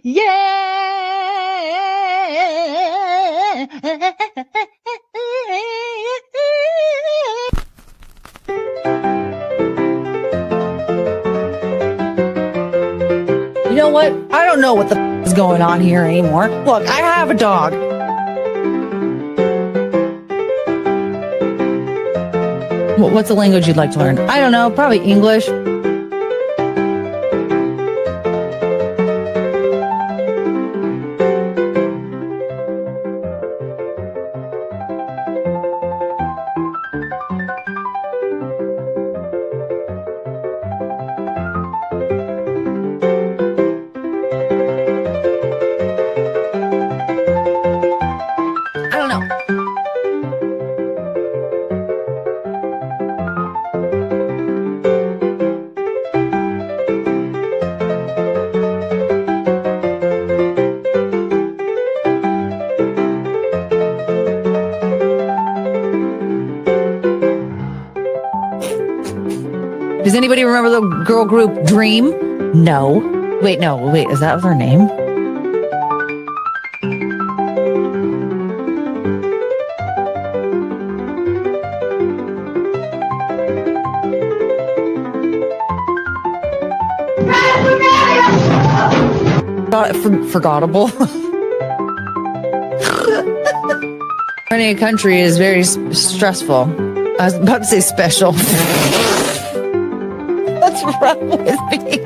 You know what? I don't know what the is going on here anymore. Look, I have a dog. What's a language you'd like to learn? I don't know. Probably English. Does anybody remember the girl group Dream? No. Wait, is that their name? Forgettable. Running a country is very stressful. I was about to say special. What's wrong with me?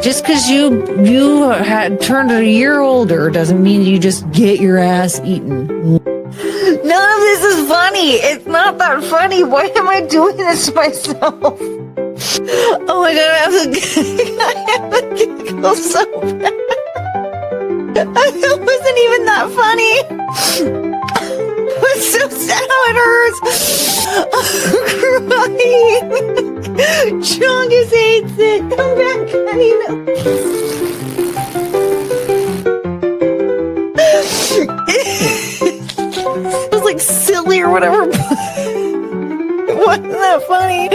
Just because you had turned a year older doesn't mean you just get your ass eaten. None of this is funny. It's not that funny. Why am I doing this to myself? Oh my god, I have to giggle so bad. It wasn't even that funny. It's so sad how it hurts. I'm crying. Chongus hates it. Come back, honey. It was like silly or whatever. It wasn't that funny.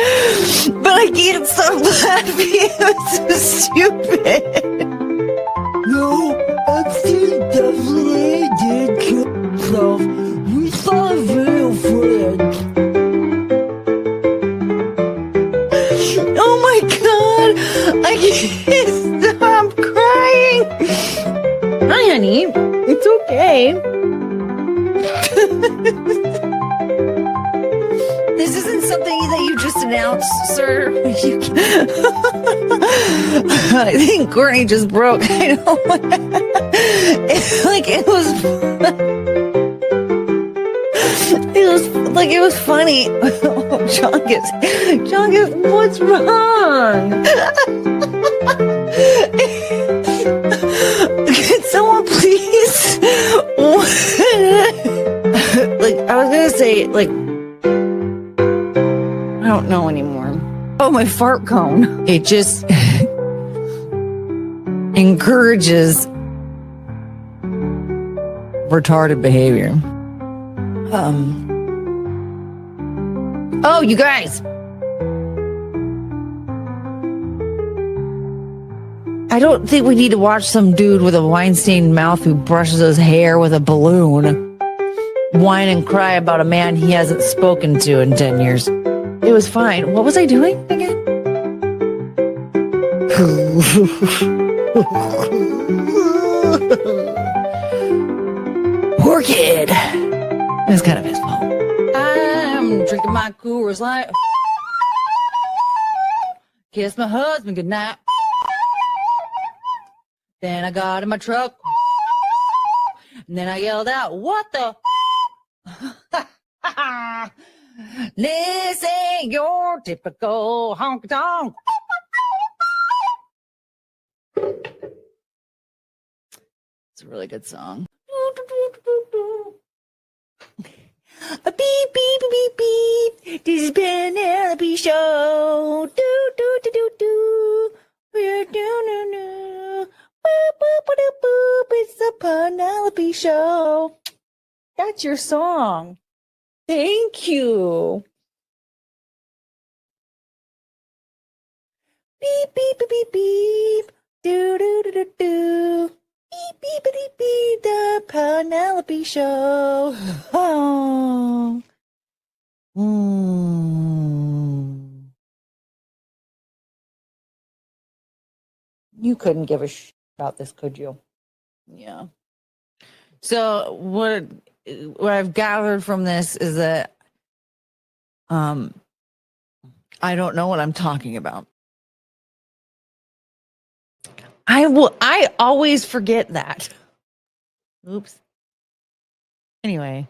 But I can't stop laughing. It was so stupid. No, actually, definitely did kill himself. We saw a real friend. Oh my god! I can't stop crying! Hi, honey. It's okay. This isn't something that you just announced, sir. I think Courtney just broke. I know. It was funny. Oh, Chongus, what's wrong? Can someone please? I was gonna say, I don't know anymore. Oh, my fart cone. It just encourages retarded behavior. Oh, you guys. I don't think we need to watch some dude with a wine-stained mouth who brushes his hair with a balloon whine and cry about a man he hasn't spoken to in 10 years. It was fine. What was I doing again? Poor kid. It was kind of his fault. I'm drinking my Coors Light. Kiss my husband goodnight. Then I got in my truck. And then I yelled out, "What the?" This ain't your typical honky tonk. It's a really good song. Beep, beep, beep, beep, beep. This is Penelope Show. Do, do, do, do, do. Do, do, do, do. Boop, boop, boop, boop. It's the Penelope Show. That's your song. Thank you. Beep, beep, beep, beep, beep. Do do do do do. Beep beep beep beep. The Penelope Show. Oh. Mm. You couldn't give a about this, could you? Yeah. So what I've gathered from this is that I don't know what I'm talking about. I always forget that. Oops. Anyway.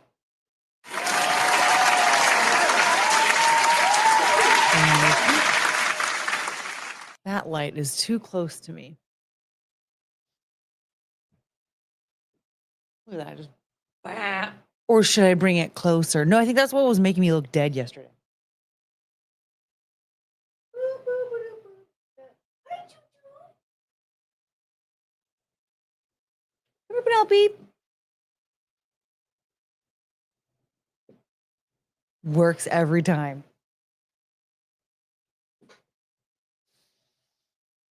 That light is too close to me. Look at that. Just or should I bring it closer? No, I think that's what was making me look dead yesterday. Penelope. Works every time.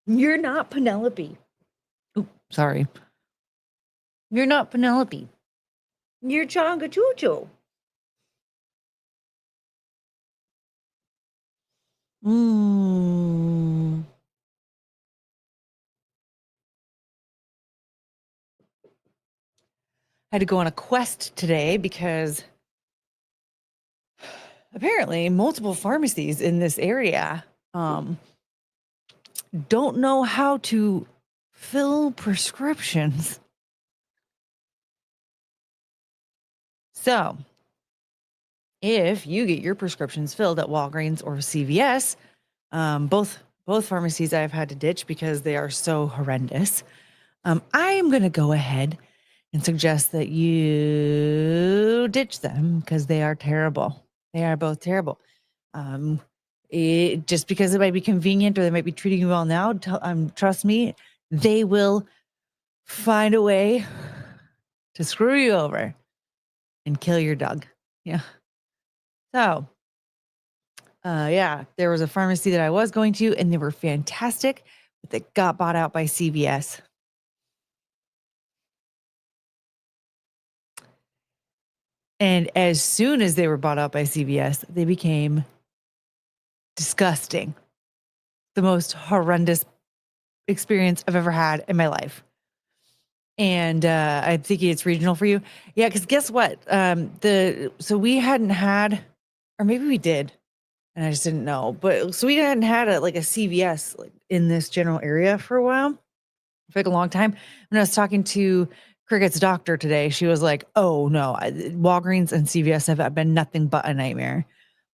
You're not Penelope. Ooh, sorry. You're not Penelope. You're Chonga Chucho. I had to go on a quest today because apparently multiple pharmacies in this area don't know how to fill prescriptions. So if you get your prescriptions filled at Walgreens or CVS, both pharmacies I've had to ditch because they are so horrendous. I am going to go ahead and suggest that you ditch them because they are terrible. They are both terrible. Just because it might be convenient or they might be treating you well now, trust me, they will find a way to screw you over and kill your dog. Yeah. So, yeah, there was a pharmacy that I was going to, and they were fantastic, but they got bought out by CVS. And as soon as they were bought out by CVS, they became disgusting. The most horrendous experience I've ever had in my life. And I'm thinking it's regional for you. Yeah, because guess what? So we hadn't had, or maybe we did, and I just didn't know. But so we hadn't had a CVS in this general area for a while, for like a long time. When I was talking to Cricket's doctor today, she was like, "Oh no, Walgreens and CVS have been nothing but a nightmare."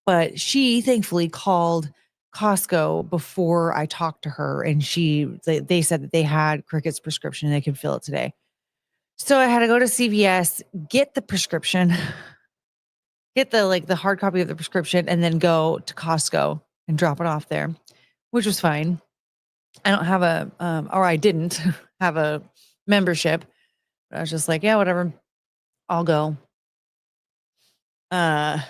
But she thankfully called Costco before I talked to her, and they said that they had Cricket's prescription and they could fill it today. So I had to go to CVS, get the prescription, get the hard copy of the prescription, and then go to Costco and drop it off there, which was fine. I don't have or I didn't have a membership. But I was just like, yeah, whatever, I'll go. And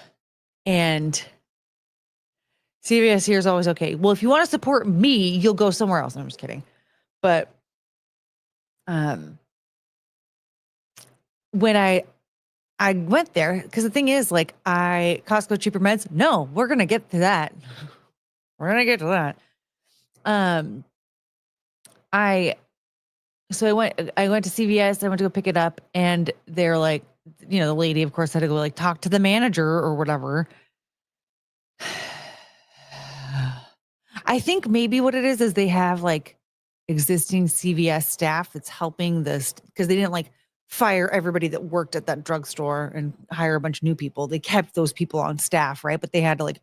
CVS here is always okay. Well, if you want to support me, you'll go somewhere else. No, I'm just kidding. But when I went there, because the thing is, Costco cheaper meds. No, we're gonna get to that. We're gonna get to that. I went to CVS. I went to go pick it up, and they're like, the lady, of course, had to go talk to the manager or whatever. I think maybe what it is they have existing CVS staff that's helping this, because they didn't fire everybody that worked at that drugstore and hire a bunch of new people. They kept those people on staff, right? But they had to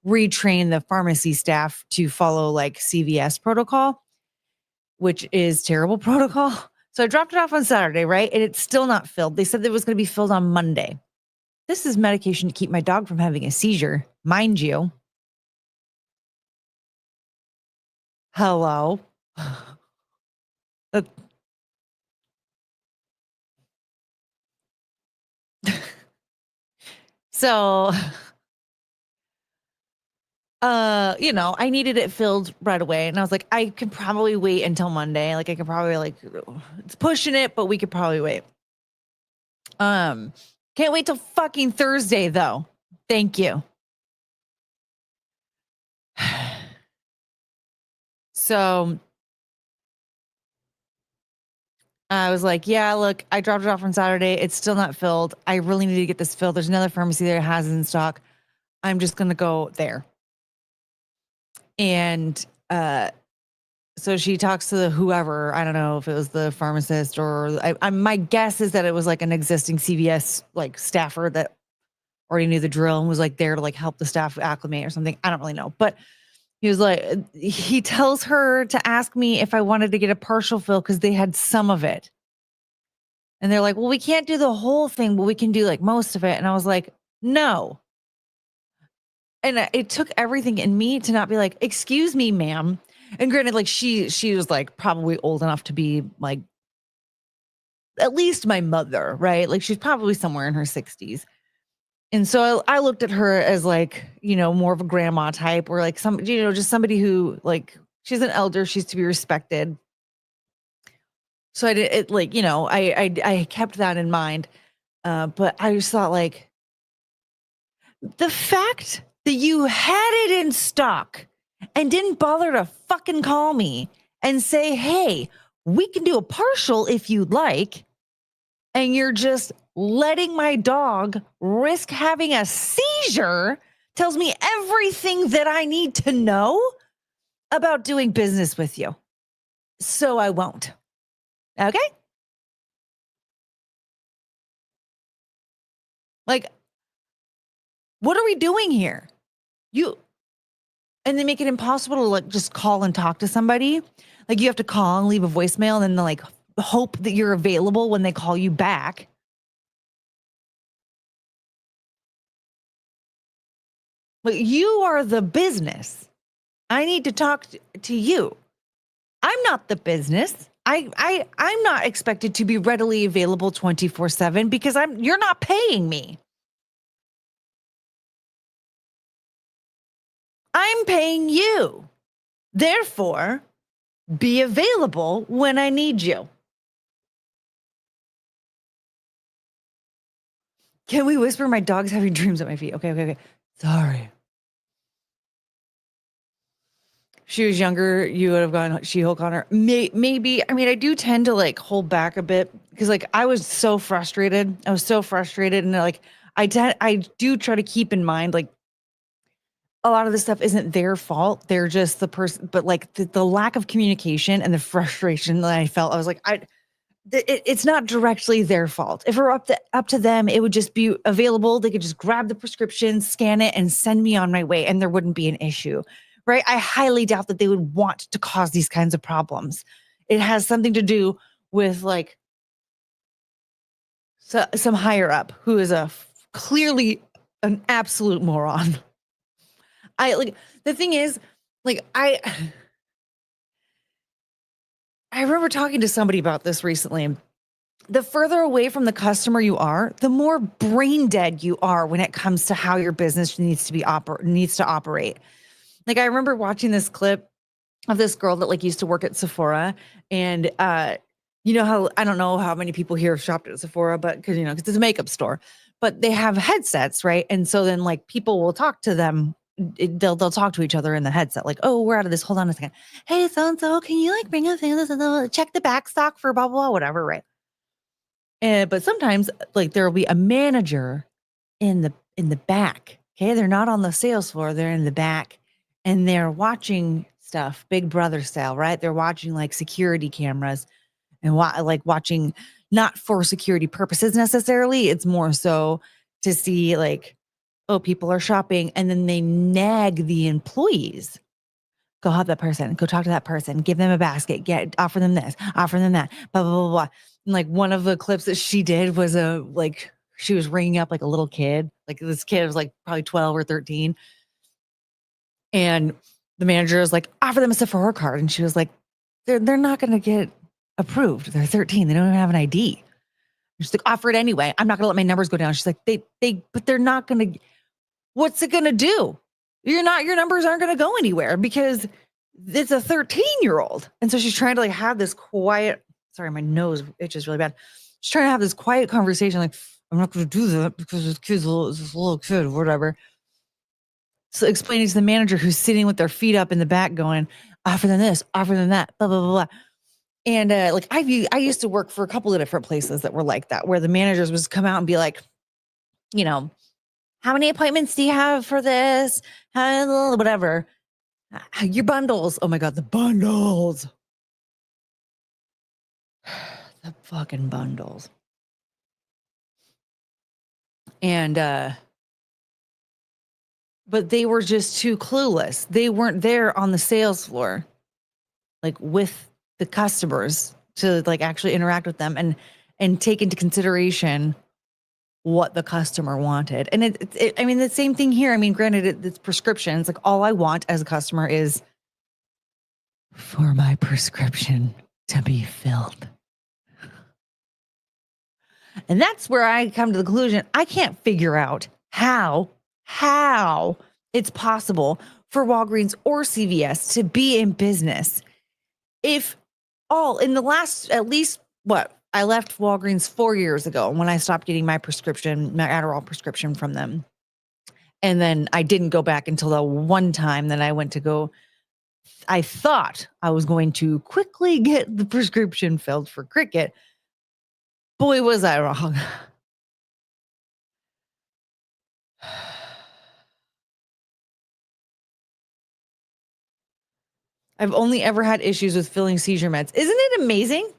retrain the pharmacy staff to follow CVS protocol, which is terrible protocol. So I dropped it off on Saturday, right? And it's still not filled. They said it was going to be filled on Monday. This is medication to keep my dog from having a seizure, mind you. Hello. So I needed it filled right away. And I was like, I could probably wait until Monday. Like I could probably it's pushing it, but we could probably wait. Can't wait till fucking Thursday though. Thank you. So I was like, yeah, look, I dropped it off on Saturday. It's still not filled. I really need to get this filled. There's another pharmacy that has it in stock. I'm just going to go there. And so she talks to whoever, I don't know if it was the pharmacist or my guess is that it was like an existing CVS like staffer that already knew the drill and was like there to like help the staff acclimate or something. I don't really know. But he was like, he tells her to ask me if I wanted to get a partial fill because they had some of it. And they're like, well, we can't do the whole thing, but we can do like most of it. And I was like, no. And it took everything in me to not be like, excuse me, ma'am. And granted, like she was like probably old enough to be like at least my mother, right? Like she's probably somewhere in her 60s. And so I looked at her as like, more of a grandma type or like just somebody who like, she's an elder, she's to be respected. So I did it like, I kept that in mind. But I just thought like the fact that you had it in stock and didn't bother to fucking call me and say, hey, we can do a partial if you'd like. And you're just letting my dog risk having a seizure tells me everything that I need to know about doing business with you. So I won't. Okay? Like, what are we doing here? And they make it impossible to like just call and talk to somebody. Like you have to call and leave a voicemail and then like hope that you're available when they call you back. Like you are the business. I need to talk to you. I'm not the business. I'm not expected to be readily available 24/7 because you're not paying me. I'm paying you. Therefore, be available when I need you. Can we whisper? My dog's having dreams at my feet. Okay. Sorry. She was younger, you would have gone She-Hulk on her. Maybe. I mean, I do tend to like hold back a bit because like I was so frustrated. And like I do try to keep in mind like a lot of this stuff isn't their fault. They're just the person, but like the lack of communication and the frustration that I felt, I was like, it's not directly their fault. If it were up to them, it would just be available. They could just grab the prescription, scan it, and send me on my way, and there wouldn't be an issue, right? I highly doubt that they would want to cause these kinds of problems. It has something to do with like some higher up who is clearly an absolute moron. The thing is, like, I remember talking to somebody about this recently. The further away from the customer you are, the more brain dead you are when it comes to how your business needs to operate. Like, I remember watching this clip of this girl that like used to work at Sephora, and how I don't know how many people here have shopped at Sephora, but because it's a makeup store, but they have headsets, right? And so then like people will talk to them. They'll talk to each other in the headset, like, oh, we're out of this. Hold on a second. Hey, so and so, can you like bring us in? Check the back stock for blah blah, whatever, right? But sometimes like there will be a manager in the back. Okay, they're not on the sales floor; they're in the back, and they're watching stuff, Big Brother style, right? They're watching like security cameras and watching not for security purposes necessarily. It's more so to see like, oh, people are shopping, and then they nag the employees. Go help that person. Go talk to that person. Give them a basket. Offer them this. Offer them that. Blah blah blah blah. And like one of the clips that she did was she was ringing up like a little kid. Like this kid was like probably 12 or 13, and the manager was like, offer them a Sephora card, and she was like, they're not going to get approved. They're 13. They don't even have an ID. She's like, offer it anyway. I'm not going to let my numbers go down. She's like, but they're not going to. What's it going to do? your numbers aren't going to go anywhere because it's a 13-year-old. And so she's trying to like have this quiet, sorry, my nose itches really bad. She's trying to have this quiet conversation. Like, I'm not going to do that because this little kid, whatever. So explaining to the manager who's sitting with their feet up in the back going, offer them this, offer them that, blah, blah, blah, blah. And like I used to work for a couple of different places that were like that, where the managers would come out and be like, you know, how many appointments do you have for this? Whatever. Your bundles. Oh my God, the bundles. The fucking bundles. And but they were just too clueless. They weren't there on the sales floor, like with the customers to like actually interact with them and take into consideration what the customer wanted. And I mean, the same thing here. I mean, granted, it's prescriptions. Like all I want as a customer is for my prescription to be filled. And that's where I come to the conclusion. I can't figure out how it's possible for Walgreens or CVS to be in business if all in the last, at least what, I left Walgreens 4 years ago when I stopped getting my Adderall prescription from them. And then I didn't go back until the one time that I went to go. I thought I was going to quickly get the prescription filled for Cricket. Boy, was I wrong. I've only ever had issues with filling seizure meds. Isn't it amazing?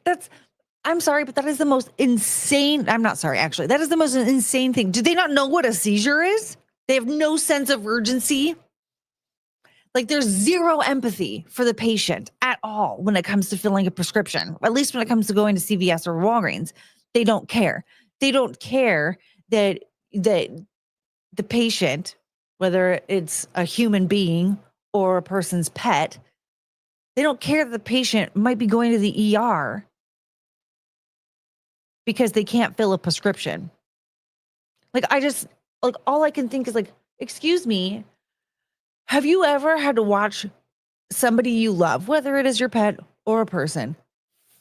I'm sorry, but that is the most insane. I'm not sorry, actually. That is the most insane thing. Do they not know what a seizure is? They have no sense of urgency. Like there's zero empathy for the patient at all when it comes to filling a prescription. At least when it comes to going to CVS or Walgreens, they don't care. They don't care that the patient, whether it's a human being or a person's pet, they don't care that the patient might be going to the ER because they can't fill a prescription. Like all I can think is like, excuse me, have you ever had to watch somebody you love, whether it is your pet or a person,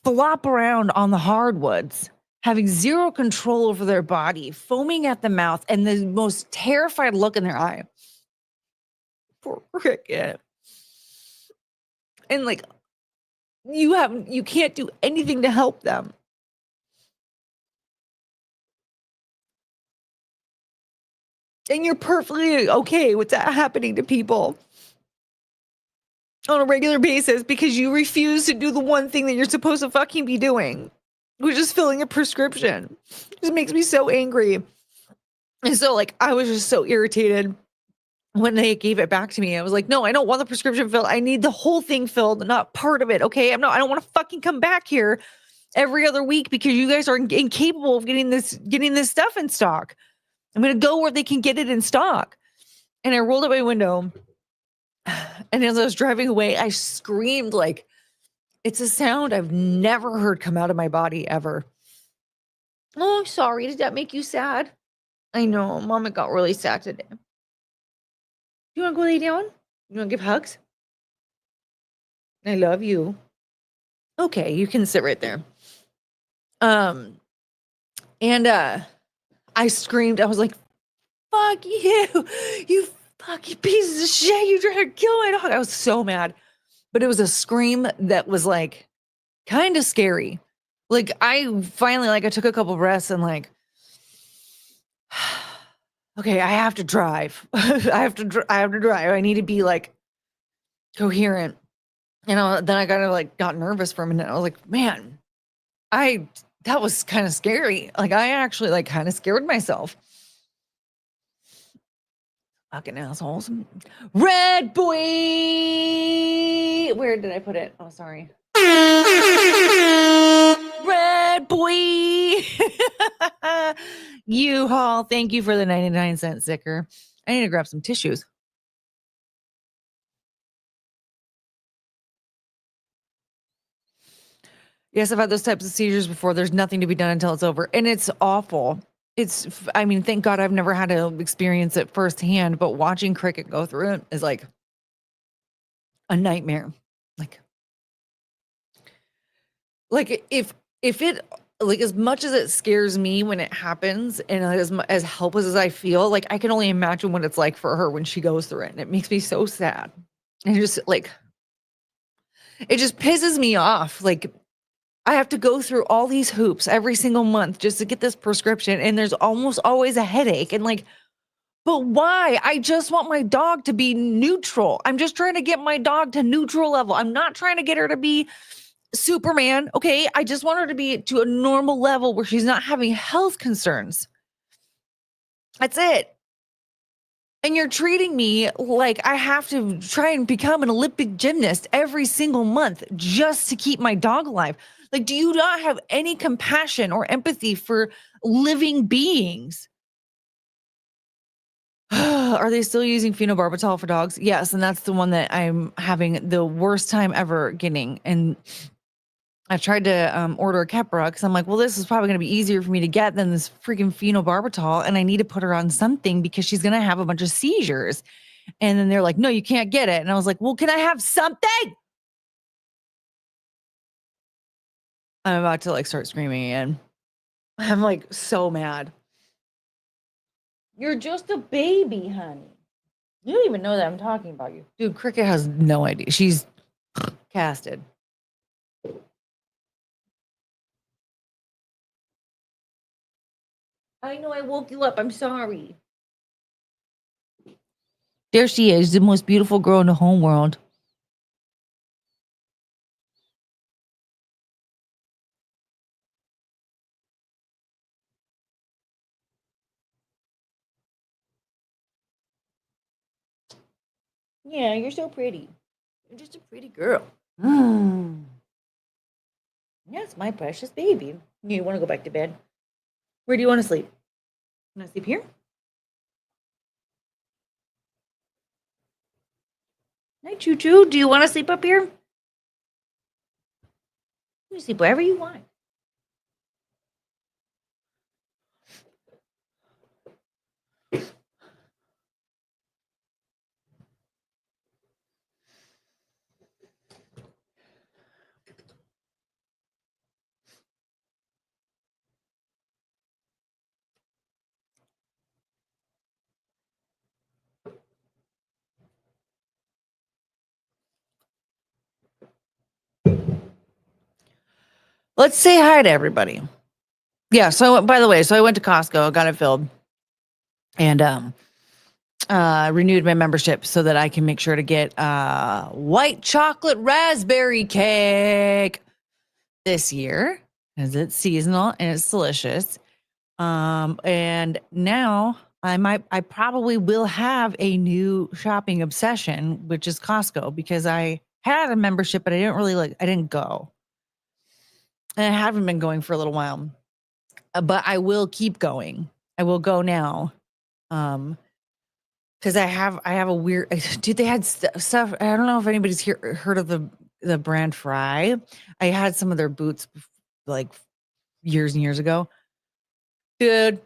flop around on the hardwoods, having zero control over their body, foaming at the mouth, and the most terrified look in their eye? Poor Cricket. And like, you can't do anything to help them. And you're perfectly okay with that happening to people on a regular basis because you refuse to do the one thing that you're supposed to fucking be doing, which is filling a prescription. It just makes me so angry. And so like, I was just so irritated when they gave it back to me. I was like, no, I don't want the prescription filled. I need the whole thing filled, not part of it. Okay. I don't want to fucking come back here every other week because you guys are incapable of getting this stuff in stock. I'm going to go where they can get it in stock. And I rolled up my window. And as I was driving away, I screamed like, it's a sound I've never heard come out of my body ever. Oh, I'm sorry. Did that make you sad? I know. Mama got really sad today. You want to go lay down? You want to give hugs? I love you. Okay, you can sit right there. I screamed. I was like, fuck you. You fucking pieces of shit. You tried to kill my dog. I was so mad. But it was a scream that was like kind of scary. Like I finally, like I took a couple breaths and like, okay, I have to drive. I have to drive. I need to be like coherent. And then I kind of like got nervous for a minute. I was like, man, that was kind of scary. Like I actually like kind of scared myself. Fucking assholes. Red boy. Where did I put it? Oh, sorry. Red boy. U-Haul. Thank you for the 99-cent sticker. I need to grab some tissues. Yes, I've had those types of seizures before. There's nothing to be done until it's over. And it's awful. I mean, thank God I've never had to experience it firsthand, but watching Cricket go through it is like a nightmare. Like if it like as much as it scares me when it happens and as helpless as I feel, like I can only imagine what it's like for her when she goes through it. And it makes me so sad. And it just pisses me off. Like I have to go through all these hoops every single month just to get this prescription. And there's almost always a headache. And like, but why? I just want my dog to be neutral. I'm just trying to get my dog to neutral level. I'm not trying to get her to be Superman. Okay. I just want her to be to a normal level where she's not having health concerns. That's it. And you're treating me like I have to try and become an Olympic gymnast every single month just to keep my dog alive. Like, do you not have any compassion or empathy for living beings? Are they still using phenobarbital for dogs? Yes. And that's the one that I'm having the worst time ever getting. And I tried to order a Keppra because I'm like, well, this is probably going to be easier for me to get than this freaking phenobarbital. And I need to put her on something because she's going to have a bunch of seizures. And then they're like, no, you can't get it. And I was like, well, can I have something? I'm about to like start screaming again. I'm like so mad. You're just a baby, honey. You don't even know that I'm talking about you. Dude, Cricket has no idea. She's casted. I know I woke you up. I'm sorry. There she is, the most beautiful girl in the whole world. Yeah, you're so pretty. You're just a pretty girl. Yes, my precious baby. You want to go back to bed? Where do you want to sleep? You want to sleep here? Night, Choo Choo. Do you want to sleep up here? You can sleep wherever you want. Let's say hi to everybody. Yeah, so by the way, I went to Costco, got it filled, and renewed my membership so that I can make sure to get white chocolate raspberry cake this year because it's seasonal and it's delicious. And now I probably will have a new shopping obsession, which is Costco, because I had a membership, but I didn't go. And I haven't been going for a little while. But I will keep going. I will go now. Because I have a weird dude, they had stuff. I don't know if anybody's heard of the brand Fry. I had some of their boots like years and years ago. Dude,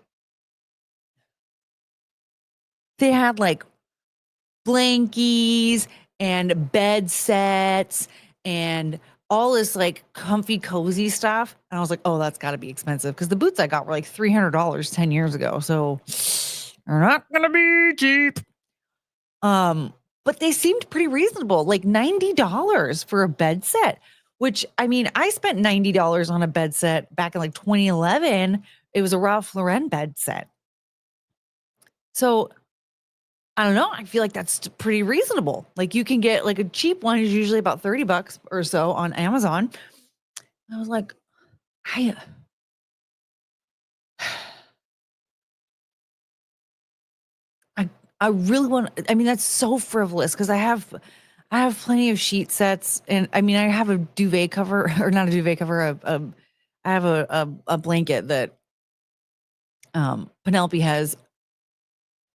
they had like blankies and bed sets and all this like comfy, cozy stuff. And I was like, oh, that's got to be expensive because the boots I got were like $300 10 years ago. So they're not going to be cheap. But they seemed pretty reasonable, like $90 for a bed set, which I mean, I spent $90 on a bed set back in like 2011. It was a Ralph Lauren bed set. So I don't know. I feel like that's pretty reasonable. Like you can get like a cheap one is usually about $30 or so on Amazon. I was like, I really want, I mean, that's so frivolous because I have plenty of sheet sets and I mean, I have a duvet cover or not a duvet cover, I have a blanket that Penelope has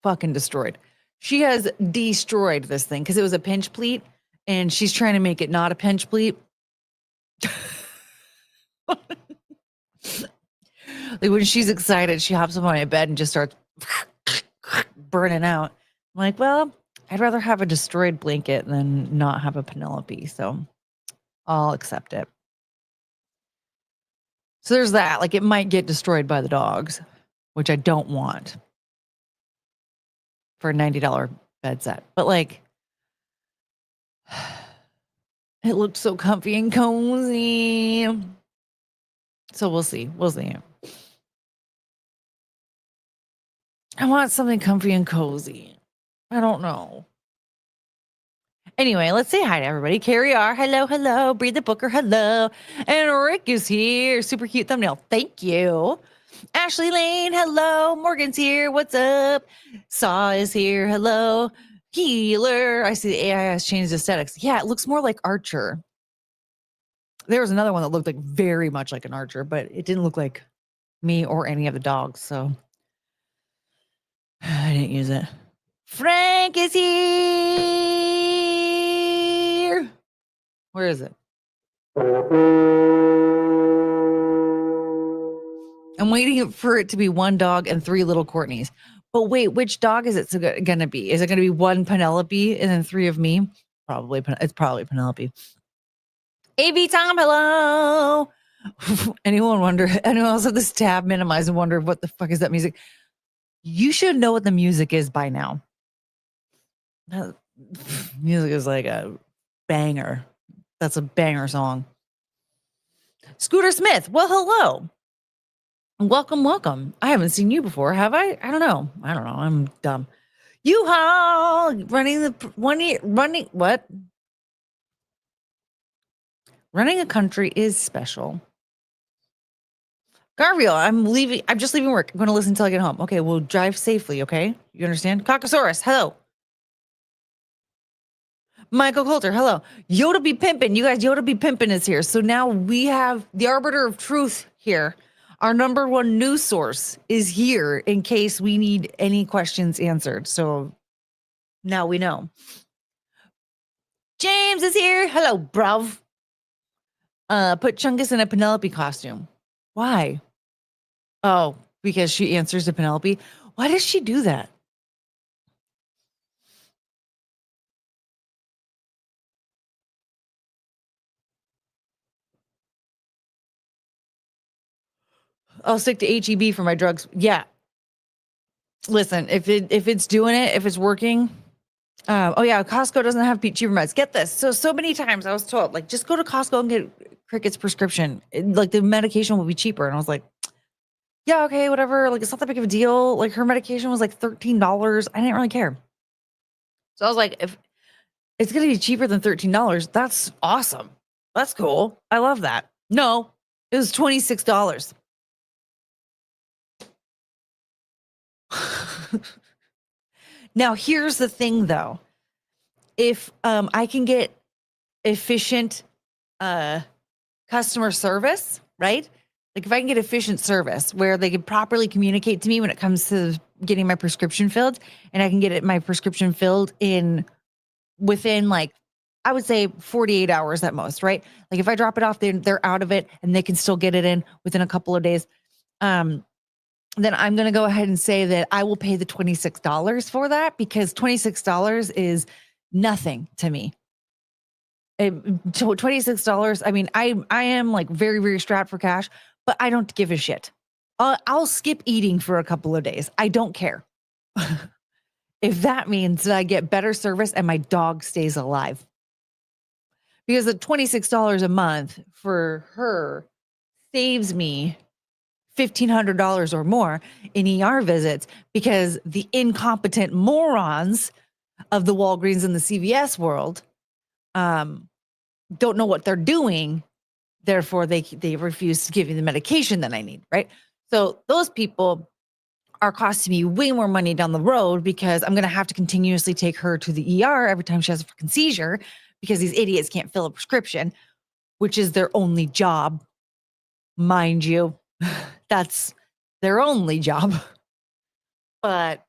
fucking destroyed. She has destroyed this thing because it was a pinch pleat and she's trying to make it not a pinch pleat. Like when she's excited, she hops up on my bed and just starts burning out. I'm like, well, I'd rather have a destroyed blanket than not have a Penelope. So I'll accept it. So there's that. Like it might get destroyed by the dogs, which I don't want for a $90 bed set. But like, it looked so comfy and cozy. So we'll see. We'll see. I want something comfy and cozy. I don't know. Anyway, let's say hi to everybody. Carrie R, hello, hello. Breathe the Booker, hello. And Rick is here. Super cute thumbnail. Thank you. Ashley Lane, hello. Morgan's here. What's up? Saw is here. Hello. Healer. I see the AI has changed aesthetics. Yeah, it looks more like Archer. There was another one that looked like very much like an Archer, but it didn't look like me or any of the dogs. So I didn't use it. Frank is here. Where is it? I'm waiting for it to be one dog and 3 little Courtneys. But wait, which dog is it going to be? Is it going to be 1 Penelope and then 3 of me? It's probably Penelope. AV Tom, hello. Anyone else have this tab minimized and wonder what the fuck is that music? You should know what the music is by now. That music is like a banger. That's a banger song. Scooter Smith. Well, hello. Welcome. I haven't seen you before, have I? I don't know. I'm dumb. U-Haul running what? Running a country is special. Garfield, I'm just leaving work. I'm going to listen until I get home. Okay, we'll drive safely, okay? You understand? Caucasaurus, hello. Michael Coulter, hello. Yoda be pimpin'. You guys, Yoda be pimpin' is here. So now we have the arbiter of truth here. Our number 1 news source is here in case we need any questions answered. So now we know. James is here. Hello, bruv. Put Chungus in a Penelope costume. Why? Oh, because she answers to Penelope. Why does she do that? I'll stick to HEB for my drugs. Yeah. Listen, if it's doing it, if it's working. Oh yeah, Costco doesn't have cheaper meds. Get this. So many times I was told, like, just go to Costco and get Cricket's prescription. Like the medication will be cheaper. And I was like, yeah, okay, whatever. Like, it's not that big of a deal. Like her medication was like $13. I didn't really care. So I was like, if it's going to be cheaper than $13, that's awesome. That's cool. I love that. No, it was $26. Now, here's the thing, though. If I can get efficient customer service, right? Like if I can get efficient service where they can properly communicate to me when it comes to getting my prescription filled, and I can get my prescription filled within like, I would say 48 hours at most, right? Like if I drop it off, they're out of it and they can still get it in within a couple of days. Then I'm going to go ahead and say that I will pay the $26 for that, because $26 is nothing to me. $26. I mean, I am like very, very strapped for cash, but I don't give a shit. I'll skip eating for a couple of days. I don't care. If that means that I get better service and my dog stays alive. Because the $26 a month for her saves me $1,500 or more in ER visits, because the incompetent morons of the Walgreens and the CVS world don't know what they're doing. Therefore, they refuse to give me the medication that I need, right? So those people are costing me way more money down the road, because I'm going to have to continuously take her to the ER every time she has a fucking seizure, because these idiots can't fill a prescription, which is their only job, mind you. That's their only job. But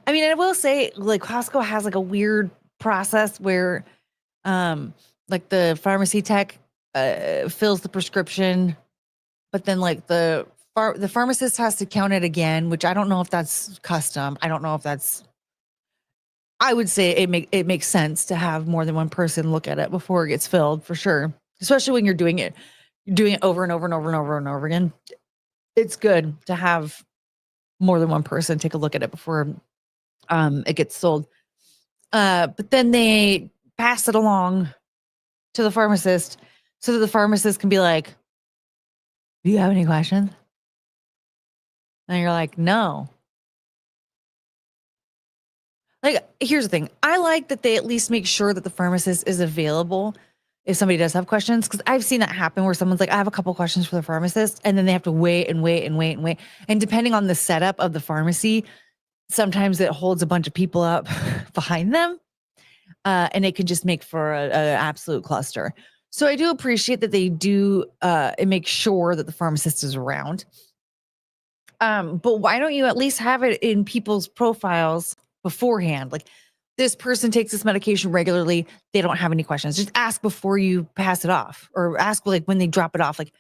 I mean, I will say, like, Costco has like a weird process where like the pharmacy tech fills the prescription, but then like the pharmacist has to count it again, which I don't know if that's custom. I don't know if that's. I would say it makes sense to have more than one person look at it before it gets filled, for sure. Especially when you're doing it over and over and over and over and over again. It's good to have more than one person take a look at it before it gets sold. But then they pass it along to the pharmacist so that the pharmacist can be like, do you have any questions? And you're like, no. Like, here's the thing. I like that they at least make sure that the pharmacist is available if somebody does have questions, because I've seen that happen where someone's like, I have a couple questions for the pharmacist, and then they have to wait and wait and wait and wait. And depending on the setup of the pharmacy, sometimes it holds a bunch of people up behind them, and it can just make for an absolute cluster. So I do appreciate that they do and make sure that the pharmacist is around. But why don't you at least have it in people's profiles beforehand? Like, this person takes this medication regularly. They don't have any questions. Just ask before you pass it off, or ask like when they drop it off. Like,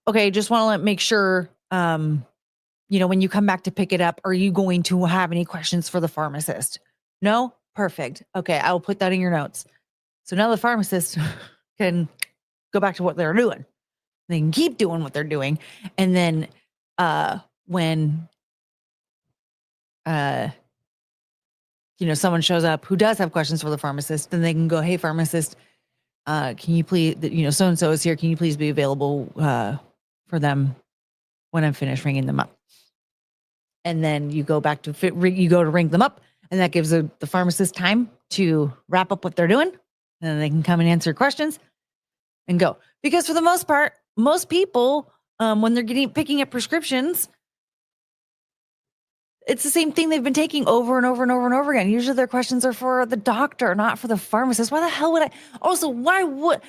okay, just want to make sure, when you come back to pick it up, are you going to have any questions for the pharmacist? No? Perfect. Okay, I'll put that in your notes. So now the pharmacist can go back to what they're doing. They can keep doing what they're doing. And then when someone shows up who does have questions for the pharmacist, then they can go, hey, pharmacist, can you please, so-and-so is here. Can you please be available for them when I'm finished ringing them up? And then you go back to ring them up, and that gives the pharmacist time to wrap up what they're doing. And then they can come and answer questions and go. Because for the most part, most people, when they're picking up prescriptions, it's the same thing they've been taking over and over and over and over again. Usually their questions are for the doctor, not for the pharmacist. Why the hell would I? Also, why would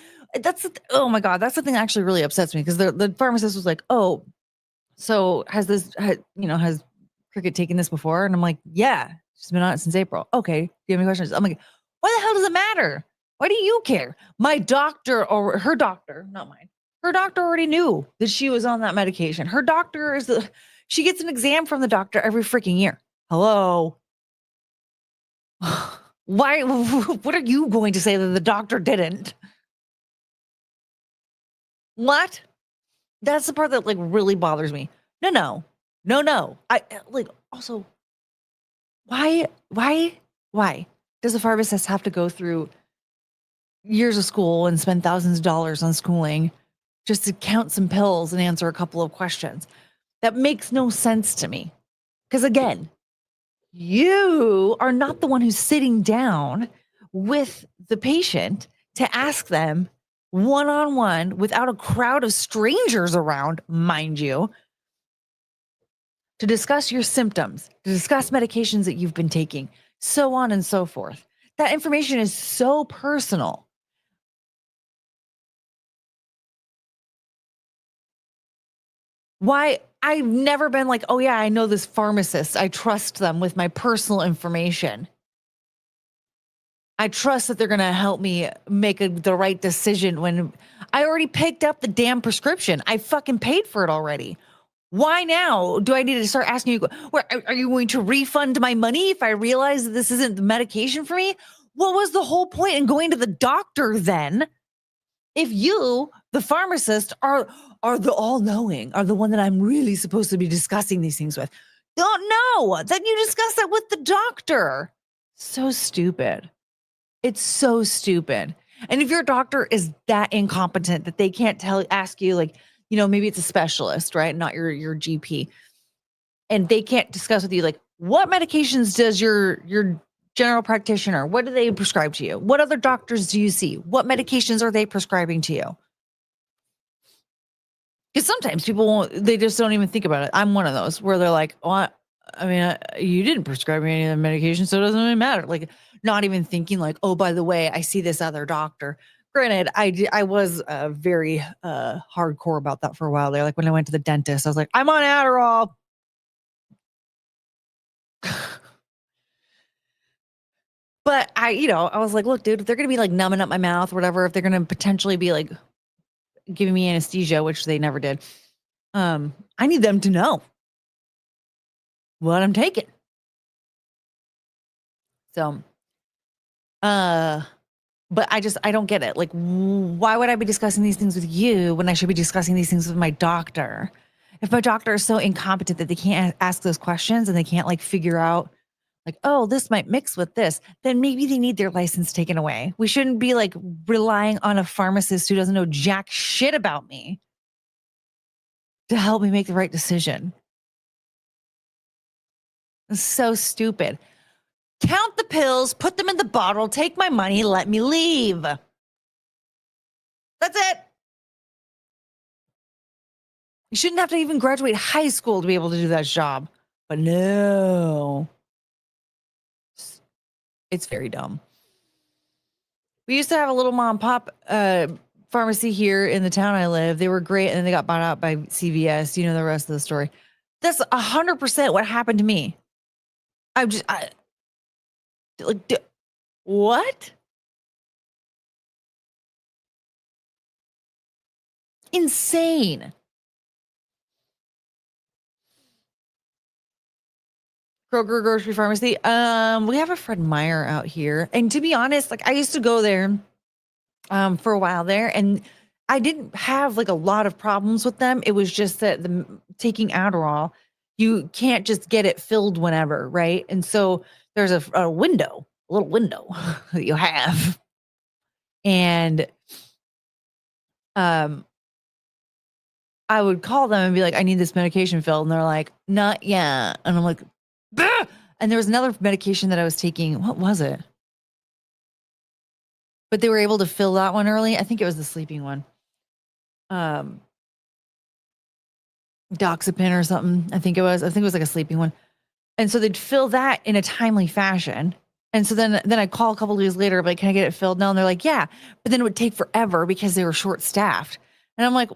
oh my God, that's the thing that actually really upsets me, because the pharmacist was like, oh, so has Cricket taken this before? And I'm like, yeah, she's been on it since April. Okay, do you have any questions? I'm like, why the hell does it matter? Why do you care? My doctor, or her doctor, not mine. Her doctor already knew that she was on that medication. Her doctor she gets an exam from the doctor every freaking year. Hello. Why? What are you going to say that the doctor didn't? What? That's the part that like really bothers me. No. I like, also, why does a pharmacist have to go through years of school and spend thousands of dollars on schooling just to count some pills and answer a couple of questions? That makes no sense to me. Because again, you are not the one who's sitting down with the patient to ask them one-on-one without a crowd of strangers around, mind you, to discuss your symptoms, to discuss medications that you've been taking, so on and so forth. That information is so personal. Why? I've never been like, oh yeah, I know this pharmacist. I trust them with my personal information. I trust that they're going to help me make the right decision when I already picked up the damn prescription. I fucking paid for it already. Why now do I need to start asking you, are you going to refund my money if I realize that this isn't the medication for me? What was the whole point in going to the doctor then? If you, the pharmacist, are the all-knowing, are the one that I'm really supposed to be discussing these things with, don't know, then you discuss that with the doctor. So stupid. It's so stupid. And if your doctor is that incompetent that they can't ask you, like, maybe it's a specialist, right? Not your GP. And they can't discuss with you, like, what medications does your general practitioner, what do they prescribe to you? What other doctors do you see? What medications are they prescribing to you? Because sometimes people they just don't even think about it. I'm one of those where they're like, oh, you didn't prescribe me any of the medication, so it doesn't really matter. Like, not even thinking like, oh, by the way, I see this other doctor. Granted, I was very hardcore about that for a while there. Like when I went to the dentist, I was like, I'm on Adderall. But I was like, look, dude, if they're going to be like numbing up my mouth or whatever, if they're going to potentially be like giving me anesthesia, which they never did. I need them to know what I'm taking. So, but I don't get it. Like, why would I be discussing these things with you when I should be discussing these things with my doctor? If my doctor is so incompetent that they can't ask those questions and they can't like figure out like, oh, this might mix with this, then maybe they need their license taken away. We shouldn't be like relying on a pharmacist who doesn't know jack shit about me to help me make the right decision. It's so stupid. Count the pills, put them in the bottle, take my money, let me leave. That's it. You shouldn't have to even graduate high school to be able to do that job. But no. It's very dumb. We used to have a little mom and pop pharmacy here in the town I live. They were great, and then they got bought out by CVS. You know the rest of the story. That's 100% what happened to me. What? Insane. Kroger grocery pharmacy. We have a Fred Meyer out here, and to be honest, like I used to go there, for a while there, and I didn't have like a lot of problems with them. It was just that taking Adderall, you can't just get it filled whenever, right? And so there's a little window that you have, and I would call them and be like, I need this medication filled. And they're like, not yet. And I'm like, bah! And there was another medication that I was taking. What was it? But they were able to fill that one early. I think it was the sleeping one. Doxepin or something. I think it was like a sleeping one. And so they'd fill that in a timely fashion. And so then I call a couple of days later, like, can I get it filled now? And they're like, yeah. But then it would take forever because they were short staffed. And I'm like,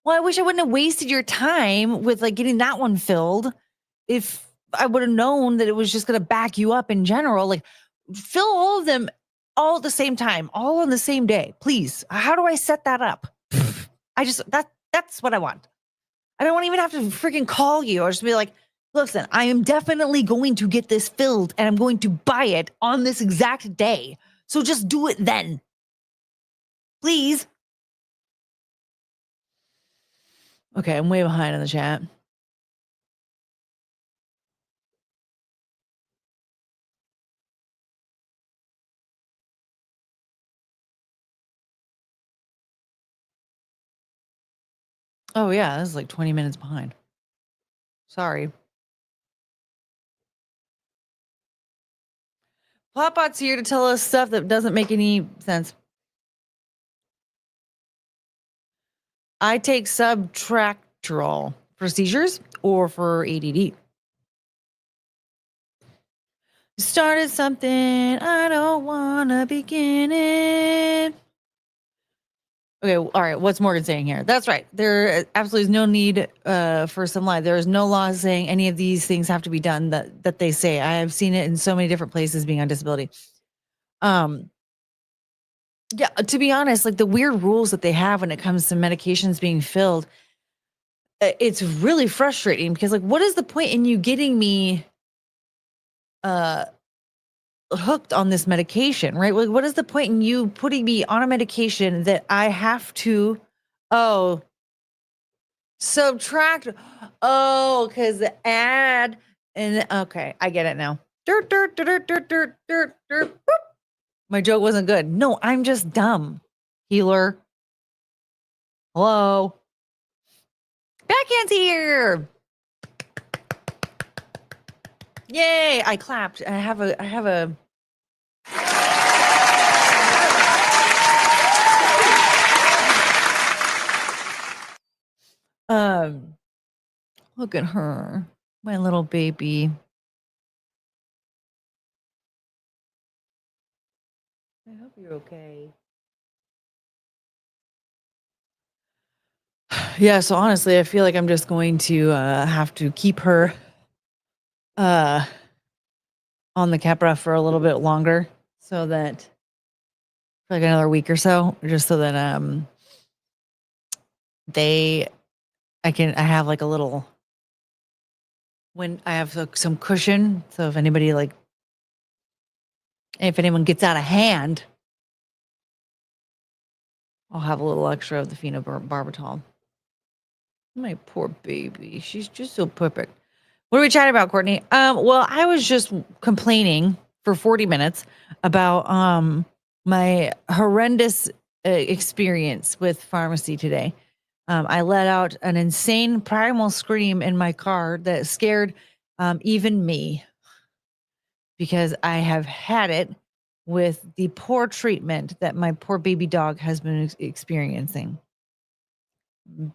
well, I wish I wouldn't have wasted your time with like getting that one filled. If I would have known that it was just going to back you up in general, like fill all of them all at the same time, all on the same day, please. How do I set that up? That's what I want. I don't want to even have to freaking call you or just be like, listen, I am definitely going to get this filled and I'm going to buy it on this exact day. So just do it then. Please. Okay, I'm way behind in the chat. Oh yeah, this is like 20 minutes behind. Sorry. Plotbot's here to tell us stuff that doesn't make any sense. I take subtractorol for seizures or for ADD. Started something I don't want to begin it. Okay, all right. What's Morgan saying here? That's right. There absolutely is no need for some lie. There is no law saying any of these things have to be done that they say. I have seen it in so many different places being on disability. Yeah, to be honest, like the weird rules that they have when it comes to medications being filled, it's really frustrating because like what is the point in you getting me hooked on this medication, right? Like, what is the point in you putting me on a medication that I have to, subtract? Oh, because the ad, and okay, I get it now. Dirt, dirt, dirt, dirt, dirt, dirt, dirt. Boop. My joke wasn't good. No, I'm just dumb. Healer. Hello. Backhand's here. Yay! I clapped. I have a. Look at her, my little baby. I hope you're okay. Yeah, so honestly, I feel like I'm just going to have to keep her on the Capra for a little bit longer so that for like another week or so, just so that I have like a little, when I have some cushion. So if anyone gets out of hand, I'll have a little extra of the phenobarbital. My poor baby. She's just so perfect. What are we chatting about, Courtney? Well, I was just complaining for 40 minutes about my horrendous experience with pharmacy today. I let out an insane primal scream in my car that scared even me, because I have had it with the poor treatment that my poor baby dog has been experiencing.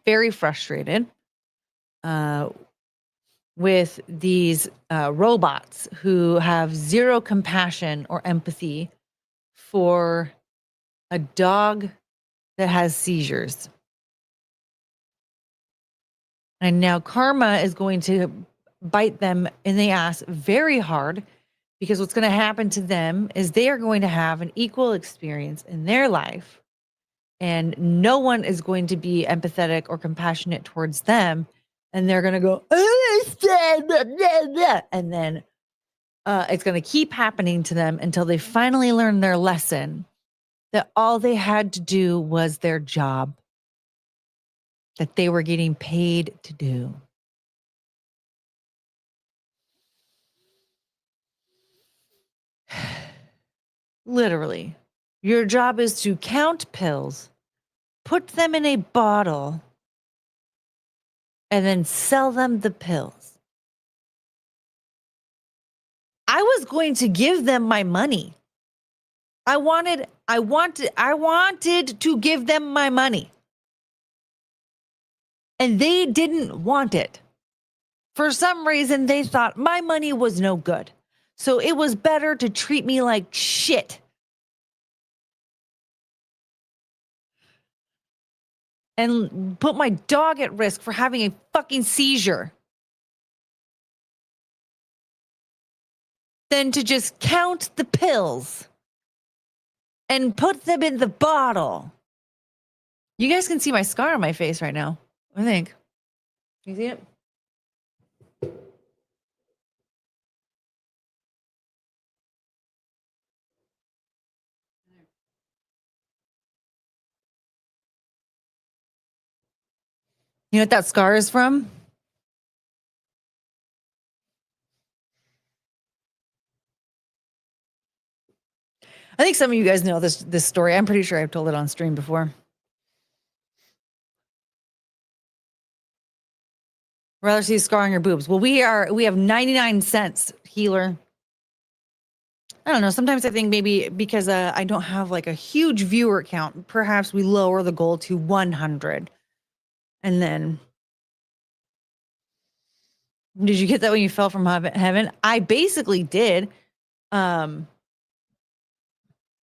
Very frustrated with these robots who have zero compassion or empathy for a dog that has seizures. And now karma is going to bite them in the ass very hard, because what's going to happen to them is they are going to have an equal experience in their life, and no one is going to be empathetic or compassionate towards them. And they're going to go, and then it's going to keep happening to them until they finally learn their lesson, that all they had to do was their job, that they were getting paid to do. Literally, your job is to count pills, put them in a bottle, and then sell them the pills. I was going to give them my money. I wanted to give them my money. And they didn't want it. For some reason, they thought my money was no good. So it was better to treat me like shit and put my dog at risk for having a fucking seizure than to just count the pills and put them in the bottle. You guys can see my scar on my face right now, I think. You see it? You know what that scar is from? I think some of you guys know this story. I'm pretty sure I've told it on stream before. Rather see a scar on your boobs. Well, we have 99 cents, healer. I don't know. Sometimes I think maybe because I don't have like a huge viewer count, perhaps we lower the goal to 100. And then, did you get that when you fell from heaven? I basically did. I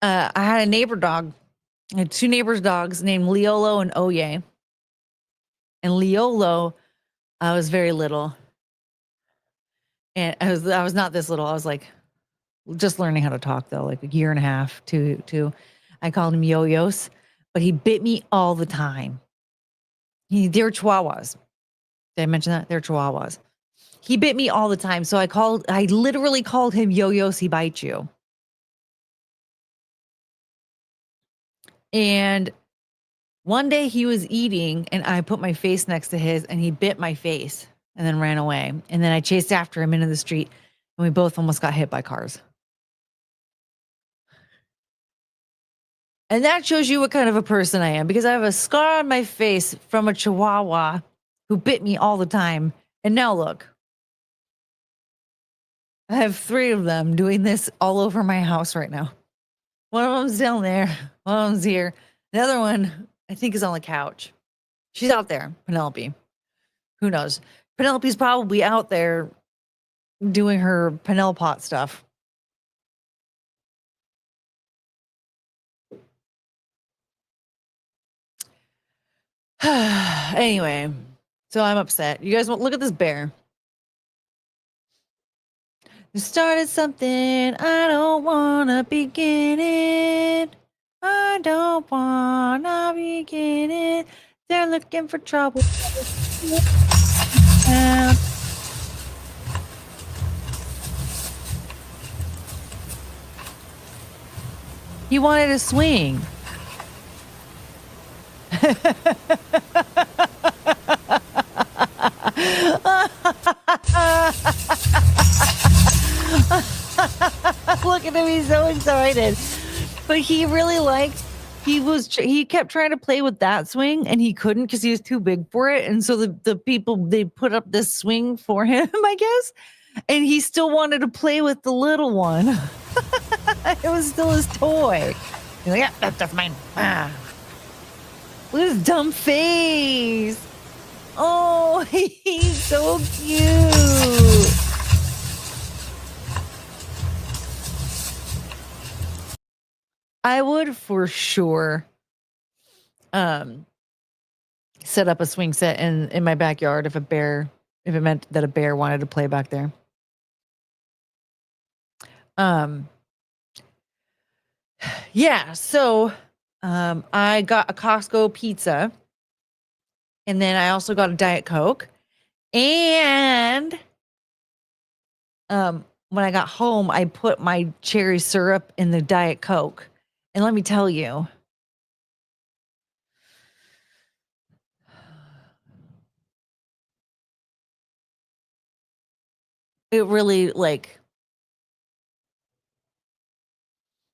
had a neighbor dog. I had two neighbors' dogs named Leolo and Oye. And Leolo, I was very little. And I was not this little. I was like just learning how to talk, though, like a year and a half, two. I called him Yo-Yos, but he bit me all the time. They were Chihuahuas. Did I mention that? They're Chihuahuas. He bit me all the time. So I literally called him Yo-Yos, he bite you. And one day he was eating and I put my face next to his and he bit my face and then ran away. And then I chased after him into the street and we both almost got hit by cars. And that shows you what kind of a person I am, because I have a scar on my face from a Chihuahua who bit me all the time. And now look, I have 3 of them doing this all over my house right now. One of them's down there. One of them's here. The other one, I think, is on the couch. She's out there, Penelope. Who knows? Penelope's probably out there doing her Penelpot stuff. Anyway, so I'm upset. You guys want look at this bear. You started something I don't wanna begin it. I don't wanna begin it. They're looking for trouble. He wanted to swing. Look at him, he's so excited. But he really liked, he kept trying to play with that swing and he couldn't because he was too big for it. And so the people, they put up this swing for him, I guess. And he still wanted to play with the little one. It was still his toy. He's like, yeah, that's mine. Ah. Look at his dumb face. Oh, he's so cute. I would for sure set up a swing set in my backyard if it meant that a bear wanted to play back there. Yeah, so I got a Costco pizza and then I also got a Diet Coke. And when I got home, I put my cherry syrup in the Diet Coke. And let me tell you, it really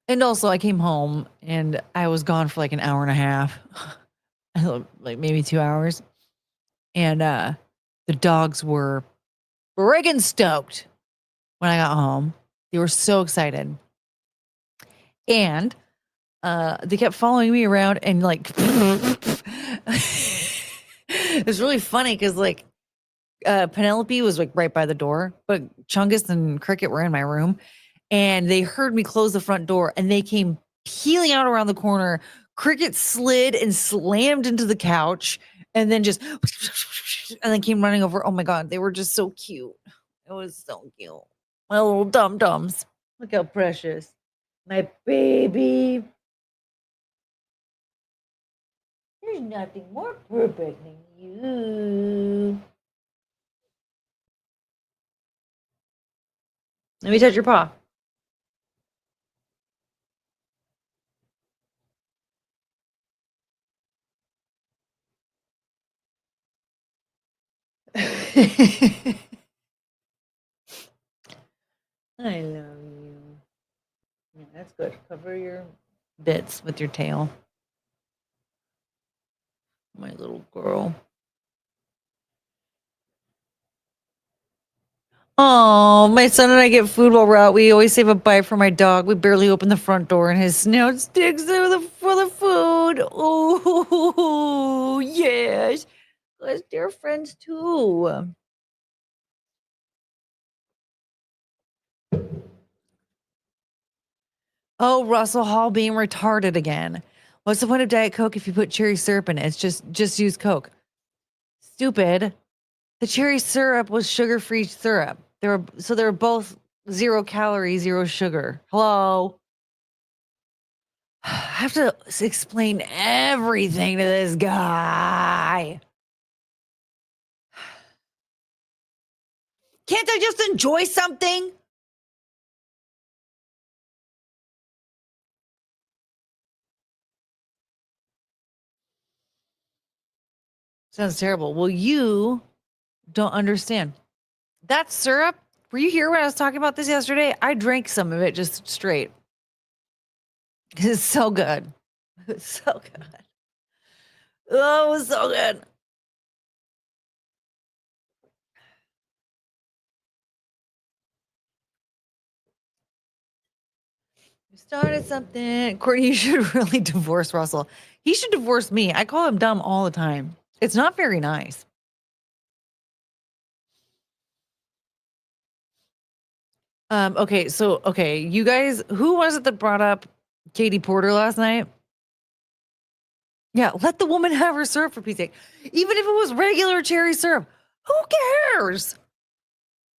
and also I came home and I was gone for like an hour and a half, like maybe 2 hours. And the dogs were friggin' stoked when I got home. They were so excited. And they kept following me around and like, it was really funny because like Penelope was like right by the door, but Chungus and Cricket were in my room and they heard me close the front door and they came peeling out around the corner. Cricket slid and slammed into the couch and then just and then came running over. Oh my God, they were just so cute. It was so cute. My little dum-dums. Look how precious. My baby. There's nothing more perfect than you. Let me touch your paw. I love you. Yeah, that's good. Cover your bits with your tail. My little girl. Oh, my son and I get food while we're out. We always save a bite for my dog. We barely open the front door and his snout sticks for the food. Oh, yes. Us dear friends too. Oh, Russell Hall being retarded again. What's the point of Diet Coke if you put cherry syrup in it? It's just use Coke. Stupid. The cherry syrup was sugar-free syrup. They were both 0 calorie, 0 sugar. Hello. I have to explain everything to this guy. Can't I just enjoy something? Sounds terrible. Well, you don't understand. That syrup, were you here when I was talking about this yesterday? I drank some of it just straight. It's so good. It's so good. Oh, it was so good. We started something. Courtney, you should really divorce Russell. He should divorce me. I call him dumb all the time. It's not very nice. Okay, you guys, who was it that brought up Katie Porter last night? Yeah, let the woman have her syrup for Pete's sake. Even if it was regular cherry syrup, who cares?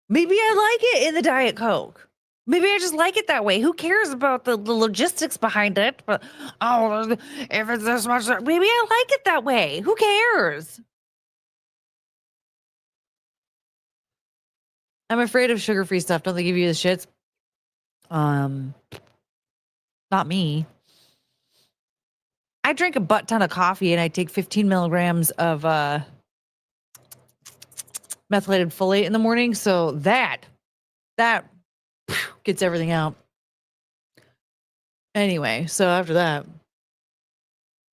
Maybe I like it in the Diet Coke. Maybe I just like it that way. Who cares about the logistics behind it? But if it's this much, maybe I like it that way. Who cares? I'm afraid of sugar-free stuff. Don't they give you the shits? Not me. I drink a butt ton of coffee and I take 15 milligrams of methylated folate in the morning. So that gets everything out. Anyway, so after that,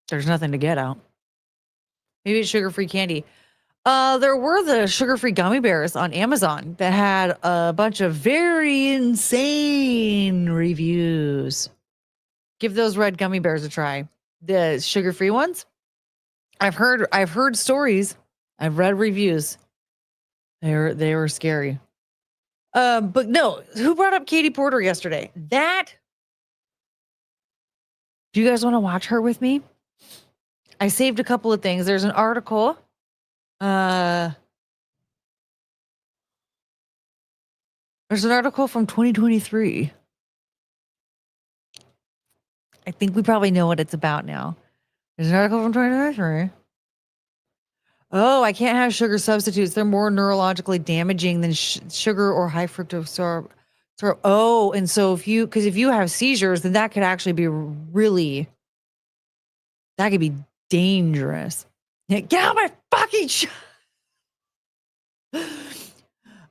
there's nothing to get out. Maybe it's sugar-free candy. There were the sugar-free gummy bears on Amazon that had a bunch of very insane reviews. Give those red gummy bears a try. The sugar-free ones. I've heard stories. I've read reviews. They were scary. But no, who brought up Katie Porter yesterday? Do you guys want to watch her with me? I saved a couple of things. There's an article. There's an article from 2023. I think we probably know what it's about now. There's an article from 2023. Oh, I can't have sugar substitutes. They're more neurologically damaging than sugar or high fructose syrup. Oh, and so if you have seizures, then that could actually be that could be dangerous. Yeah, get out of my fucking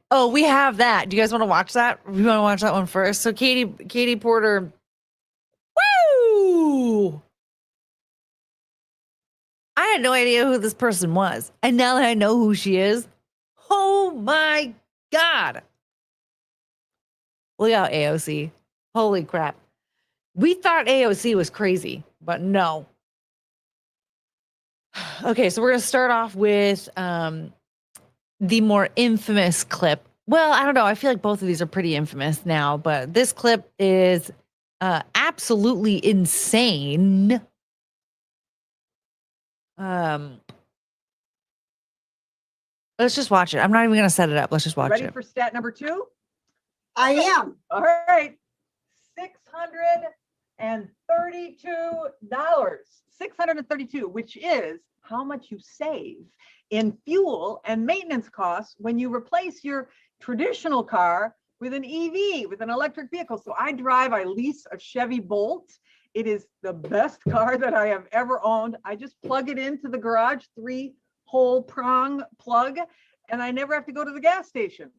Oh, we have that. Do you guys want to watch that? We want to watch that one first. So Katie Porter. Woo! I had no idea who this person was. And now that I know who she is, oh my God. Look out, AOC. Holy crap. We thought AOC was crazy, but no. Okay, so we're going to start off with the more infamous clip. Well, I don't know. I feel like both of these are pretty infamous now, but this clip is absolutely insane. Let's just watch it. I'm not even going to set it up. Let's just watch it. Ready for stat number 2? I am. All right. $632, which is how much you save in fuel and maintenance costs when you replace your traditional car with an EV, with an electric vehicle. So I lease a Chevy Bolt. It is the best car that I have ever owned. I just plug it into the garage, 3-hole prong plug, and I never have to go to the gas station.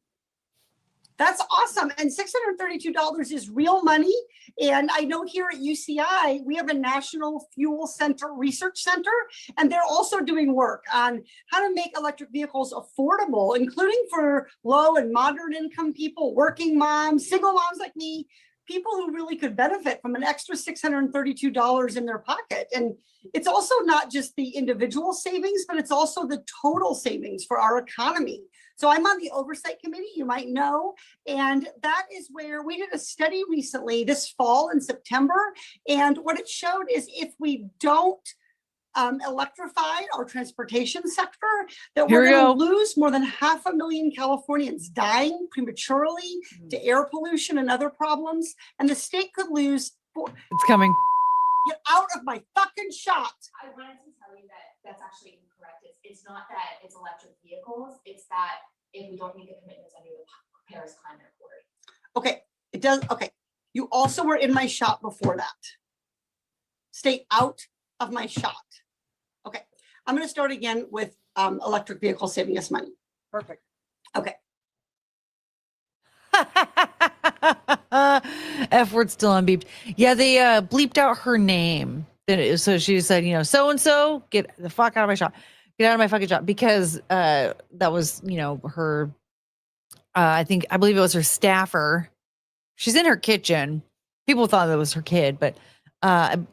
That's awesome. And $632 is real money. And I know here at UCI, we have a National Fuel Center Research Center, and they're also doing work on how to make electric vehicles affordable, including for low and moderate income people, working moms, single moms like me, people who really could benefit from an extra $632 in their pocket. And it's also not just the individual savings, but it's also the total savings for our economy. So I'm on the oversight committee, you might know, and that is where we did a study recently this fall in September. And what it showed is if we don't electrify our transportation sector, that we're going to lose more than 500,000 Californians dying prematurely to air pollution and other problems. And the state could lose. It's coming. Get out of my fucking shot. I wanted to tell you that that's actually incorrect. It's not that it's electric vehicles. It's that if we don't make the commitments under the Paris Climate Accord. Okay, it does. Okay, you also were in my shot before that. Stay out of my shot. Okay, I'm going to start again with electric vehicles saving us money. Perfect. Okay. F word still unbeeped. Yeah, they bleeped out her name. So she said, so and so, get the fuck out of my shop. Get out of my fucking shop, because that was, her. I believe it was her staffer. She's in her kitchen. People thought that was her kid, but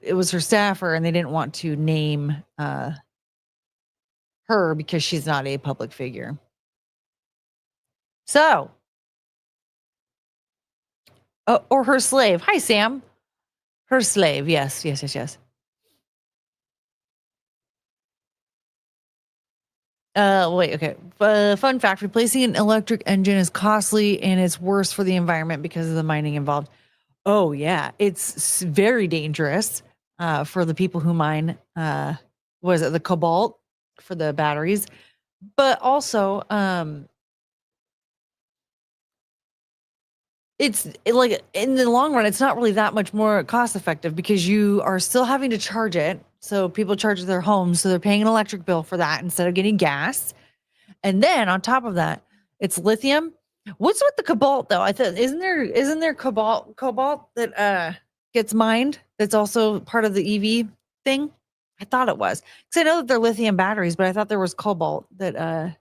it was her staffer, and they didn't want to name her because she's not a public figure. So. Or her slave. Hi, Sam. Her slave. Yes. Wait, okay. Fun fact, replacing an electric engine is costly and it's worse for the environment because of the mining involved. Oh yeah, it's very dangerous for the people who mine was it the cobalt for the batteries, but also like in the long run, it's not really that much more cost effective because you are still having to charge it. So people charge their homes, so they're paying an electric bill for that instead of getting gas. And then on top of that, it's lithium. What's with the cobalt though? I thought isn't there cobalt that gets mined that's also part of the EV thing? I thought it was. Because I know that they're lithium batteries, but I thought there was cobalt that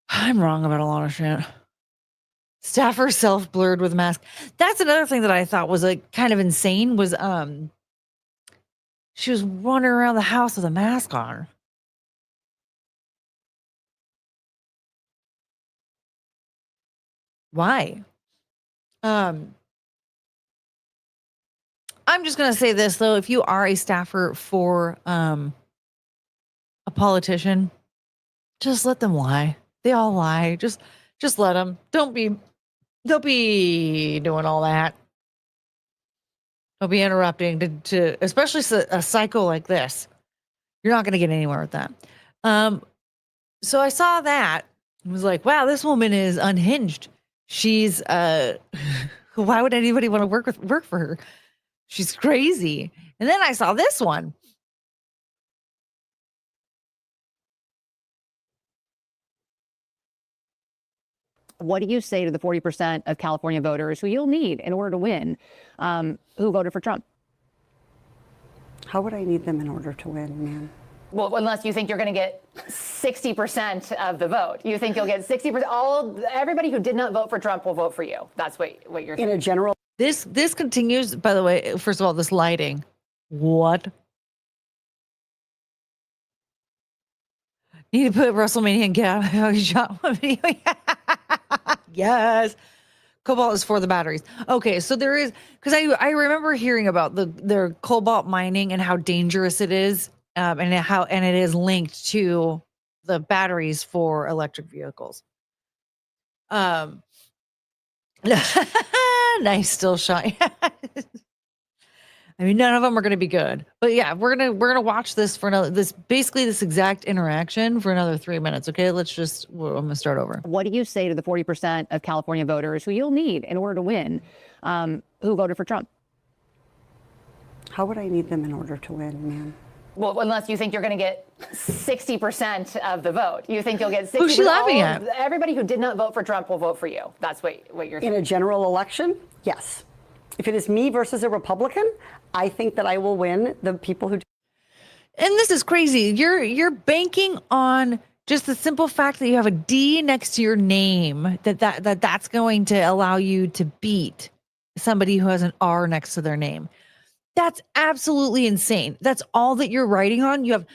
I'm wrong about a lot of shit. Staffer self-blurred with mask. That's another thing that I thought was like kind of insane was she was wandering around the house with a mask on. Why? I'm just gonna say this though, if you are a staffer for a politician, just let them lie. They all lie. Just let them. Don't be doing all that. Don't be interrupting to especially a cycle like this. You're not gonna get anywhere with that. So I saw that and was like, wow, this woman is unhinged. She's why would anybody want to work for her? She's crazy. And then I saw this one. What do you say to the 40% of California voters who you'll need in order to win, who voted for Trump? How would I need them in order to win, man? Well, unless you think you're going to get 60% of the vote. You think you'll get 60%. Everybody who did not vote for Trump will vote for you. That's what you're saying. In a general. This continues, by the way, first of all, this lighting. What? Need to put WrestleMania and get out of shot one video. Yes. Cobalt is for the batteries. Okay, so there is, because I remember hearing about their cobalt mining and how dangerous it is, and it is linked to the batteries for electric vehicles. Nice still shot. I mean, none of them are going to be good, but yeah, we're gonna watch this for this exact interaction for another 3 minutes. Okay, I'm gonna start over. What do you say to the 40% of California voters who you'll need in order to win, who voted for Trump? How would I need them in order to win, man? Well, unless you think you're going to get 60% of the vote. You think you'll get 60%. Who's she laughing at? Everybody who did not vote for Trump will vote for you. That's what you're saying. In a general election, yes. If it is me versus a Republican, I think that I will win the people who. And this is crazy. You're banking on just the simple fact that you have a D next to your name that's going to allow you to beat somebody who has an R next to their name. That's absolutely insane. That's all that you're writing on. You have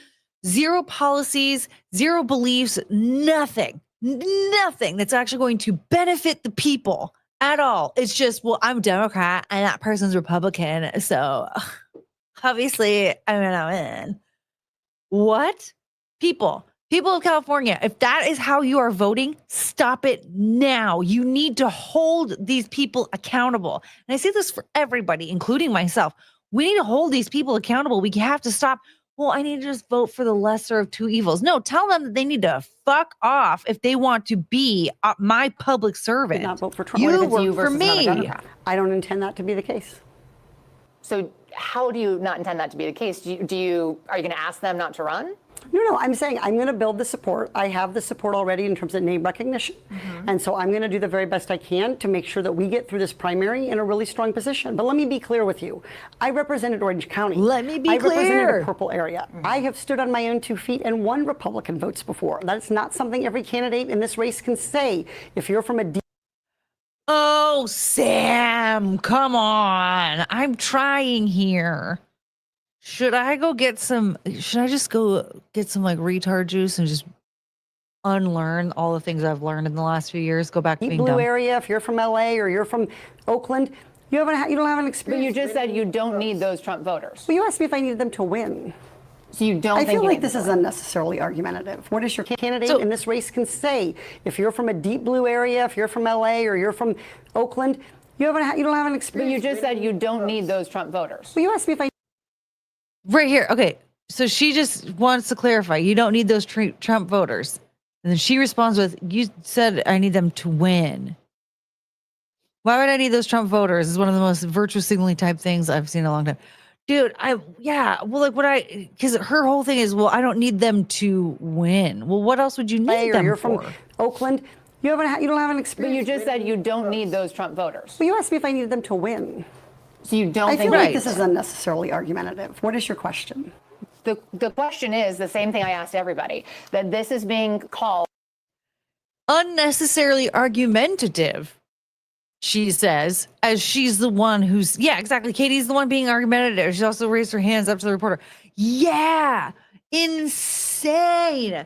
zero policies, zero beliefs, nothing that's actually going to benefit the people at all. It's just, well, I'm Democrat and that person's Republican, so obviously I'm gonna win. What? People of California, if that is how you are voting, stop it now. You need to hold these people accountable. And I say this for everybody, including myself. We need to hold these people accountable. We have to stop. Well, I need to just vote for the lesser of two evils. No, tell them that they need to fuck off if they want to be my public servant. Not vote for Trump. You work for me. I don't intend that to be the case. So how do you not intend that to be the case? Are you going to ask them not to run? No, I'm saying I'm going to build the support. I have the support already in terms of name recognition. Mm-hmm. And so I'm going to do the very best I can to make sure that we get through this primary in a really strong position. But let me be clear with you. I represented Orange County. Let me be clear. I represented a purple area. Mm-hmm. I have stood on my own 2 feet and won Republican votes before. That's not something every candidate in this race can say. If you're from a Oh, Sam, come on. I'm trying here. Should I just go get some like retard juice and just unlearn all the things I've learned in the last few years? Go back to being blue dumb. area, if you're from LA or you're from Oakland, you don't have an experience. But you just said you don't need those Trump voters. Well, you asked me if I needed them to win. So you don't I think feel you like need this to is win? unnecessarily argumentative. What is your candidate So- in this race can say? If you're from a deep blue area, if you're from LA or you're from Oakland, you don't have an But experience. you just said you don't need those Trump voters. Well, you asked me if I Right here. Okay. So she just wants to clarify. You don't need those Trump voters. And then she responds with, you said I need them to win. Why would I need those Trump voters? Is one of the most virtue signaling type things I've seen in a long time. Dude, because her whole thing is, well, I don't need them to win. Well, what else would you need or them you're for? from Oakland, you don't have an But experience. you just said you don't need those Trump voters. Well, you asked me if I needed them to win. So you don't I think feel like Right. this is unnecessarily argumentative. What is your question? the question is the same thing I asked everybody, that this is being called Unnecessarily argumentative, she says, as she's the one who's, yeah, exactly. Katie's the one being argumentative. She also raised her hands up to the reporter. Yeah, insane.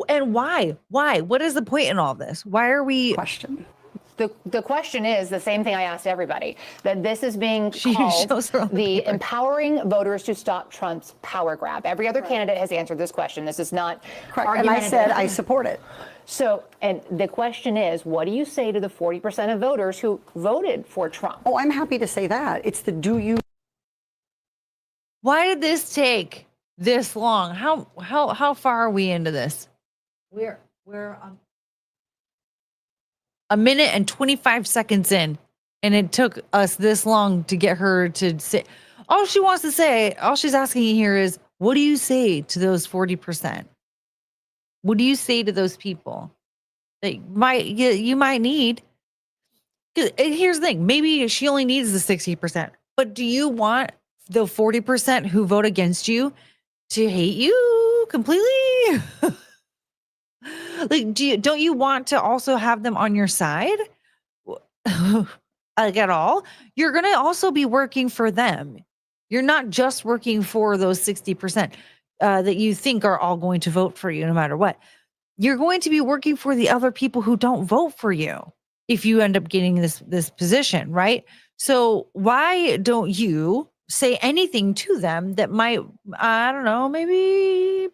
And why? Why? What is the point in all this? Why are we? Question. the question is the same thing I asked everybody, that this is being She called shows her on the the paper. empowering voters to stop Trump's power grab. Every other candidate has answered this question. This is not Correct. And I said I support it. So, and the question is, what do you say to the 40% of voters who voted for Trump? Oh, I'm happy to say that. It's the do you Why did this take this long? How far are we into this? We're a minute and 25 seconds in, and it took us this long to get her to say all she wants to say. All she's asking here is, what do you say to those 40%? What do you say to those people that you might need? 'Cause here's the thing, maybe she only needs the 60%, but do you want the 40% who vote against you to hate you completely? Like, don't you want to also have them on your side? Like, at all? You're going to also be working for them. You're not just working for those 60% that you think are all going to vote for you no matter what. You're going to be working for the other people who don't vote for you if you end up getting this position, right? So why don't you say anything to them that might, I don't know, maybe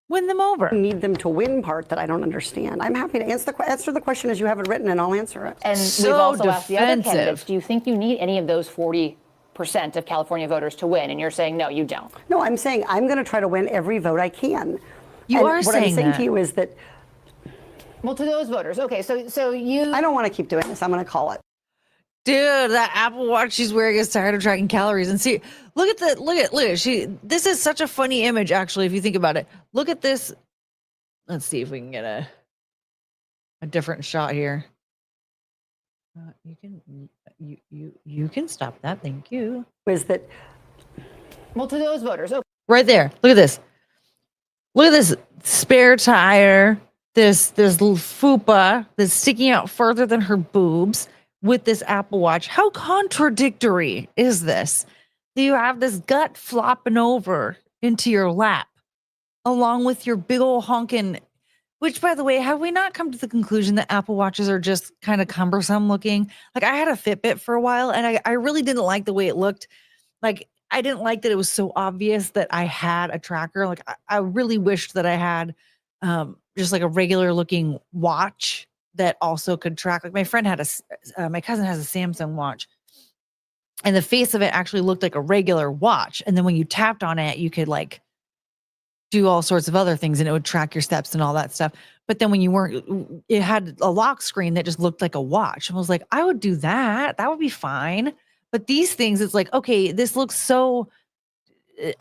win them over? need them to win part that I don't understand. I'm happy to answer the question as you have it written, and I'll answer it. And So we've also asked the other defensive. candidates, do you think you need any of those 40% of California voters to win? And you're saying, no, you don't. No, I'm saying I'm going to try to win every vote I can. You And are what saying I'm saying that. to you is that Well, to those voters. Okay, so you... I don't want to keep doing this. I'm going to call it. Dude, that Apple Watch she's wearing is tired of tracking calories. And see, look at this is such a funny image, actually, if you think about it. Look at this. Let's see if we can get a different shot here. You can stop that. Thank you. Is that Well, to those voters. Okay. Right there. Look at this. Look at this spare tire. This little fupa that's sticking out further than her boobs with this Apple Watch. How contradictory is this? Do you have this gut flopping over into your lap along with your big old honkin', which, by the way, have we not come to the conclusion that Apple Watches are just kind of cumbersome looking? Like, I had a Fitbit for a while and I really didn't like the way it looked. Like, I didn't like that it was so obvious that I had a tracker. Like, I really wished that I had just like a regular looking watch that also could track. Like, my friend had my cousin has a Samsung watch, and the face of it actually looked like a regular watch. And then when you tapped on it, you could like do all sorts of other things and it would track your steps and all that stuff. But then when you weren't, it had a lock screen that just looked like a watch. I was like, I would do that. That would be fine. But these things, it's like, okay, this looks so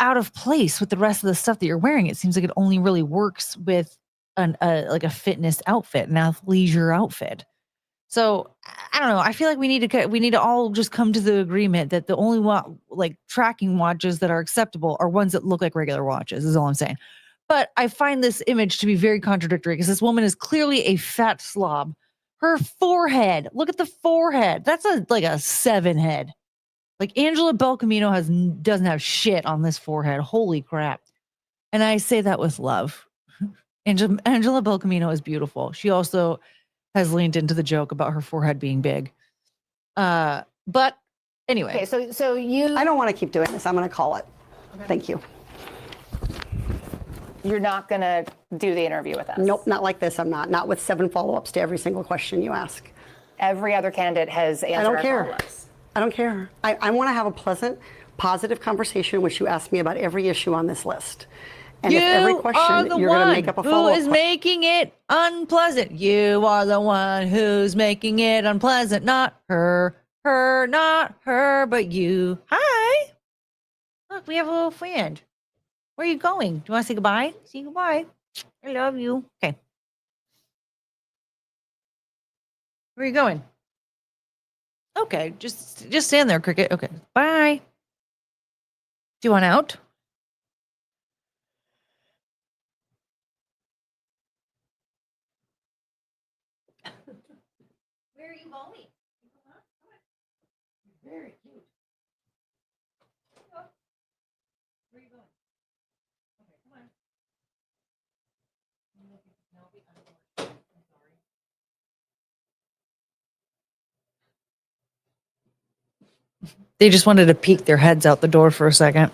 out of place with the rest of the stuff that you're wearing. It seems like it only really works with like a fitness outfit, an athleisure outfit. So I don't know. I feel like we need to all just come to the agreement that the only like tracking watches that are acceptable are ones that look like regular watches, is all I'm saying. But I find this image to be very contradictory because this woman is clearly a fat slob. Her forehead, look at the forehead. That's like a 7 head. Like, Angela Belcamino doesn't have shit on this forehead. Holy crap. And I say that with love. Angela Belcamino is beautiful. She also has leaned into the joke about her forehead being big. But anyway. Okay, so you... I don't want to keep doing this. I'm going to call it. Thank you. You're not going to do the interview with us? Nope, not like this. I'm not. Not with 7 follow-ups to every single question you ask. Every other candidate has answered I don't our care. follow-ups. I don't care. I want to have a pleasant, positive conversation in which you ask me about every issue on this list. And if every question you're going to make up a follow-up who is making it unpleasant. You are the one who's making it unpleasant, not her, not her, but you. Hi. Look, we have a little friend. Where are you going? Do you want to say goodbye? Say goodbye. I love you. Okay. Where are you going? Okay, just stand there, Cricket. Okay, bye. Do you want out? Where are you going? Very cute. Where are you going? Okay, come on. I'm sorry. They just wanted to peek their heads out the door for a second.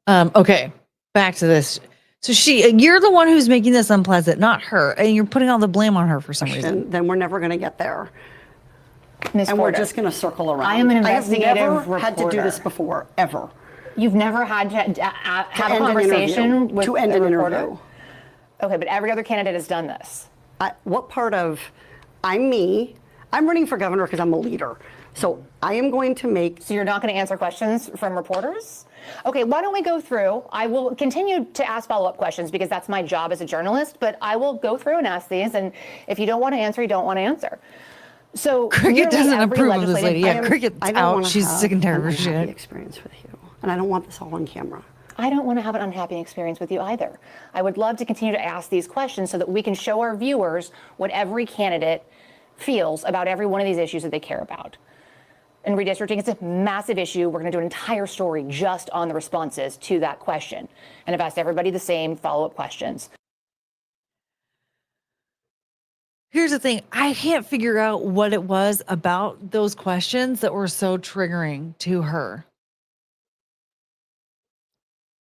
Okay, back to this. So you're the one who's making this unpleasant, not her, and you're putting all the blame on her for some reason. Then we're never going to get there. Ms. And we're Porter, just going to circle around. I am an I investigative have never had to do reporter. this before, ever. You've never had to have a end an conversation interview. with To end a an reporter? interview. Okay, but every other candidate has done this. What part of I'm me? I'm running for governor because I'm a leader. So I am going to make. So you're not going to answer questions from reporters? Okay, why don't we go through? I will continue to ask follow-up questions because that's my job as a journalist, but I will go through and ask these, and if you don't want to answer, you don't want to answer. So Cricket nearly doesn't every approve of this legislative- lady. Yeah, Cricket's I don't out. wanna She's have sick and tired of an her unhappy shit. experience with you, and I don't want this all on camera. I don't want to have an unhappy experience with you either. I would love to continue to ask these questions so that we can show our viewers what every candidate feels about every one of these issues that they care about. And redistricting is a massive issue. We're going to do an entire story just on the responses to that question. And I've asked everybody the same follow-up questions. Here's the thing. I can't figure out what it was about those questions that were so triggering to her.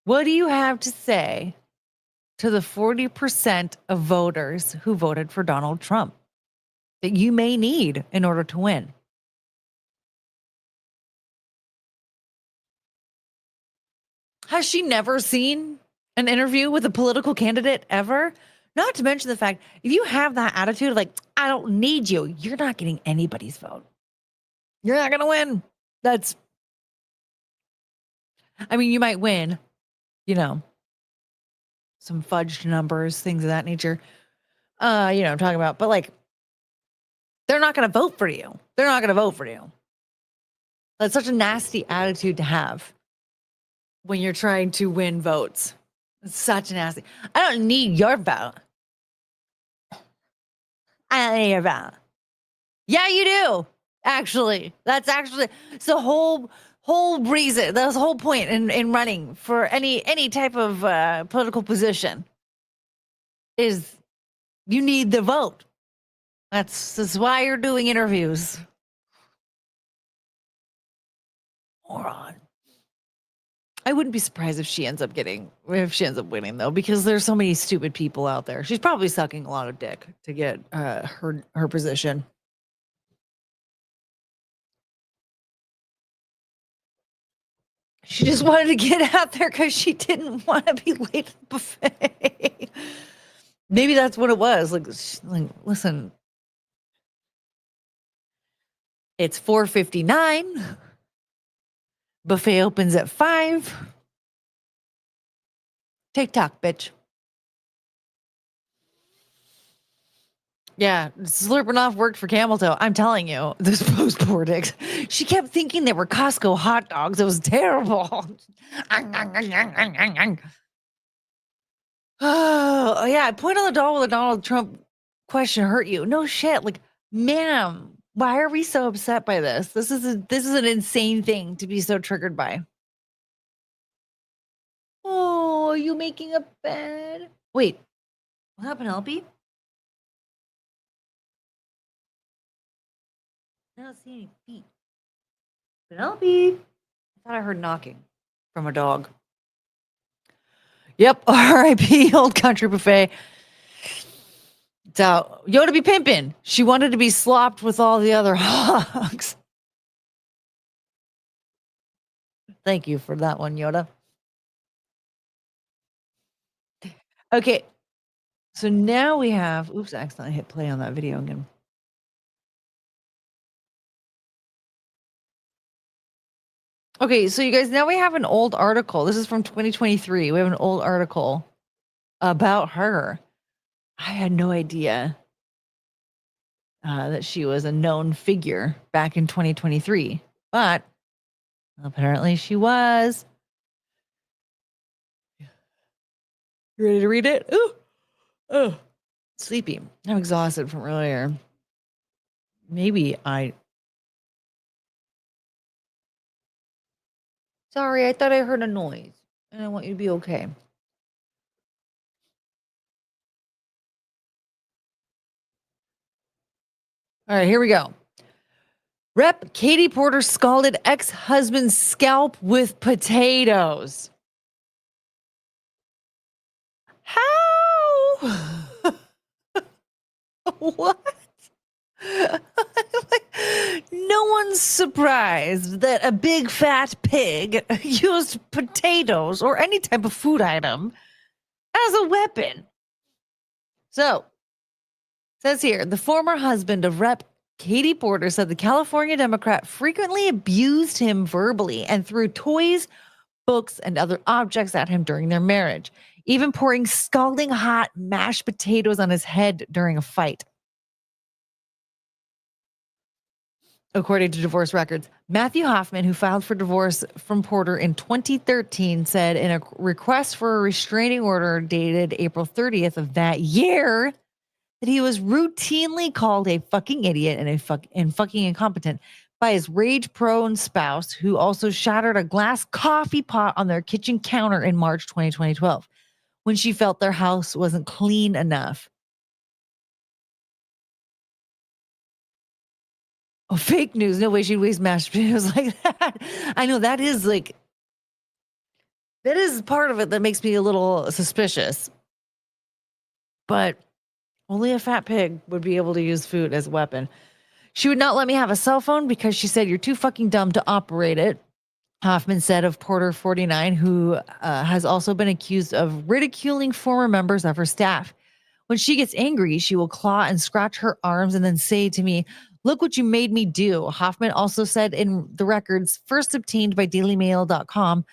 What do you have to say to the 40% of voters who voted for Donald Trump that you may need in order to win? Has she never seen an interview with a political candidate ever? Not to mention the fact, if you have that attitude, like, I don't need you, you're not getting anybody's vote. You're not going to win. I mean, you might win, some fudged numbers, things of that nature. I'm talking about, but like, they're not going to vote for you. They're not going to vote for you. That's such a nasty attitude to have when you're trying to win votes. It's such a nasty. I don't need your vote. I don't need your vote. Yeah, you do. Actually, that's actually it's the whole reason. That's the whole point in running for any type of political position is you need the vote. That's why you're doing interviews. Moron. I wouldn't be surprised if she ends up winning though, because there's so many stupid people out there. She's probably sucking a lot of dick to get her position. She just wanted to get out there because she didn't want to be late at the buffet. Maybe that's what it was. Like, listen, it's 4:59. Buffet opens at 5. TikTok, bitch. Yeah, slurping off worked for camel toe. I'm telling you, this post-portix. She kept thinking they were Costco hot dogs. It was terrible. Oh, yeah. Point on the doll with a Donald Trump question hurt you. No shit. Like, ma'am, why are we so upset by this? This is an insane thing to be so triggered by. Oh, are you making a bed? Wait, was that Penelope? I don't see any feet. Penelope, I thought I heard knocking from a dog. Yep. R.I.P. Old Country Buffet. So Yoda be pimping. She wanted to be slopped with all the other hogs. Thank you for that one, Yoda. Okay. So now we have, oops, I accidentally hit play on that video again. Okay, so you guys, now we have an old article. This is from 2023. We have an old article about her. I had no idea that she was a known figure back in 2023, but apparently she was. You ready to read it? Ooh, oh, sleepy. I'm exhausted from earlier. Maybe I. Sorry, I thought I heard a noise, and I want you to be okay. All right, here we go. Rep Katie Porter scalded ex-husband's scalp with potatoes. How? What? No one's surprised that a big fat pig used potatoes or any type of food item as a weapon. So, says here, the former husband of Rep. Katie Porter said the California Democrat frequently abused him verbally and threw toys, books, and other objects at him during their marriage, even pouring scalding hot mashed potatoes on his head during a fight. According to divorce records, Matthew Hoffman, who filed for divorce from Porter in 2013, said in a request for a restraining order dated April 30th of that year that he was routinely called a fucking idiot and fucking incompetent by his rage-prone spouse, who also shattered a glass coffee pot on their kitchen counter in March 2012 when she felt their house wasn't clean enough. Oh, fake news. No way she'd waste mashed potatoes like that. I know that is part of it that makes me a little suspicious. But only a fat pig would be able to use food as a weapon. She would not let me have a cell phone because she said, you're too fucking dumb to operate it. Hoffman said of Porter, 49, who has also been accused of ridiculing former members of her staff. When she gets angry, she will claw and scratch her arms and then say to me, look what you made me do. Hoffman also said in the records first obtained by dailymail.com,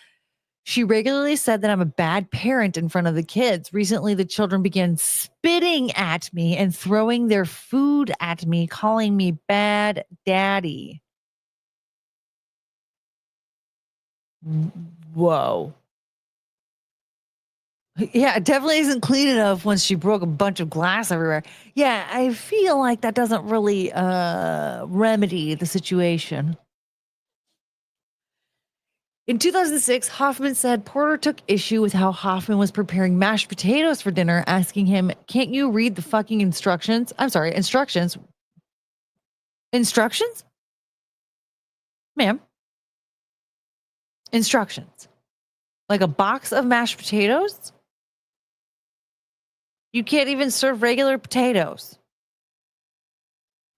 she regularly said that I'm a bad parent in front of the kids. Recently, the children began spitting at me and throwing their food at me, calling me bad daddy. Whoa. Yeah, it definitely isn't clean enough once she broke a bunch of glass everywhere. Yeah, I feel like that doesn't really remedy the situation. In 2006, Hoffman said Porter took issue with how Hoffman was preparing mashed potatoes for dinner, asking him, can't you read the fucking instructions? I'm sorry, instructions? Instructions? Ma'am. Instructions. Like a box of mashed potatoes? You can't even serve regular potatoes.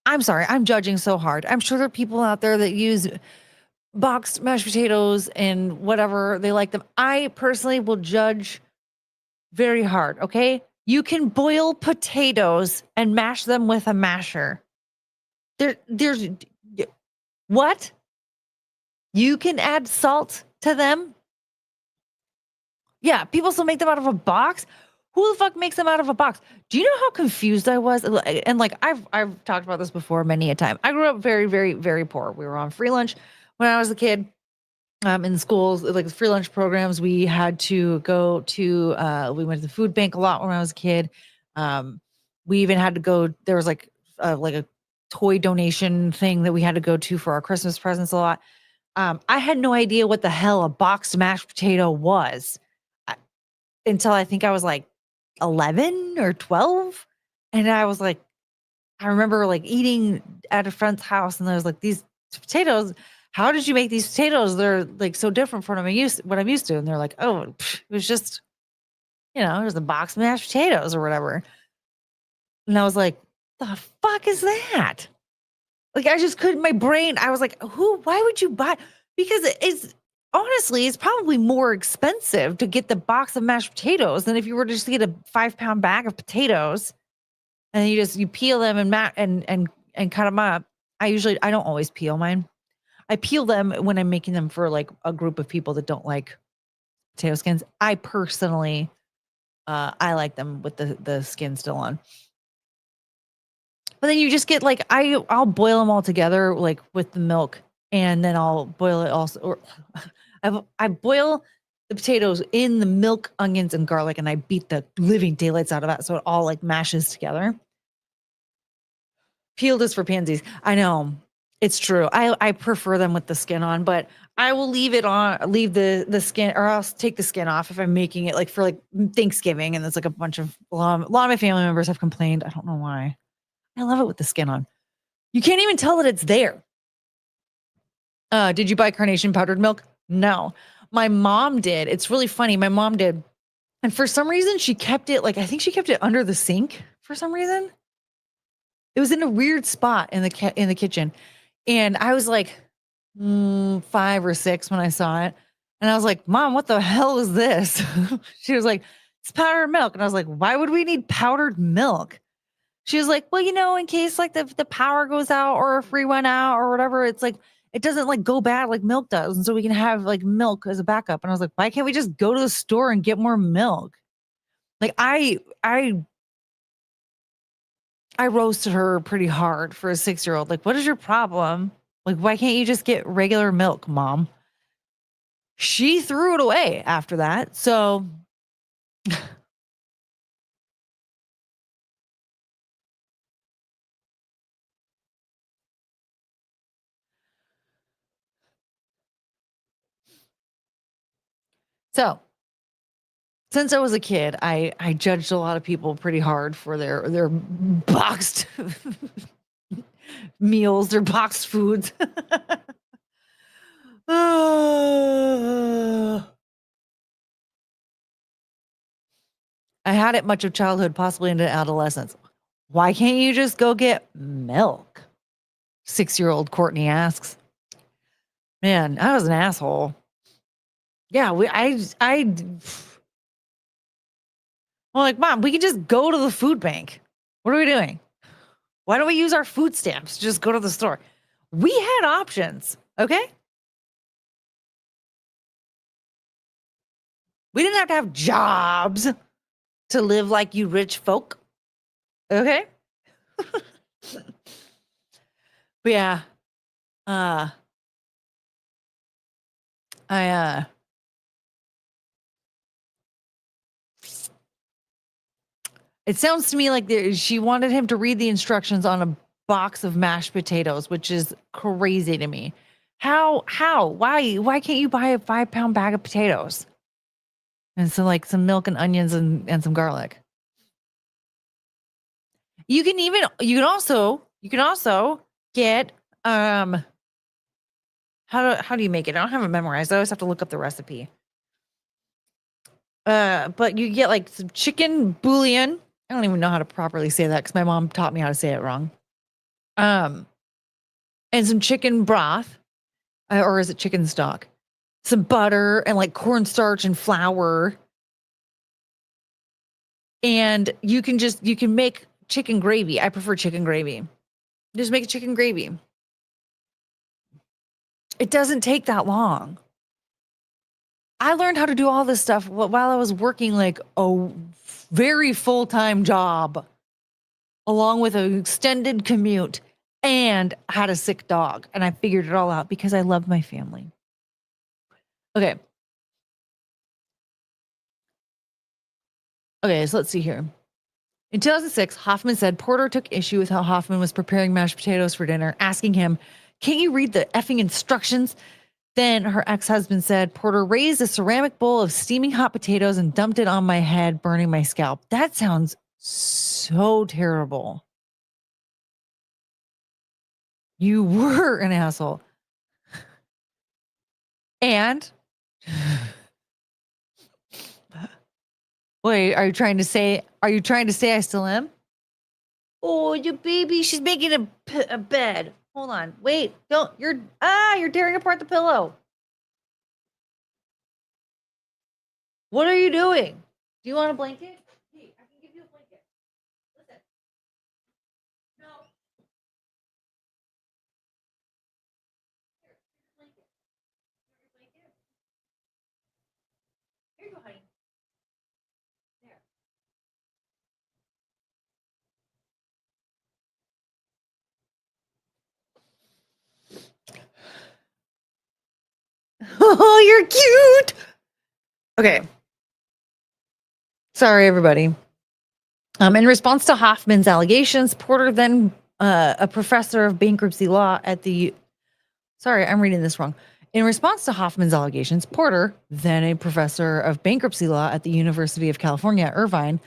I'm sorry, I'm judging so hard. I'm sure there are people out there that use boxed mashed potatoes and whatever they like them. I personally will judge very hard, okay? You can boil potatoes and mash them with a masher. There's what? You can add salt to them? Yeah, people still make them out of a box. Who the fuck makes them out of a box? Do you know how confused I was? And like I've talked about this before many a time. I grew up very, very, very poor. We were on free lunch when I was a kid. In schools, like free lunch programs, we had to go to. We went to the food bank a lot when I was a kid. We even had to go. There was like a toy donation thing that we had to go to for our Christmas presents a lot. I had no idea what the hell a boxed mashed potato was until I think I was like 11 or 12. And I was like, I remember like eating at a friend's house and there was like these potatoes. how did you make these potatoes? They're like so different from what I'm used to. And they're like, oh, it was just, there's a box of mashed potatoes or whatever. And I was like, the fuck is that? Like, I just couldn't, my brain, I was like, why would you buy? Because honestly, it's probably more expensive to get the box of mashed potatoes than if you were to just get a 5-pound bag of potatoes and you peel them and cut them up. I don't always peel mine. I peel them when I'm making them for like a group of people that don't like potato skins. I personally, I like them with the skin still on. But then you just get like, I'll boil them all together, like with the milk, and then I'll boil it also. Or I boil the potatoes in the milk, onions, and garlic, and I beat the living daylights out of that so it all like mashes together. Peeled is for pansies. I know, it's true. I prefer them with the skin on, but I will leave the skin, or I'll take the skin off if I'm making it like for like Thanksgiving, and there's like a lot of my family members have complained. I don't know why. I love it with the skin on. You can't even tell that it's there. Did you buy carnation powdered milk? No. My mom did. It's really funny. My mom did. And for some reason, she kept it, I think she kept it under the sink for some reason. It was in a weird spot in the kitchen. And I was like 5 or 6 when I saw it. And I was like, Mom, what the hell is this? She was like, it's powdered milk. And I was like, why would we need powdered milk? She was like, well, in case like the power goes out or if we went out or whatever, it's like, it doesn't like go bad like milk does. And so we can have like milk as a backup. And I was like, why can't we just go to the store and get more milk? Like I roasted her pretty hard for a 6-year-old. Like, what is your problem? Like, why can't you just get regular milk, Mom? She threw it away after that. So since I was a kid, I judged a lot of people pretty hard for their boxed meals, their boxed foods. I had it much of childhood, possibly into adolescence. Why can't you just go get milk? 6-year-old Courtney asks. Man, I was an asshole. Yeah, I'm like, Mom, we can just go to the food bank. What are we doing? Why don't we use our food stamps? Just go to the store. We had options, okay? We didn't have to have jobs to live like you rich folk, okay? But yeah, it sounds to me like she wanted him to read the instructions on a box of mashed potatoes, which is crazy to me. How? Why can't you buy a 5-pound bag of potatoes? And so like some milk and onions and some garlic. You can also get how do you make it? I don't have it memorized. I always have to look up the recipe. But you get like some chicken bouillon. I don't even know how to properly say that because my mom taught me how to say it wrong. And some chicken broth, or is it chicken stock? Some butter and like cornstarch and flour. And you can make chicken gravy. I prefer chicken gravy. Just make chicken gravy. It doesn't take that long. I learned how to do all this stuff while I was working like a very full-time job, along with an extended commute, and had a sick dog. And I figured it all out because I love my family. Okay. Okay, so let's see here. In 2006, Hoffman said Porter took issue with how Hoffman was preparing mashed potatoes for dinner, asking him, "Can't you read the effing instructions?" Then her ex-husband said Porter raised a ceramic bowl of steaming hot potatoes and dumped it on my head, burning my scalp. That sounds so terrible. You were an asshole. And wait, are you trying to say I still am? Oh, you baby, she's making a bed. Hold on. Wait, don't. You're tearing apart the pillow. What are you doing? Do you want a blanket? Hey, I can give you a blanket. Listen. No. Here, here's a blanket. Here's a blanket. Here you go, honey. There. Oh, you're cute. Okay. Sorry, everybody. In response to Hoffman's allegations, Porter, then a professor of bankruptcy law at the. Sorry, I'm reading this wrong. In response to Hoffman's allegations, Porter, then a professor of bankruptcy law at the University of California at Irvine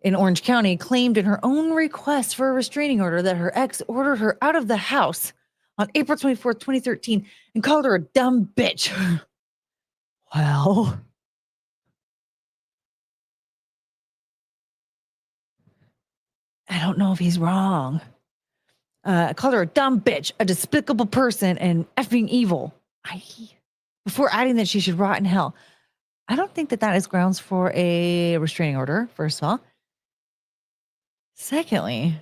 in Orange County, claimed in her own request for a restraining order that her ex ordered her out of the house on April 24th, 2013, and called her a dumb bitch. Well, I don't know if he's wrong. Called her a dumb bitch, a despicable person, and effing evil. Before adding that she should rot in hell. I don't think that is grounds for a restraining order, first of all. Secondly,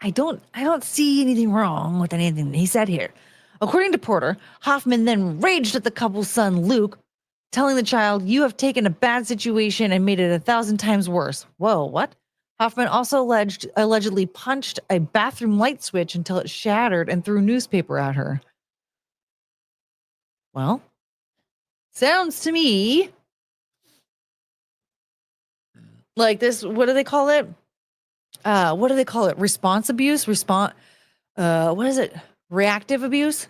I don't see anything wrong with anything he said here. According to Porter, Hoffman then raged at the couple's son, Luke, telling the child, "You have taken a bad situation and made it 1,000 times worse." Whoa, what? Hoffman also allegedly punched a bathroom light switch until it shattered and threw newspaper at her. Well, sounds to me like this. What do they call it? Response abuse? What is it? Reactive abuse?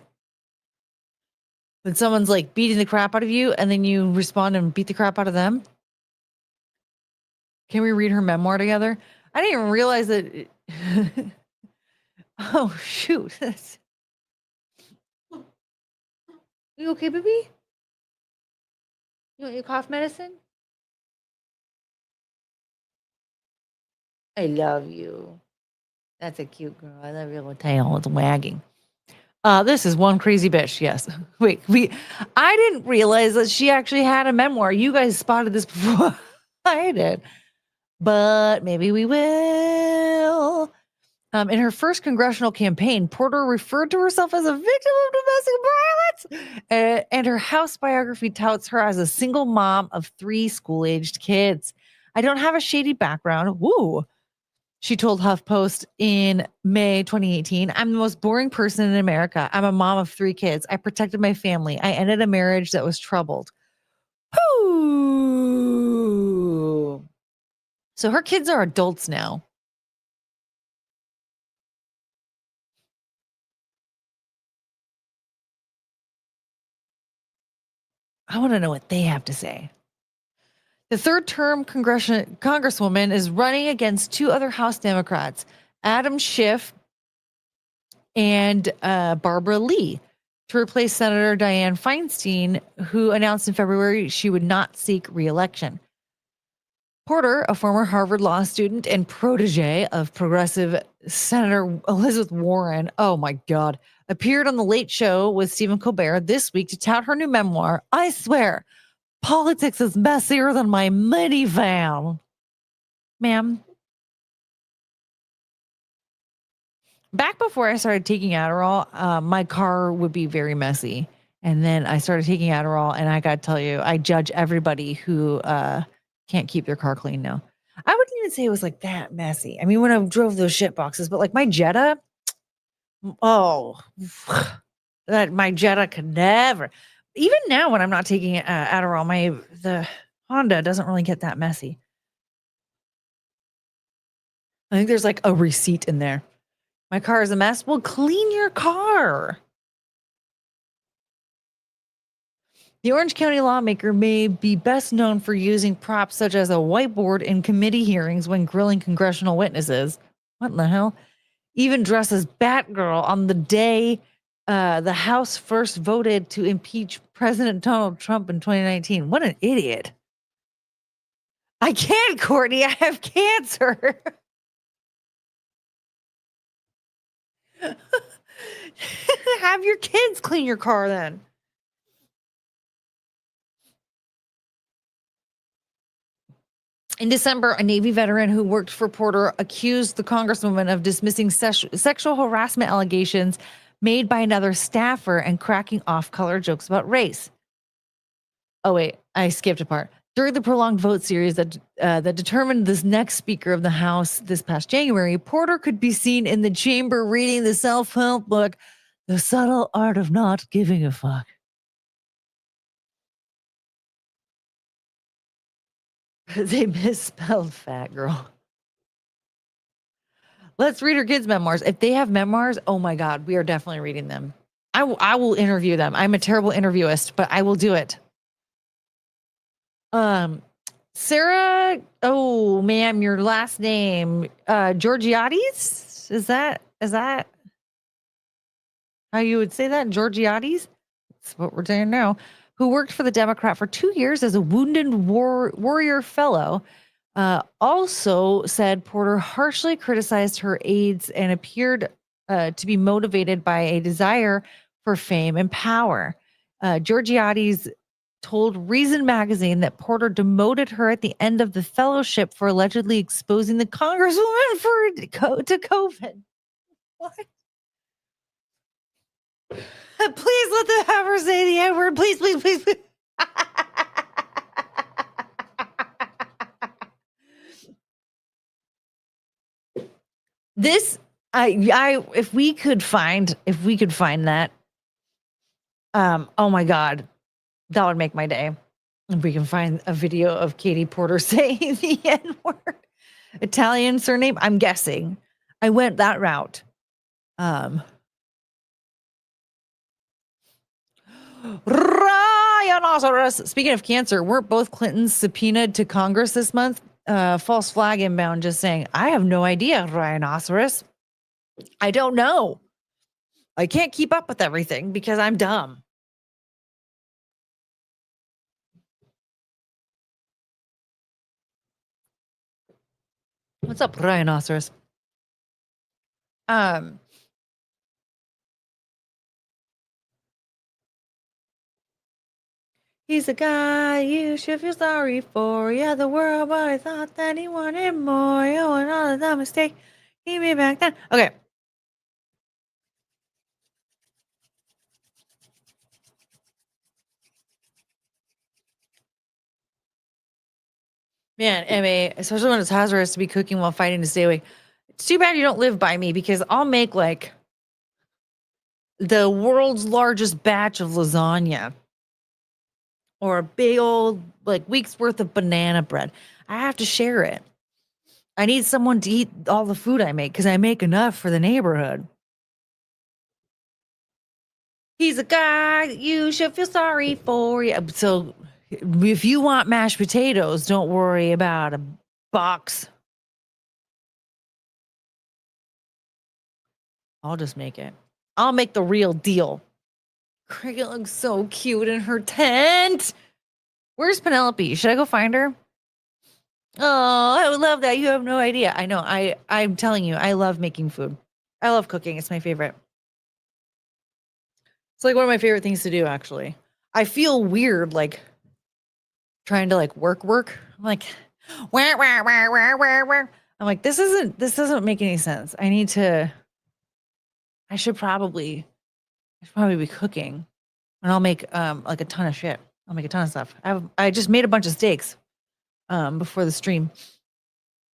When someone's like beating the crap out of you and then you respond and beat the crap out of them? Can we read her memoir together? I didn't even realize that. Oh, shoot. You okay, baby? You want your cough medicine? I love you. That's a cute girl. I love your little tail. It's wagging. This is one crazy bitch. Yes. Wait, I didn't realize that she actually had a memoir. You guys spotted this before I did. But maybe we will. In her first congressional campaign, Porter referred to herself as a victim of domestic violence, and her house biography touts her as a single mom of 3 school-aged kids. "I don't have a shady background." Woo. She told HuffPost in May 2018, "I'm the most boring person in America. I'm a mom of 3 kids. I protected my family. I ended a marriage that was troubled." Ooh. So her kids are adults now. I want to know what they have to say. The third-term congresswoman is running against 2 other House Democrats, Adam Schiff and Barbara Lee, to replace Senator Dianne Feinstein, who announced in February she would not seek re-election. Porter, a former Harvard law student and protege of progressive Senator Elizabeth Warren, oh my God, appeared on The Late Show with Stephen Colbert this week to tout her new memoir, "I Swear, Politics is Messier Than My Minivan." Ma'am. Back before I started taking Adderall, my car would be very messy. And then I started taking Adderall, and I got to tell you, I judge everybody who can't keep their car clean now. I wouldn't even say it was like that messy. I mean, when I drove those shit boxes, but like my Jetta, that my Jetta could never. Even now, when I'm not taking Adderall, the Honda doesn't really get that messy. I think there's like a receipt in there. My car is a mess. Well, clean your car. The Orange County lawmaker may be best known for using props such as a whiteboard in committee hearings when grilling congressional witnesses. What in the hell? Even dressed as Batgirl on the day the House first voted to impeach President Donald Trump in 2019. What an idiot. I can't, Courtney. I have cancer. Have your kids clean your car then. In December, a Navy veteran who worked for Porter accused the Congresswoman of dismissing sexual harassment allegations made by another staffer and cracking off-color jokes about race. Oh, wait, I skipped a part. During the prolonged vote series that determined this next Speaker of the House this past January, Porter could be seen in the chamber reading the self-help book, The Subtle Art of Not Giving a Fuck. They misspelled fat girl. Let's read her kids' memoirs. If they have memoirs, oh my God, we are definitely reading them. I will interview them. I'm a terrible interviewist, but I will do it. Sarah, oh ma'am, your last name, Georgiades? Is that how you would say that? Georgiades? That's what we're saying now. Who worked for the Democrat for 2 years as a wounded warrior fellow, also said Porter harshly criticized her aides and appeared to be motivated by a desire for fame and power. Georgiades told Reason magazine that Porter demoted her at the end of the fellowship for allegedly exposing the Congresswoman to COVID. What? Please let the hammer say the N word. Please, please, please, please. This, if we could find that, oh my God, that would make my day. If we can find a video of Katie Porter saying the N word, Italian surname, I'm guessing. I went that route. Rhinoceros. Speaking of cancer, weren't both Clintons subpoenaed to Congress this month? False flag inbound just saying, I have no idea, Rhinoceros. I don't know. I can't keep up with everything because I'm dumb. What's up, Rhinoceros? He's a guy you should feel sorry for. Yeah, the world, but I thought that he wanted more. Oh, and all of that mistake he made back then. Okay. Man, MA, especially when it's hazardous to be cooking while fighting to stay awake. It's too bad you don't live by me because I'll make like the world's largest batch of lasagna or a big old like week's worth of banana bread. I have to share it. I need someone to eat all the food I make because I make enough for the neighborhood. He's a guy you should feel sorry for. Yeah, so if you want mashed potatoes, don't worry about a box. I'll just make it. I'll make the real deal. Cricket looks so cute in her tent. Where's Penelope? Should I go find her? Oh, I would love that. You have no idea. I know. I'm telling you, I love making food. I love cooking. It's my favorite. It's like one of my favorite things to do, actually. I feel weird, like trying to like work. I'm like, where. I'm like, this doesn't make any sense. I should probably be cooking, and I'll make like a ton of shit. I'll make a ton of stuff. I just made a bunch of steaks before the stream.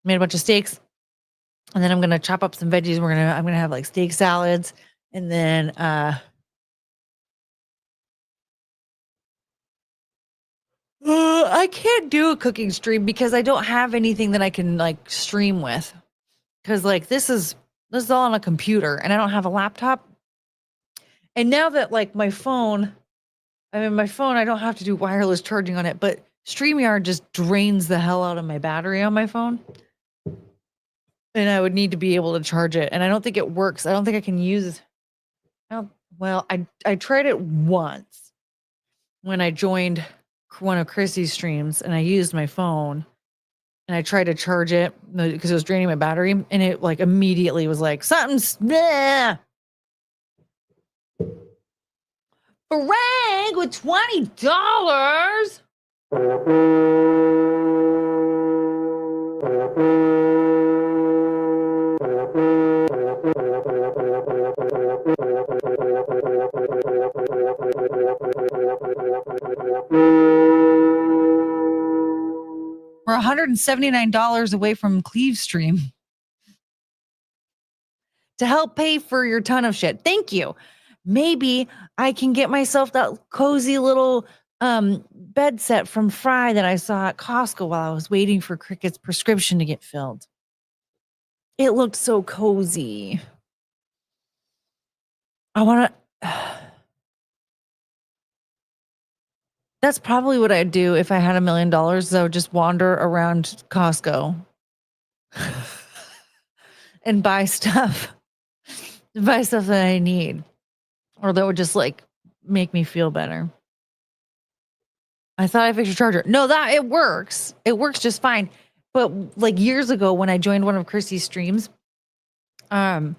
Made a bunch of steaks, and then I'm gonna chop up some veggies. I'm gonna have like steak salads, and then I can't do a cooking stream because I don't have anything that I can like stream with. Because like this is all on a computer, and I don't have a laptop. And now that like my phone, I don't have to do wireless charging on it, but StreamYard just drains the hell out of my battery on my phone. And I would need to be able to charge it. And I don't think it works. I don't think I can use, I Well, I tried it once when I joined one of Chrissy's streams and I used my phone and I tried to charge it because it was draining my battery and it like immediately was like something's bleh. Frank with $20. We're $179 away from Cleve stream to help pay for your ton of shit. Thank you. Maybe I can get myself that cozy little bed set from Fry that I saw at Costco while I was waiting for Cricket's prescription to get filled. It looked so cozy. I want to. That's probably what I'd do if I had $1 million. I would just wander around Costco and buy stuff that I need, or that would just like make me feel better. I thought I fixed your charger. No, that it works. It works just fine. But like years ago when I joined one of Chrissy's streams, I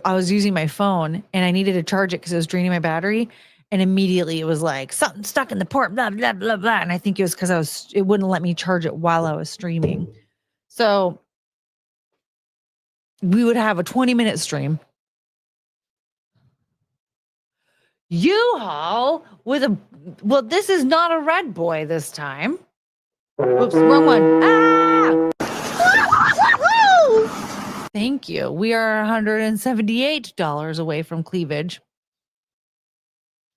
was using my phone and I needed to charge it because it was draining my battery. And immediately it was like something stuck in the port, blah, blah, blah, blah. And I think it was because it wouldn't let me charge it while I was streaming. So we would have a 20-minute stream. U-Haul with well, this is not a red boy this time. Whoops, wrong one. Ah! Thank you. We are $178 away from cleavage.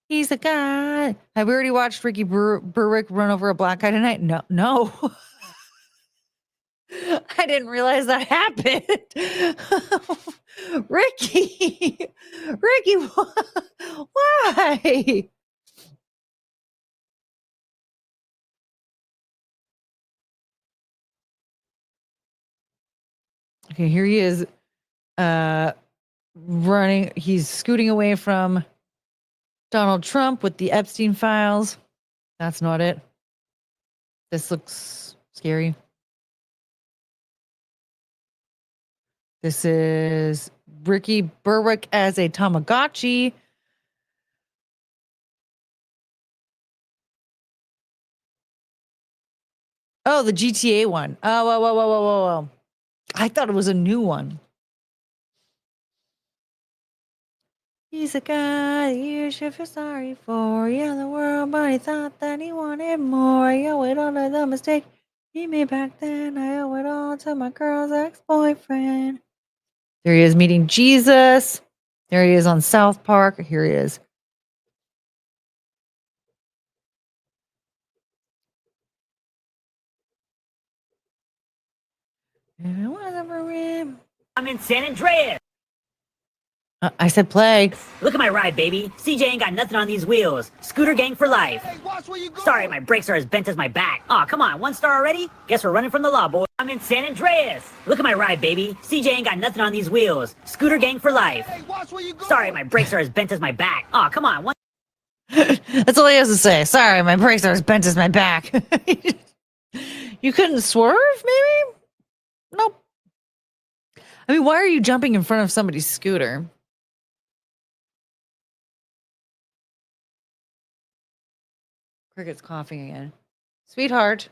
He's a guy. Have we already watched Ricky Berwick run over a black guy tonight? No. I didn't realize that happened. Ricky, why? Okay, here he is, running. He's scooting away from Donald Trump with the Epstein files. That's not it. This looks scary. This is Ricky Berwick as a Tamagotchi. Oh, the GTA one. Oh, whoa. I thought it was a new one. He's a guy you should feel sorry for. Yeah, the world, but he thought that he wanted more. I owe it all to the mistake he made back then. I owe it all to my girl's ex-boyfriend. There he is meeting Jesus. There he is on South Park. Here he is. If it wasn't for him. I'm in San Andreas. I said play. Look at my ride, baby. CJ ain't got nothing on these wheels. Scooter gang for life. Hey, watch where you go. Sorry, my brakes are as bent as my back. Aw, come on, 1 star already? Guess we're running from the law, boy. I'm in San Andreas. Look at my ride, baby. CJ ain't got nothing on these wheels. Scooter gang for life. Hey, watch where you go. Sorry, my brakes are as bent as my back. Aw, come on, That's all he has to say. Sorry, my brakes are as bent as my back. You couldn't swerve, maybe? Nope. I mean, why are you jumping in front of somebody's scooter? Cricket's coughing again. Sweetheart.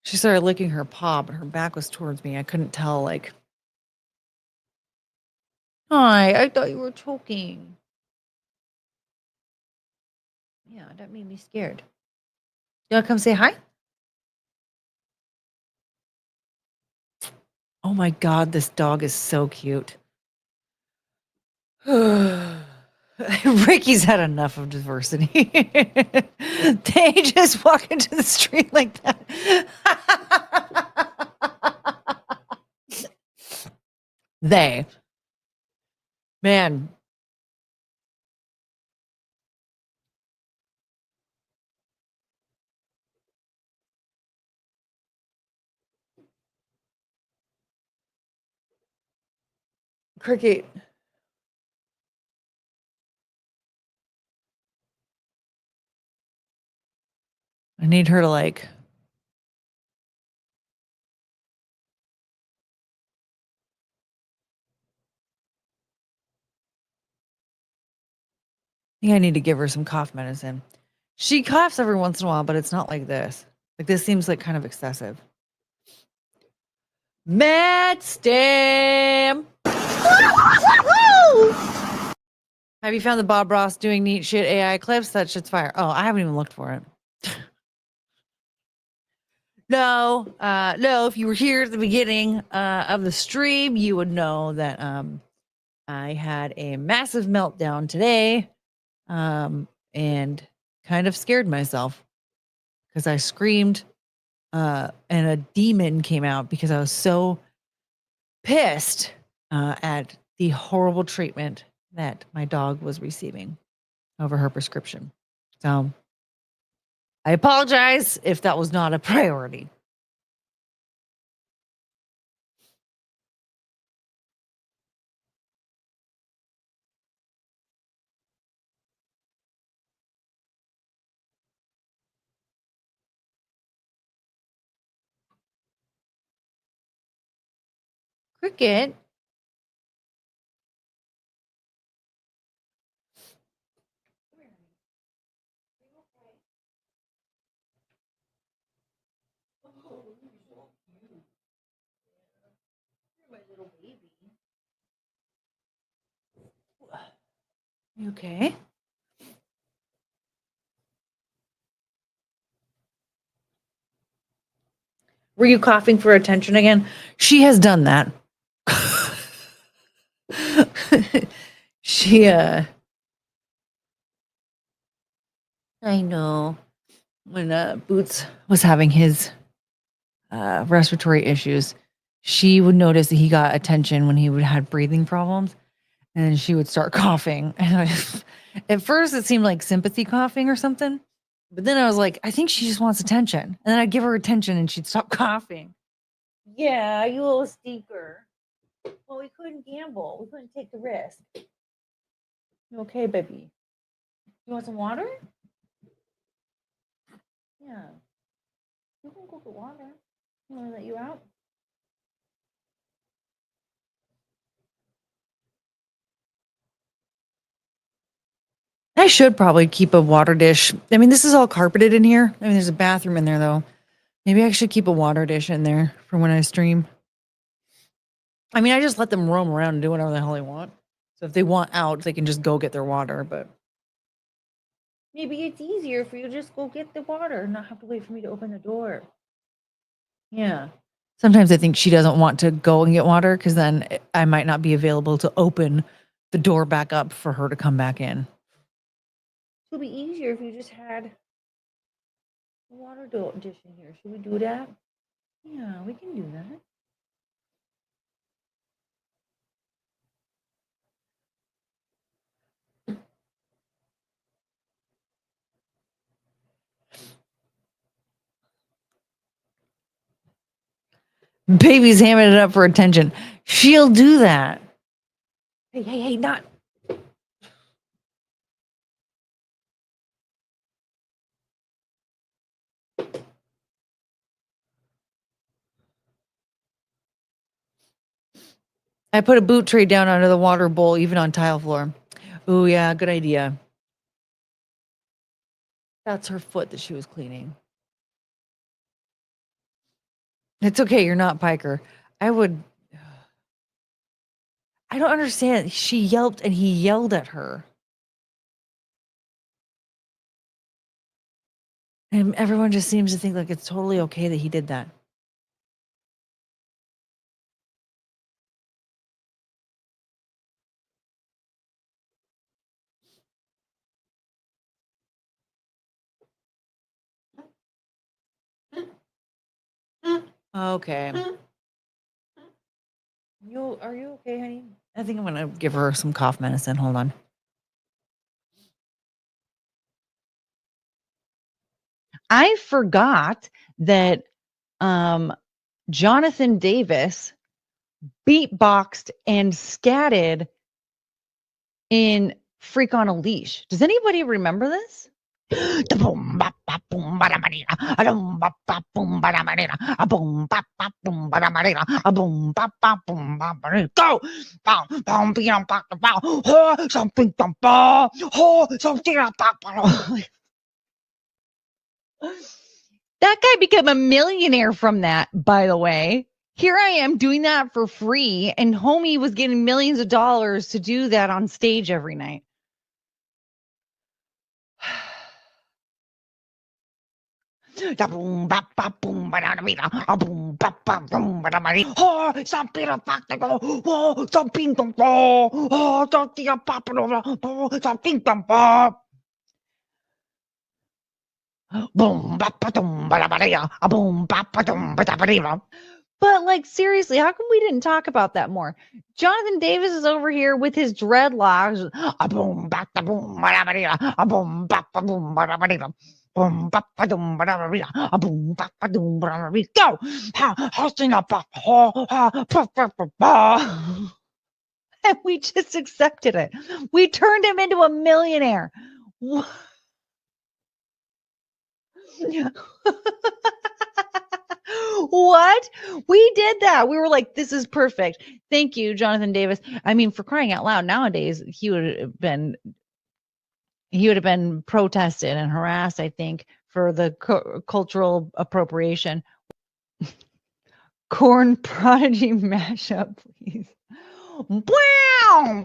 She started licking her paw, but her back was towards me. I couldn't tell, like. Hi, I thought you were choking. Yeah, that made me scared. You want to come say hi? Oh my God, this dog is so cute. Ricky's had enough of diversity. They just walk into the street like that. Man, Cricket. I need her to like. I think I need to give her some cough medicine. She coughs every once in a while, but it's not like this. Like this seems like kind of excessive. Matt Stam. Have you found the Bob Ross doing neat shit AI clips? That shit's fire. Oh, I haven't even looked for it. No, if you were here at the beginning of the stream, you would know that I had a massive meltdown today and kind of scared myself because I screamed and a demon came out because I was so pissed at the horrible treatment that my dog was receiving over her prescription. So I apologize if that was not a priority. Cricket. You okay? Were you coughing for attention again? She has done that. She I know. When Boots was having his respiratory issues, she would notice that he got attention when he would had breathing problems, and then she would start coughing. And at first, it seemed like sympathy coughing or something, but then I was like, I think she just wants attention. And then I'd give her attention, and she'd stop coughing. Yeah, you little stinker. Well, we couldn't gamble. We couldn't take the risk. You okay, baby? You want some water? Yeah. You can go get water. You want to let you out? I should probably keep a water dish. I mean, this is all carpeted in here. I mean, there's a bathroom in there, though. Maybe I should keep a water dish in there for when I stream. I mean, I just let them roam around and do whatever the hell they want. So if they want out, they can just go get their water. But maybe it's easier for you to just go get the water and not have to wait for me to open the door. Yeah. Sometimes I think she doesn't want to go and get water because then I might not be available to open the door back up for her to come back in. It would be easier if you just had a water dish in here. Should we do that? Yeah, we can do that. Baby's hamming it up for attention. She'll do that. Hey, not. I put a boot tray down under the water bowl, even on tile floor. Oh, yeah, good idea. That's her foot that she was cleaning. It's okay. You're not Piker. I don't understand. She yelped and he yelled at her. And everyone just seems to think like it's totally okay that he did that. Okay. Are you okay, honey? I think I'm gonna give her some cough medicine. Hold on. I forgot that Jonathan Davis beatboxed and scatted in Freak on a Leash. Does anybody remember this? That guy became a millionaire from that, by the way. Here I am doing that for free, and homie was getting millions of dollars to do that on stage every night. But like seriously, how come we didn't talk about that more? Jonathan Davis is over here with his dreadlocks. Go! And we just accepted it. We turned him into a millionaire. What? We did that. We were like, this is perfect. Thank you, Jonathan Davis. I mean, for crying out loud, nowadays he would have been protested and harassed, I think, for the cultural appropriation. Corn Prodigy mashup, please. Go!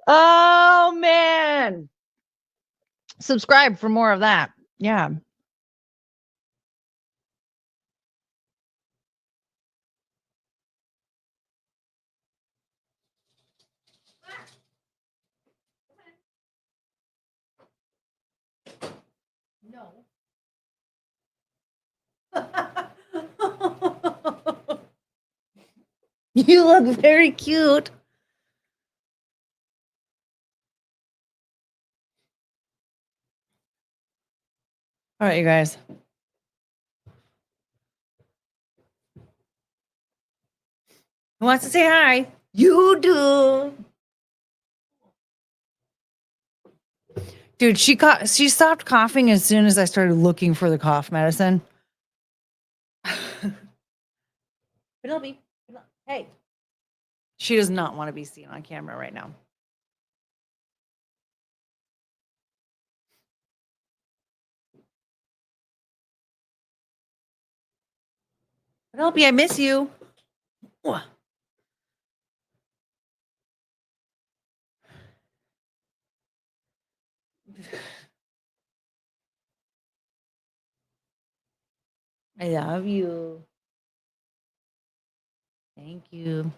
Oh man. Subscribe for more of that. Yeah. No. You look very cute. All right, you guys. Who wants to say hi? You do. Dude, she stopped coughing as soon as I started looking for the cough medicine. Penelope, hey. She does not want to be seen on camera right now. Penelope, I miss you. I love you. Thank you.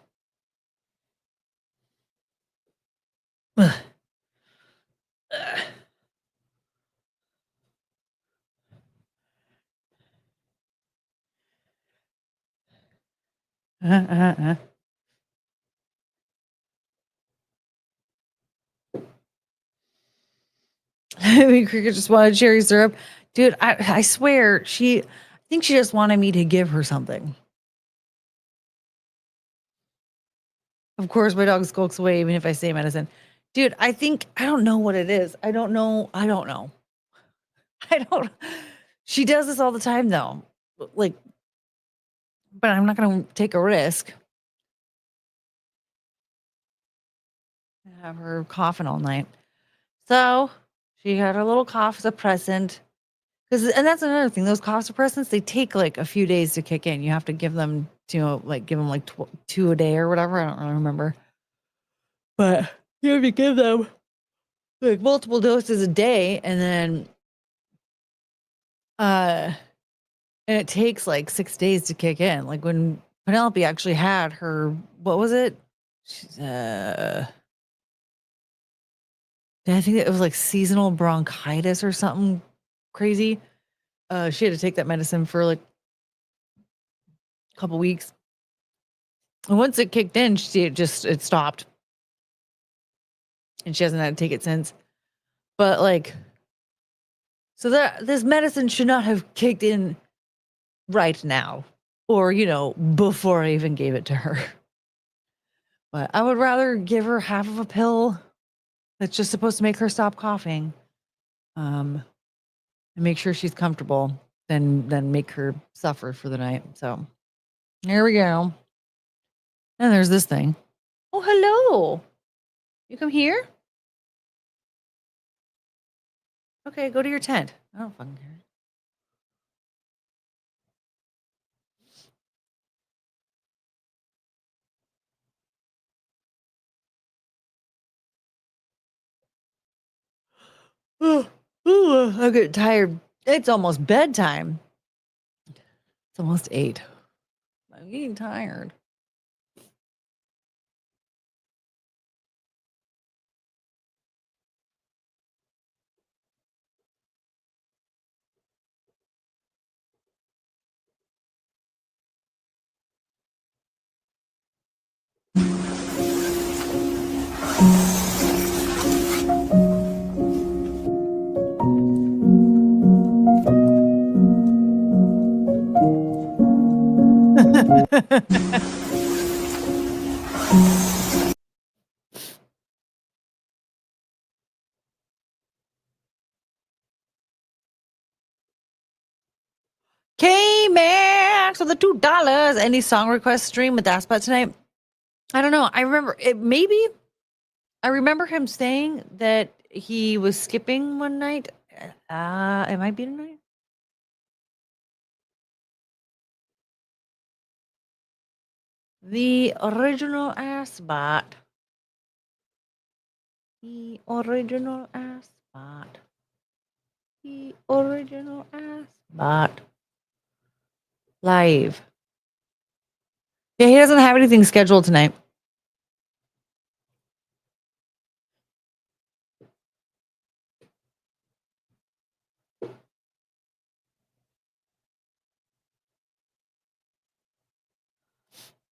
Cricket just wanted cherry syrup. Dude, I swear, I think she just wanted me to give her something. Of course, my dog skulks away even if I say medicine. Dude, I don't know what it is. I don't know. She does this all the time though. Like, but I'm not going to take a risk. Have her coughing all night. So she had her little cough suppressant. And that's another thing. Those cough suppressants, they take like a few days to kick in. You have to give them, like 2 a day or whatever. I don't really remember. But you have to give them like multiple doses a day, and then and it takes like 6 days to kick in. Like when Penelope actually had her, what was it? I think it was like seasonal bronchitis or something crazy. She had to take that medicine for like a couple weeks. And once it kicked in, it stopped. And she hasn't had to take it since. But like, so that this medicine should not have kicked in right now, or, before I even gave it to her. But I would rather give her half of a pill that's just supposed to make her stop coughing, and make sure she's comfortable than make her suffer for the night. So here we go. And there's this thing. Oh, hello. You come here? Okay, go to your tent. I don't fucking care. I get tired. It's almost bedtime. It's almost 8. I'm getting tired. K Max with the $2. Any song request stream with Aspot tonight? I don't know. I remember it. Maybe I remember him saying that he was skipping one night. It might be tonight. The original Aspot. The original Aspot. The original Aspot. Live. Yeah, he doesn't have anything scheduled tonight.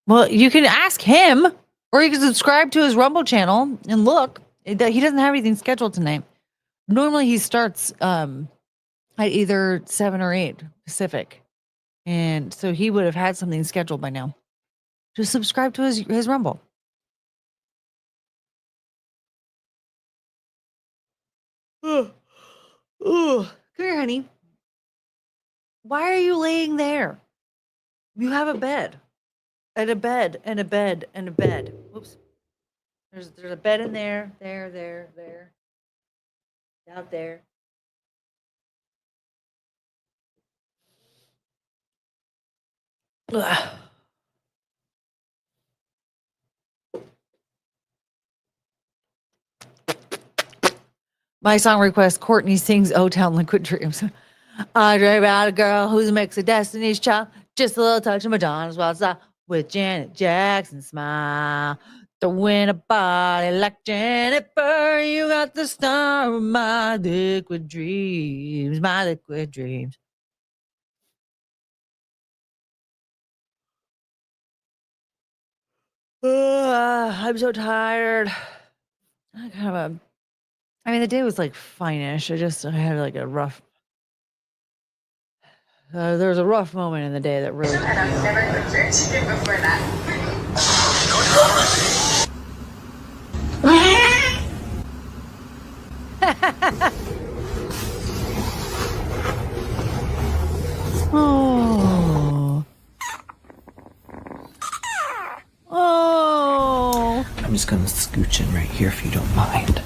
Well, you can ask him, or you can subscribe to his Rumble channel and look. He doesn't have anything scheduled tonight. Normally he starts at either 7 or 8 Pacific. And so he would have had something scheduled by now. Just subscribe to his Rumble. Come here, honey. Why are you laying there? You have a bed. And a bed, and a bed, and a bed. Whoops. There's a bed in there. There. Out there. Ugh. My song request, Courtney sings O-Town Liquid Dreams. I dream about a girl who's a mix of Destiny's Child, just a little touch of Madonna's Wild Style, with Janet Jackson smile. Throwing a body like Jennifer, you got the star of my liquid dreams, my liquid dreams. I'm so tired. The day was like fine-ish. I had like a rough. There was a rough moment in the day that really. And I've never cooked jerk chicken before that. Oh. Oh. I'm just gonna scooch in right here if you don't mind.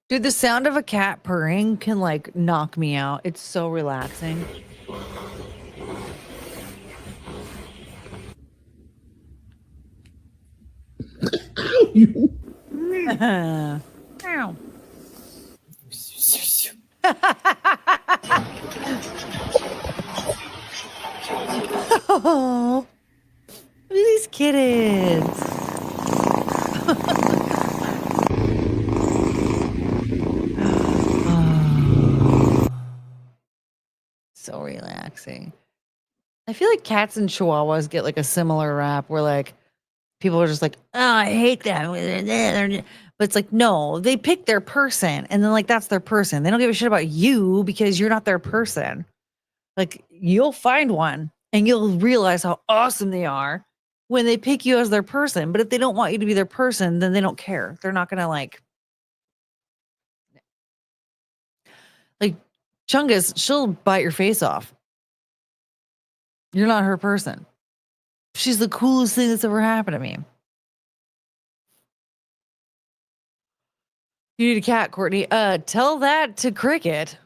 Dude, the sound of a cat purring can like knock me out. It's so relaxing. Ow. Oh, look at these kittens. relaxing. I feel like cats and chihuahuas get like a similar rap where like people are just like, oh, I hate that. But it's like, no, they pick their person and then like that's their person. They don't give a shit about you because you're not their person. Like you'll find one and you'll realize how awesome they are when they pick you as their person. But if they don't want you to be their person, then they don't care. They're not gonna like Chungus, she'll bite your face off. You're not her person. She's the coolest thing that's ever happened to me. You need a cat, Courtney. Tell that to Cricket.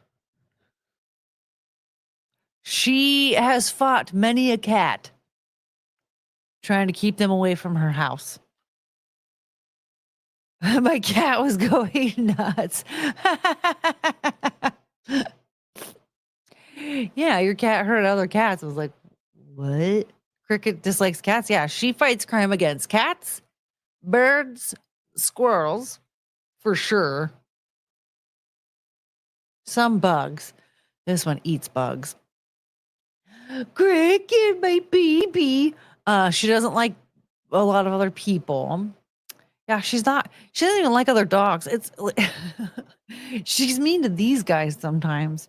She has fought many a cat trying to keep them away from her house. My cat was going nuts. Yeah, your cat hurt other cats. I was like, what? Cricket dislikes cats? Yeah, she fights crime against cats, birds, squirrels, for sure. Some bugs. This one eats bugs. Cricket, my baby. She doesn't like a lot of other people. Yeah, she doesn't even like other dogs. It's she's mean to these guys sometimes.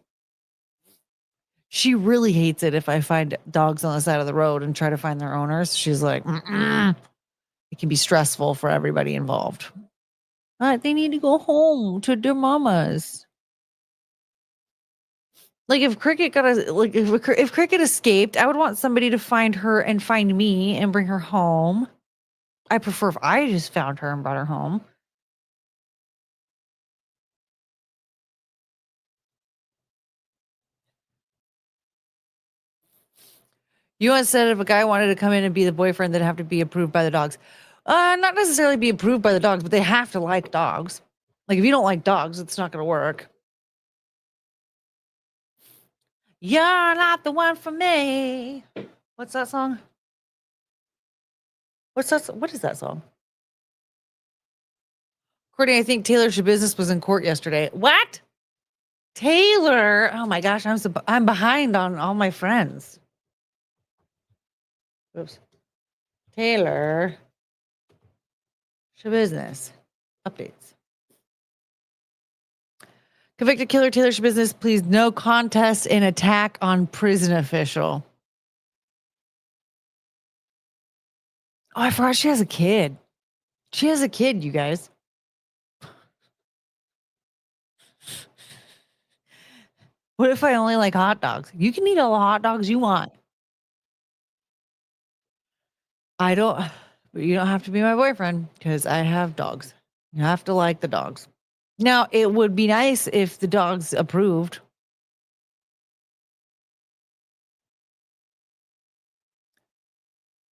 She really hates it if I find dogs on the side of the road and try to find their owners. She's like, it can be stressful for everybody involved. But they need to go home to their mamas. Like if Cricket if Cricket escaped, I would want somebody to find her and find me and bring her home. I prefer if I just found her and brought her home. You once said if a guy wanted to come in and be the boyfriend, they'd have to be approved by the dogs. Not necessarily be approved by the dogs, but they have to like dogs. Like if you don't like dogs, it's not going to work. You're not the one for me. What's that song? What is that song? Courtney, I think Taylor Shabusiness was in court yesterday. What? Taylor? Oh my gosh, I'm behind on all my friends. Oops. Taylor Shabusiness updates. Convicted killer Taylor Shabusiness pleads no contest in attack on prison official. Oh, I forgot she has a kid. She has a kid, you guys. What if I only like hot dogs? You can eat all the hot dogs you want. You don't have to be my boyfriend because I have dogs. You have to like the dogs. Now, it would be nice if the dogs approved.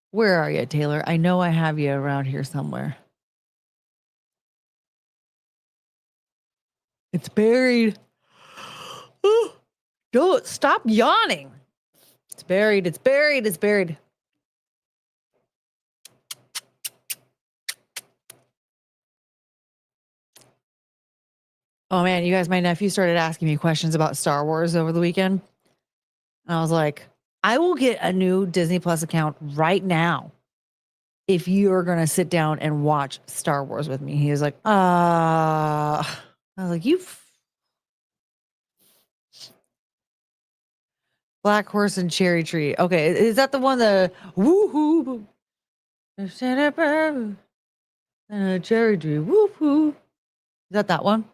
Where are you, Taylor? I know I have you around here somewhere. It's buried. Don't stop yawning. It's buried. It's buried. It's buried. Oh man, you guys, my nephew started asking me questions about Star Wars over the weekend. And I was like, I will get a new Disney Plus account right now if you are going to sit down and watch Star Wars with me. He was like, I was like, Black Horse and Cherry Tree. Okay, is that the one, the woohoo? Cherry Tree, woohoo. Is that one?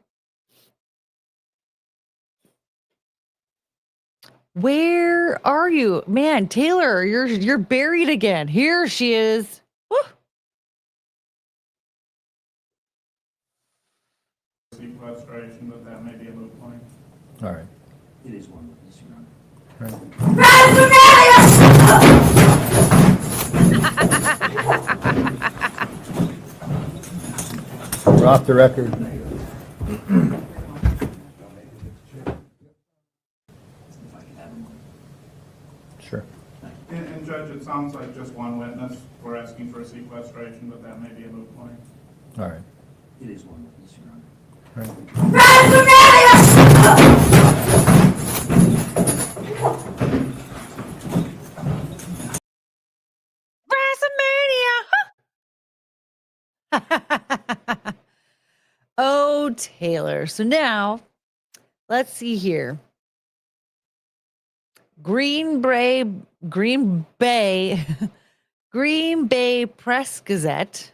Where are you? Man, Taylor, you're buried again. Here she is. Woo. Sequestration, but that may be a moot point. All right. It is one witness, Your Honor. We're off the record. Sure. And Judge, it sounds like just one witness. We're asking for a sequestration, but that may be a moot point. All right. It is one witness, Your Honor. All right. Oh, Taylor. So now, let's see here. Green Bay, Green Bay, Green Bay Press Gazette.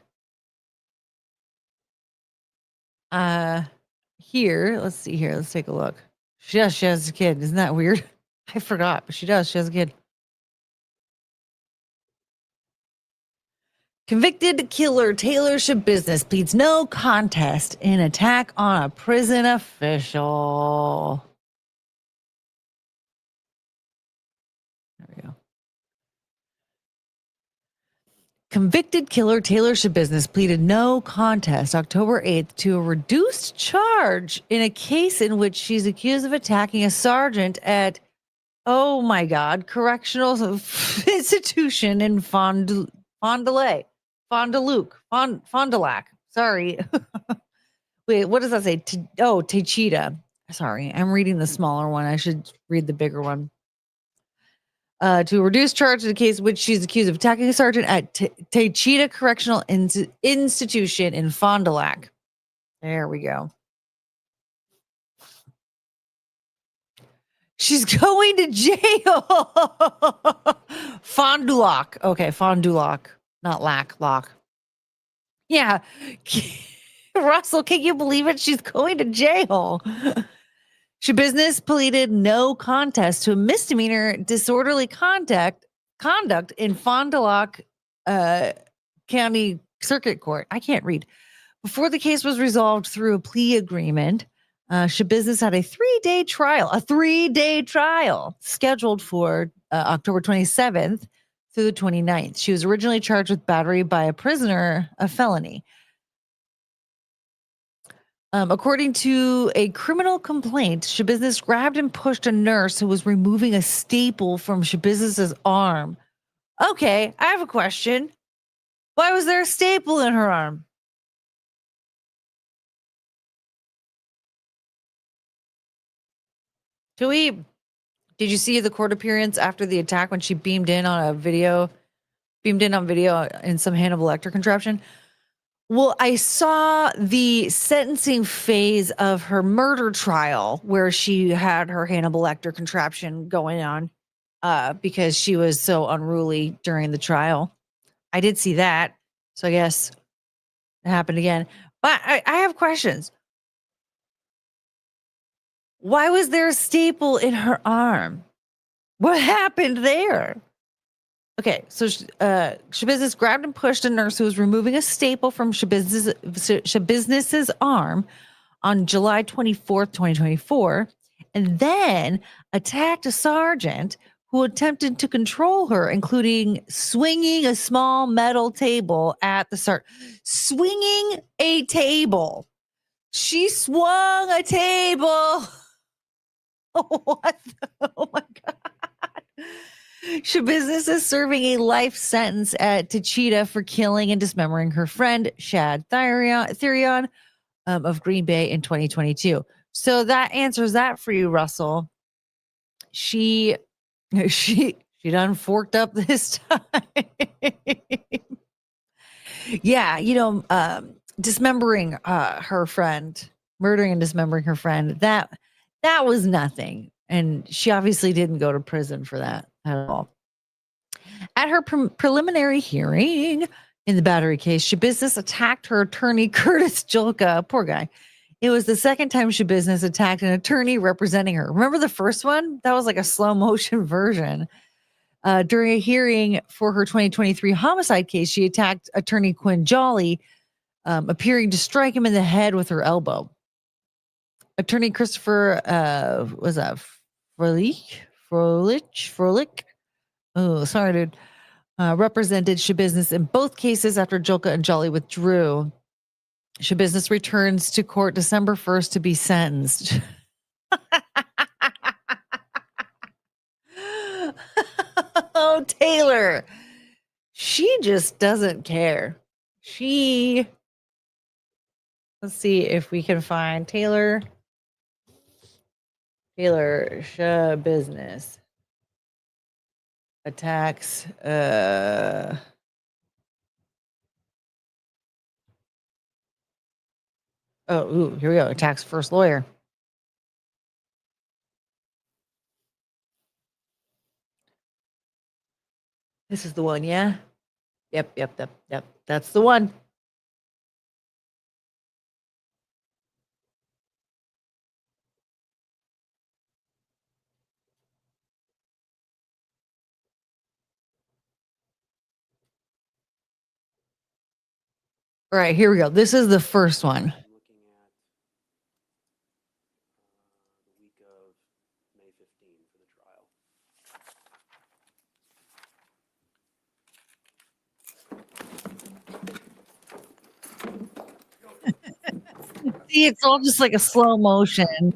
Here, let's see here. Let's take a look. She has a kid. Isn't that weird? I forgot, but she does. She has a kid. Convicted killer Taylor Shabusiness pleads no contest in attack on a prison official. There we go. Convicted killer Taylor Shabusiness pleaded no contest October 8th to a reduced charge in a case in which she's accused of attacking a sergeant at, oh my God, correctional institution in Fond du Lac. Sorry. Wait, what does that say? Techita. Sorry, I'm reading the smaller one. I should read the bigger one. To reduce charge in the case in which she's accused of attacking a sergeant at Techita Correctional Institution in Fond du Lac. There we go. She's going to jail. Fond du Lac. Okay, Fond du Lac, not Lock. Yeah. Russell, can you believe it? She's going to jail. Shabusiness pleaded no contest to a misdemeanor disorderly conduct in Fond du Lac County Circuit Court. I can't read. Before the case was resolved through a plea agreement, Shabusiness had a 3-day trial scheduled for October 27th through the 29th. She was originally charged with battery by a prisoner, a felony. According to a criminal complaint, Shabusiness grabbed and pushed a nurse who was removing a staple from Shabusiness's arm. Okay, I have a question. Why was there a staple in her arm? Did you see the court appearance after the attack when she beamed in on video in some Hannibal Lecter contraption? Well, I saw the sentencing phase of her murder trial where she had her Hannibal Lecter contraption going on because she was so unruly during the trial. I did see that. So I guess it happened again. But I have questions. Why was there a staple in her arm? What happened there? Okay, so Shabusiness grabbed and pushed a nurse who was removing a staple from Shabusiness's arm on July 24th, 2024, and then attacked a sergeant who attempted to control her, including swinging a small metal table at the sergeant. Swinging a table. She swung a table. What? Oh my God. Shabusiness is serving a life sentence at Techita for killing and dismembering her friend, Shad Therion of Green Bay in 2022. So that answers that for you, Russell. She done forked up this time. Yeah, dismembering her friend, murdering and dismembering her friend, that was nothing. And she obviously didn't go to prison for that at all. At her preliminary hearing in the battery case, Shabusiness attacked her attorney, Curtis Julka. Poor guy. It was the second time Shabusiness attacked an attorney representing her. Remember the first one? That was like a slow motion version. During a hearing for her 2023 homicide case, she attacked attorney Quinn Jolly, appearing to strike him in the head with her elbow. Attorney Christopher, was that Froelich? Oh, sorry, dude. Represented Shabusiness in both cases after Julka and Jolly withdrew. Shabusiness returns to court December 1st to be sentenced. Oh, Taylor. She just doesn't care. Let's see if we can find Taylor Shabusiness attacks Oh, ooh, here we go. Attacks first lawyer. This is the one, yeah? Yep. That's the one. All right, here we go. This is the first one. See, it's all just like a slow motion.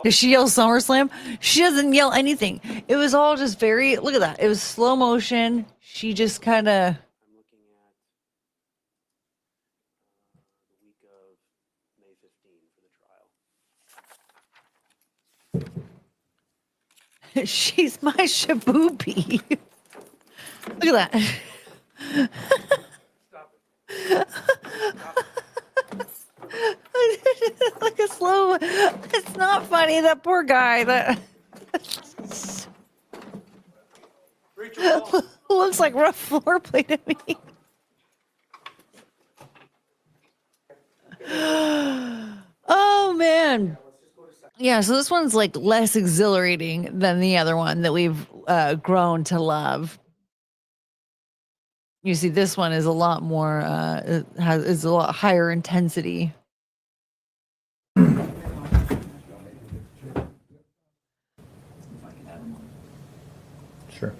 Does she yell SummerSlam? She doesn't yell anything. It was all just very, look at that. It was slow motion. She just kind of. She's my Shaboopy. Look at that. Like a slow. It's not funny. That poor guy. That looks like rough floor play to me. Oh man. Yeah, so this one's like less exhilarating than the other one that we've grown to love. You see, this one is a lot more, is a lot higher intensity. Sure.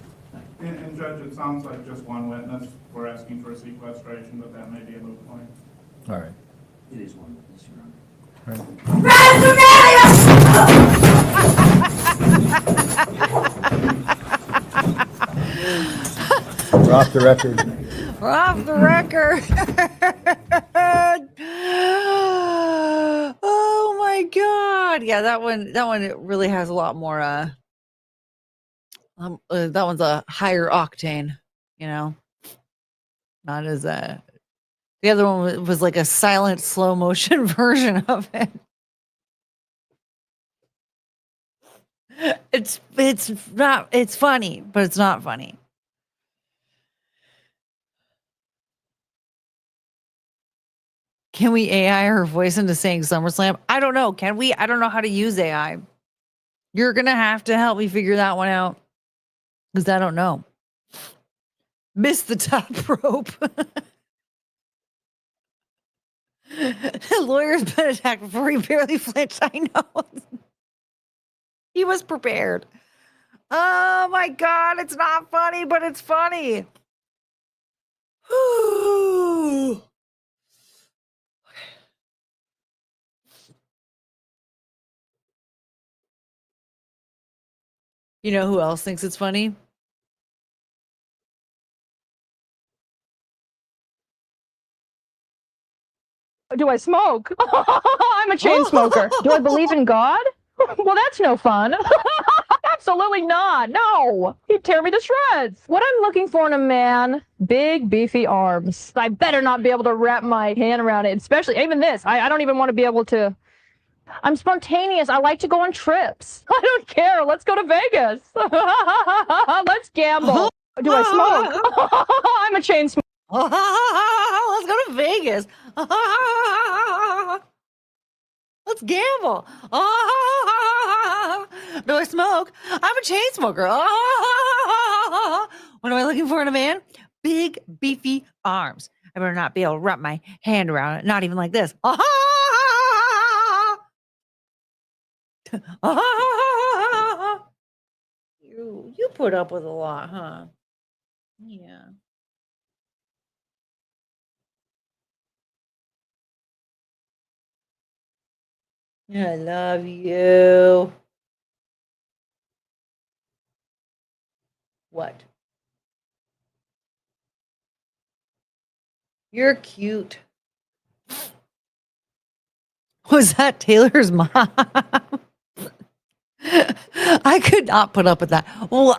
And Judge, it sounds like just one witness. We're asking for a sequestration, but that may be a moot point. All right. It is one witness, Your Honor. All right. We're off the record. We're off the record. Oh my god. Yeah, that one it really has a lot more that one's a higher octane, you know. Not as the other one was like a silent slow motion version of it. It's funny, but it's not funny. Can we AI her voice into saying SummerSlam? I don't know. Can we? I don't know how to use AI. You're going to have to help me figure that one out because I don't know. Missed the top rope. The lawyer's been attacked before he barely flinched. I know. He was prepared. Oh my God. It's not funny, but it's funny. You know who else thinks it's funny? Do I smoke? I'm a chain smoker. Do I believe in God? Well, that's no fun. Absolutely not. No. He'd tear me to shreds. What I'm looking for in a man, big, beefy arms. I better not be able to wrap my hand around it, especially even this. I don't even want to be able to. I'm spontaneous. I like to go on trips. I don't care. Let's go to Vegas. Let's gamble. Do I smoke? I'm a chain smoker. Let's go to Vegas. Let's gamble. Do I smoke? I'm a chain smoker. What am I looking for in a man? Big, beefy arms. I better not be able to wrap my hand around it. Not even like this. You put up with a lot, huh? Yeah. I love you. What? You're cute. Was that Taylor's mom? I could not put up with that. Well,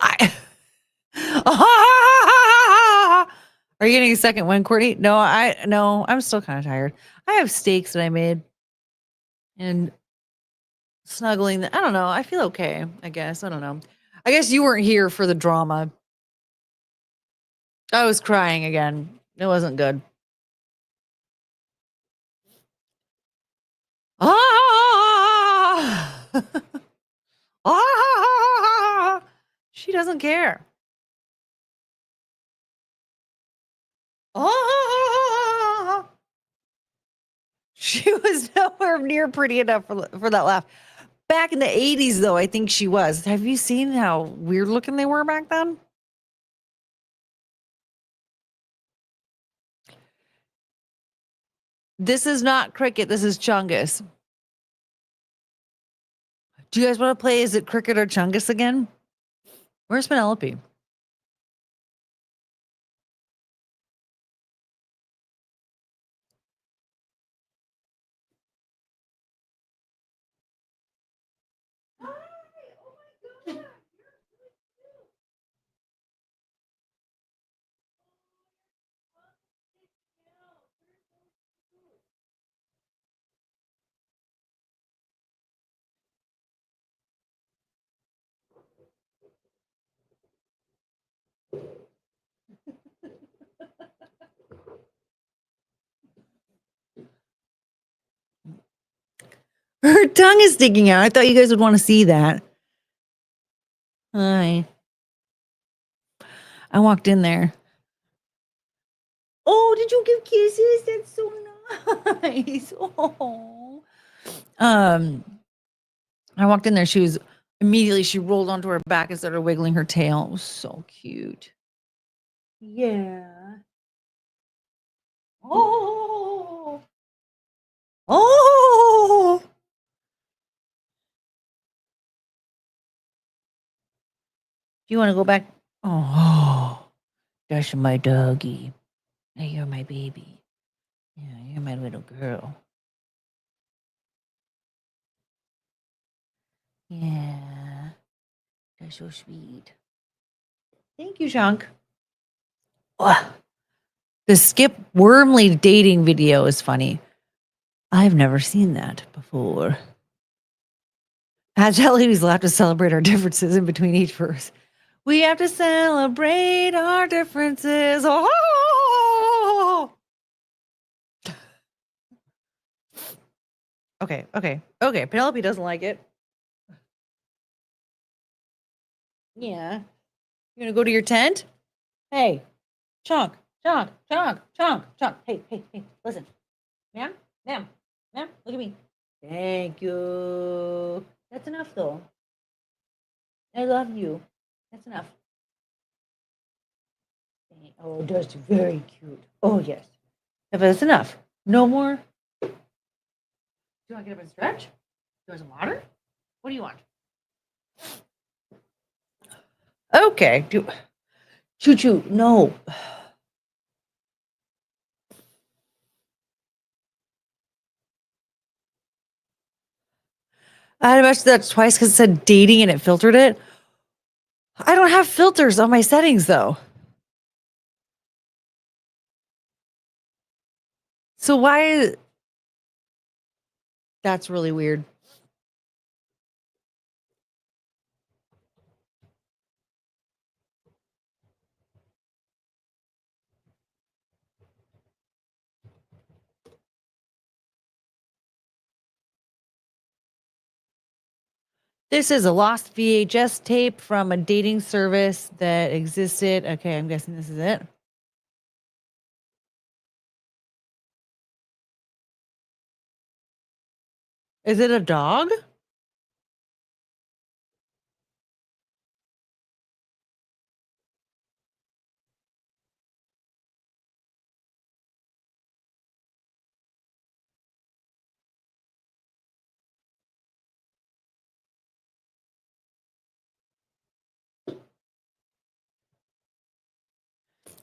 Are you getting a second one, Courtney? No, I'm still kind of tired. I have steaks that I made and snuggling. I don't know. I feel okay, I guess. I don't know. I guess you weren't here for the drama. I was crying again. It wasn't good. Ah! Ah! She doesn't care. Ah! She was nowhere near pretty enough for that laugh. Back in the 80s, though, I think she was. Have you seen how weird looking they were back then? This is not cricket. This is Chungus. Do you guys want to play? Is it cricket or Chungus again? Where's Penelope? Her tongue is sticking out. I thought you guys would want to see that. Hi. I walked in there. Oh, did you give kisses? That's so nice. Oh. I walked in there. She rolled onto her back and started wiggling her tail. It was so cute. Yeah. Oh. Oh. Do you want to go back? Oh, that's my doggy. Hey, you're my baby. Yeah, you're my little girl. Yeah, that's so sweet. Thank you, Shunk. Ugh. The Skip Wormley dating video is funny. I've never seen that before. Agile ladies will have to celebrate our differences in between each verse. We have to celebrate our differences. Oh! Okay. Penelope doesn't like it. Yeah. You gonna go to your tent? Hey, Chunk. Hey, listen. Ma'am, look at me. Thank you. That's enough, though. I love you. That's enough. Oh, that's very cute. Oh, yes. But that's enough. No more. Do you want to get up and stretch? Do you want some water? What do you want? Okay. Choo-choo. No. I had to match that twice because it said dating and it filtered it. I don't have filters on my settings, though. So why? That's really weird. This is a lost VHS tape from a dating service that existed. Okay, I'm guessing this is it. Is it a dog?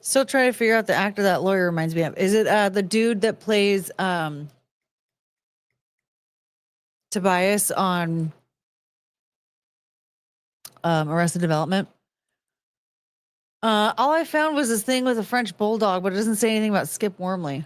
Still trying to figure out the actor that lawyer reminds me of. Is it the dude that plays Tobias on Arrested Development? All I found was this thing with a French bulldog, but it doesn't say anything about Skip Wormley.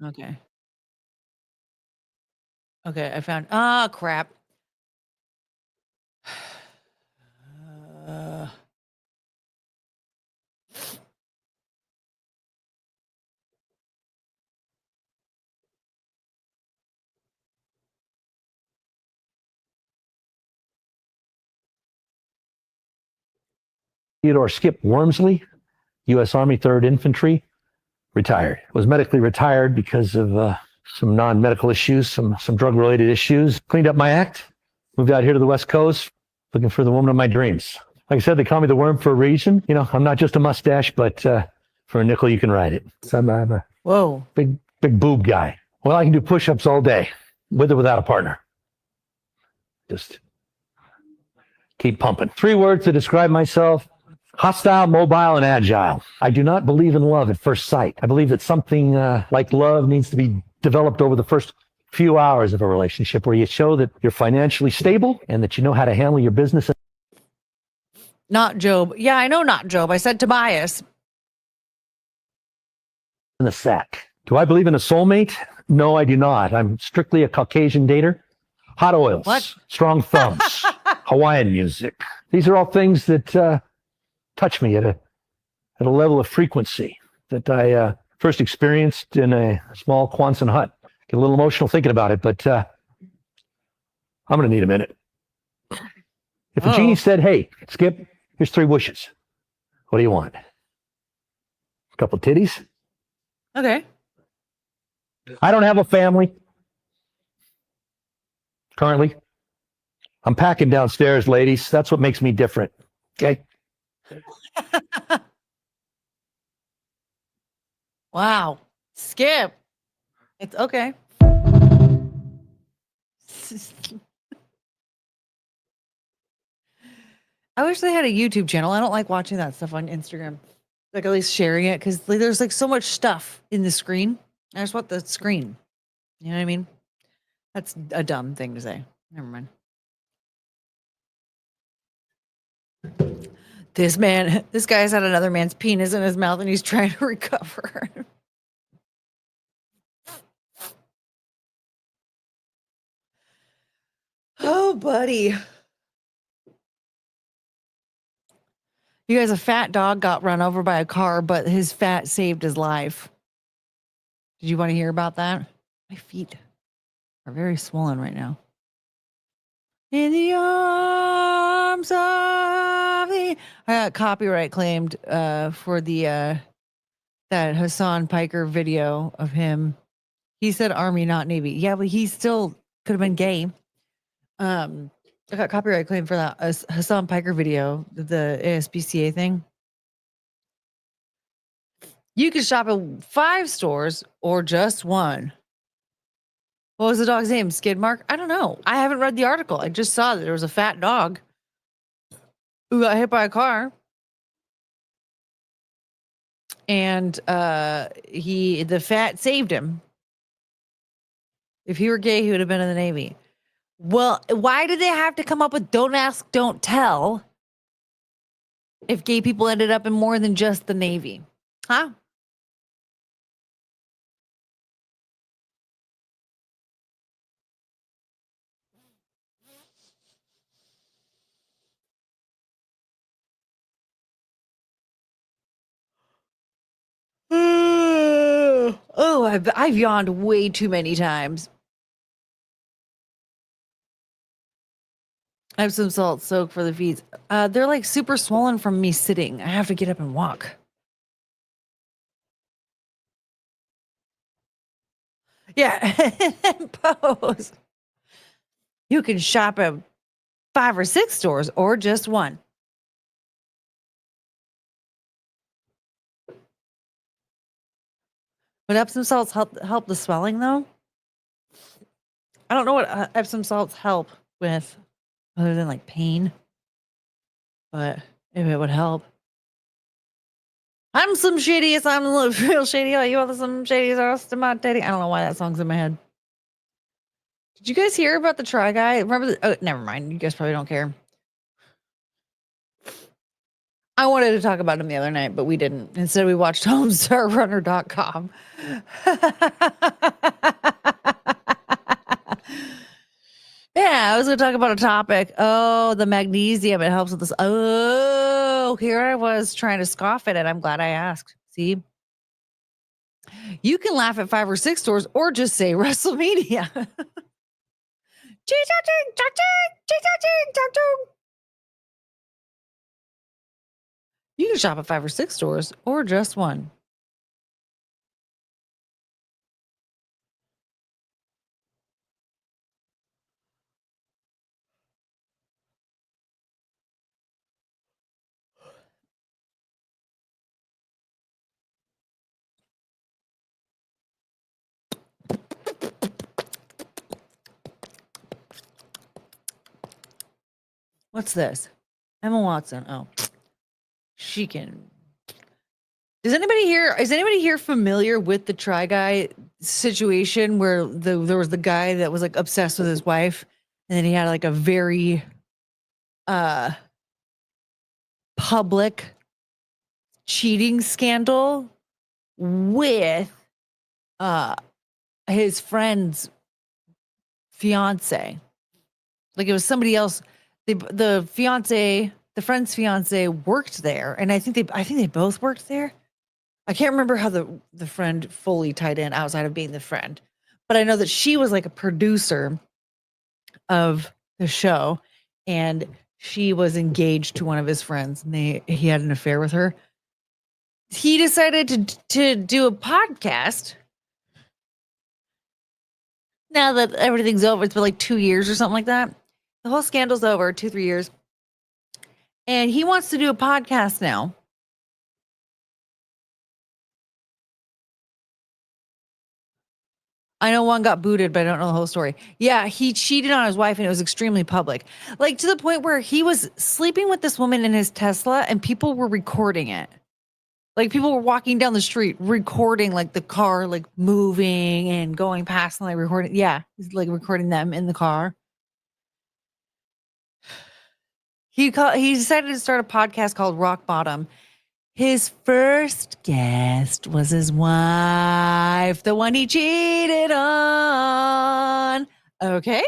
Okay. Okay, I found. Ah, crap. Uh, Theodore Skip Wormsley, U.S. Army 3rd Infantry, retired. Was medically retired because of some non-medical issues, some drug-related issues. Cleaned up my act, moved out here to the West Coast, looking for the woman of my dreams. Like I said, they call me the Worm for a reason. You know, I'm not just a mustache, but for a nickel, you can ride it. So I'm a whoa, big boob guy. Well, I can do push-ups all day, with or without a partner. Just keep pumping. 3 words to describe myself: hostile, mobile, and agile. I do not believe in love at first sight. I believe that something like love needs to be developed over the first few hours of a relationship, where you show that you're financially stable and that you know how to handle your business. not Job. Yeah, I know not Job. I said Tobias. In the sack. Do I believe in a soulmate? No, I do not. I'm strictly a Caucasian dater. Hot oils, What? strong thumbs, Hawaiian music. These are all things that touch me at a level of frequency that I first experienced in a small Quonset hut. Get a little emotional thinking about it, but I'm going to need a minute. If a genie said, "Hey, Skip, here's 3 wishes. What do you want?" A couple of titties? Okay. I don't have a family. Currently. I'm packing downstairs, ladies. That's what makes me different. Okay? Wow. Skip. It's okay. I wish they had a YouTube channel. I don't like watching that stuff on Instagram. Like at least sharing it, because there's like so much stuff in the screen. I just want the screen. You know what I mean? That's a dumb thing to say. Never mind. This guy's had another man's penis in his mouth and he's trying to recover. Oh, buddy. You guys, a fat dog got run over by a car, but his fat saved his life. Did you want to hear about that? My feet are very swollen right now. In the arms of the... I got copyright claimed for the that Hassan Piker video of him. He said Army, not Navy. Yeah, but he still could have been gay. I got copyright claim for that Hassan Piker video, the ASPCA thing. You can shop at 5 stores or just one. What was the dog's name? Skidmark? I don't know. I haven't read the article. I just saw that there was a fat dog who got hit by a car. And the fat saved him. If he were gay, he would have been in the Navy. Well, why did they have to come up with don't ask, don't tell if gay people ended up in more than just the Navy? Huh? Oh, I've yawned way too many times. I have some salt soak for the feet. They're like super swollen from me sitting. I have to get up and walk. Yeah, pose. You can shop at 5 or 6 stores or just one. Would Epsom salts help the swelling though? I don't know what Epsom salts help with other than like pain, but if it would help. I'm some shadiest. I'm real shady. Oh, you want some shady sauce to my teddy? I don't know why that song's in my head. Did you guys hear about the Try Guy? Remember? Oh, never mind. You guys probably don't care. I wanted to talk about him the other night, but we didn't. Instead, we watched HomestarRunner.com. Yeah, I was going to talk about a topic. Oh, the magnesium. It helps with this. Oh, here I was trying to scoff at it. I'm glad I asked. See? You can laugh at 5 or 6 stores or just say WrestleMania. You can shop at 5 or 6 stores or just one. What's this? Emma Watson. Oh, she can. Is anybody here familiar with the Try Guy situation where there was the guy that was like obsessed with his wife, and then he had like a very public cheating scandal with his friend's fiance. Like it was somebody else. The friend's fiance worked there, and I think they both worked there. I can't remember how the friend fully tied in outside of being the friend, but I know that she was like a producer of the show, and she was engaged to one of his friends, and he had an affair with her. He decided to do a podcast. Now that everything's over, it's been like 2 years or something like that. The whole scandal's over, 2-3 years. And he wants to do a podcast now. I know one got booted, but I don't know the whole story. Yeah, he cheated on his wife and it was extremely public. Like to the point where he was sleeping with this woman in his Tesla and people were recording it. Like people were walking down the street recording like the car like moving and going past and like recording. Yeah, he's like recording them in the car. He decided to start a podcast called Rock Bottom. His first guest was his wife, the one he cheated on. Okay.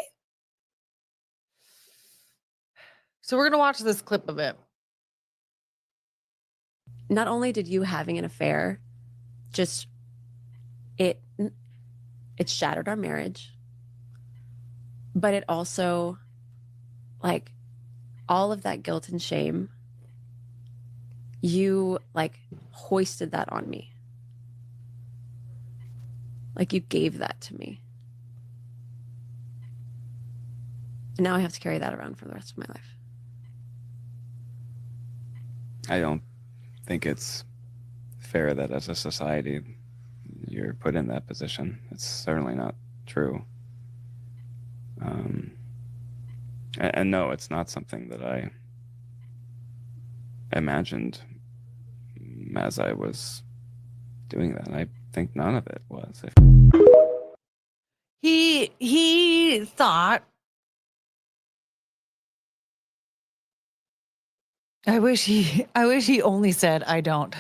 So we're going to watch this clip of it. Not only did you having an affair, just it shattered our marriage, but it also like all of that guilt and shame, you like hoisted that on me. Like you gave that to me. And now I have to carry that around for the rest of my life. I don't think it's fair that as a society you're put in that position. It's certainly not true. And no, it's not something that I imagined as I was doing that. I think none of it was. He thought, I wish he only said I don't.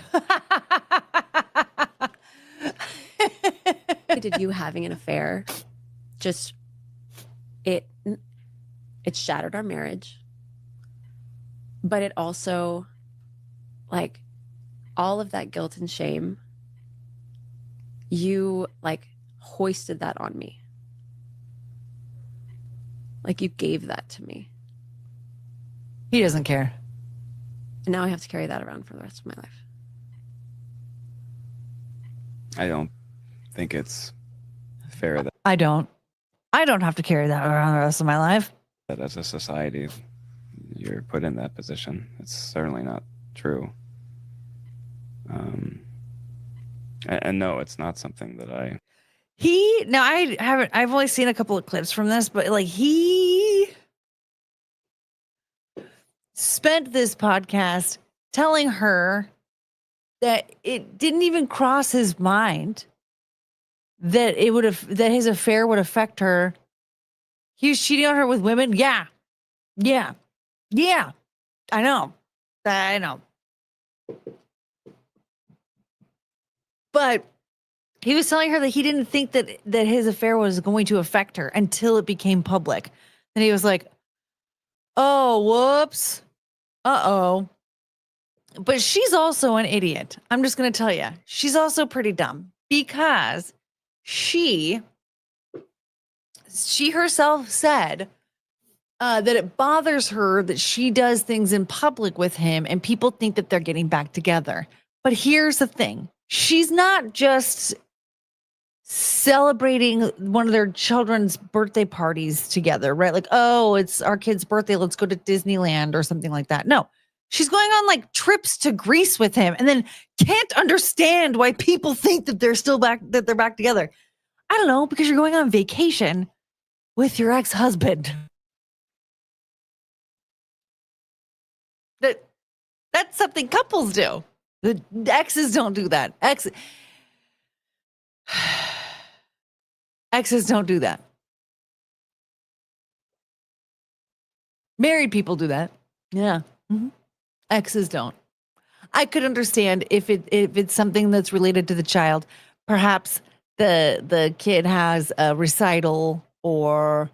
Did you having an affair just it shattered our marriage, but it also like all of that guilt and shame, you like hoisted that on me. Like you gave that to me. He doesn't care. And now I have to carry that around for the rest of my life. I don't think it's fair that I don't have to carry that around the rest of my life. That as a society you're put in that position. It's certainly not true. And no, it's not something that I. I've only seen a couple of clips from this, but like he spent this podcast telling her that it didn't even cross his mind that his affair would affect her. He was cheating on her with women. Yeah. I know. But he was telling her that he didn't think that his affair was going to affect her until it became public. And he was like, oh, whoops. Uh-oh. But she's also an idiot. I'm just going to tell you. She's also pretty dumb because she herself said that it bothers her that she does things in public with him and people think that they're getting back together. But here's the thing. She's not just celebrating one of their children's birthday parties together, right? Like, oh, it's our kid's birthday. Let's go to Disneyland or something like that. No, she's going on like trips to Greece with him and then can't understand why people think that they're back together. I don't know, because you're going on vacation with your ex-husband. That's something couples do. The exes don't do that. Exes don't do that. Married people do that. Yeah. Mm-hmm. Exes don't. I could understand if it's something that's related to the child. Perhaps the kid has a recital or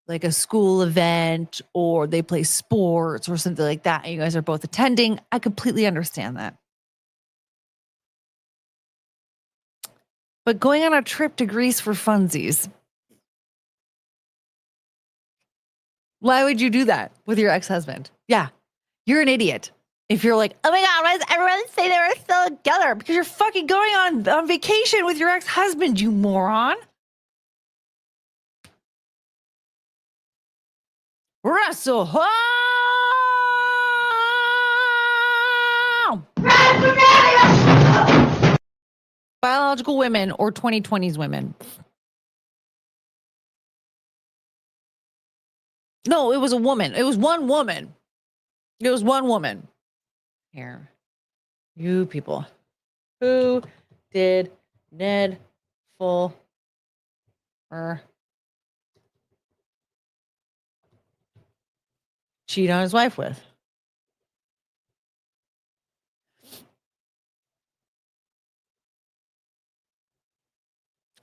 like a school event or they play sports or something like that. And you guys are both attending. I completely understand that. But going on a trip to Greece for funsies. Why would you do that with your ex-husband? Yeah, you're an idiot. If you're like, oh my God, why does everyone say they were still together? Because you're fucking going on vacation with your ex-husband, you moron. Russell home. Biological women or 2020s women. No, it was a woman. It was one woman. It was one woman. Here. You people. Who did Ned Fuller cheat on his wife with?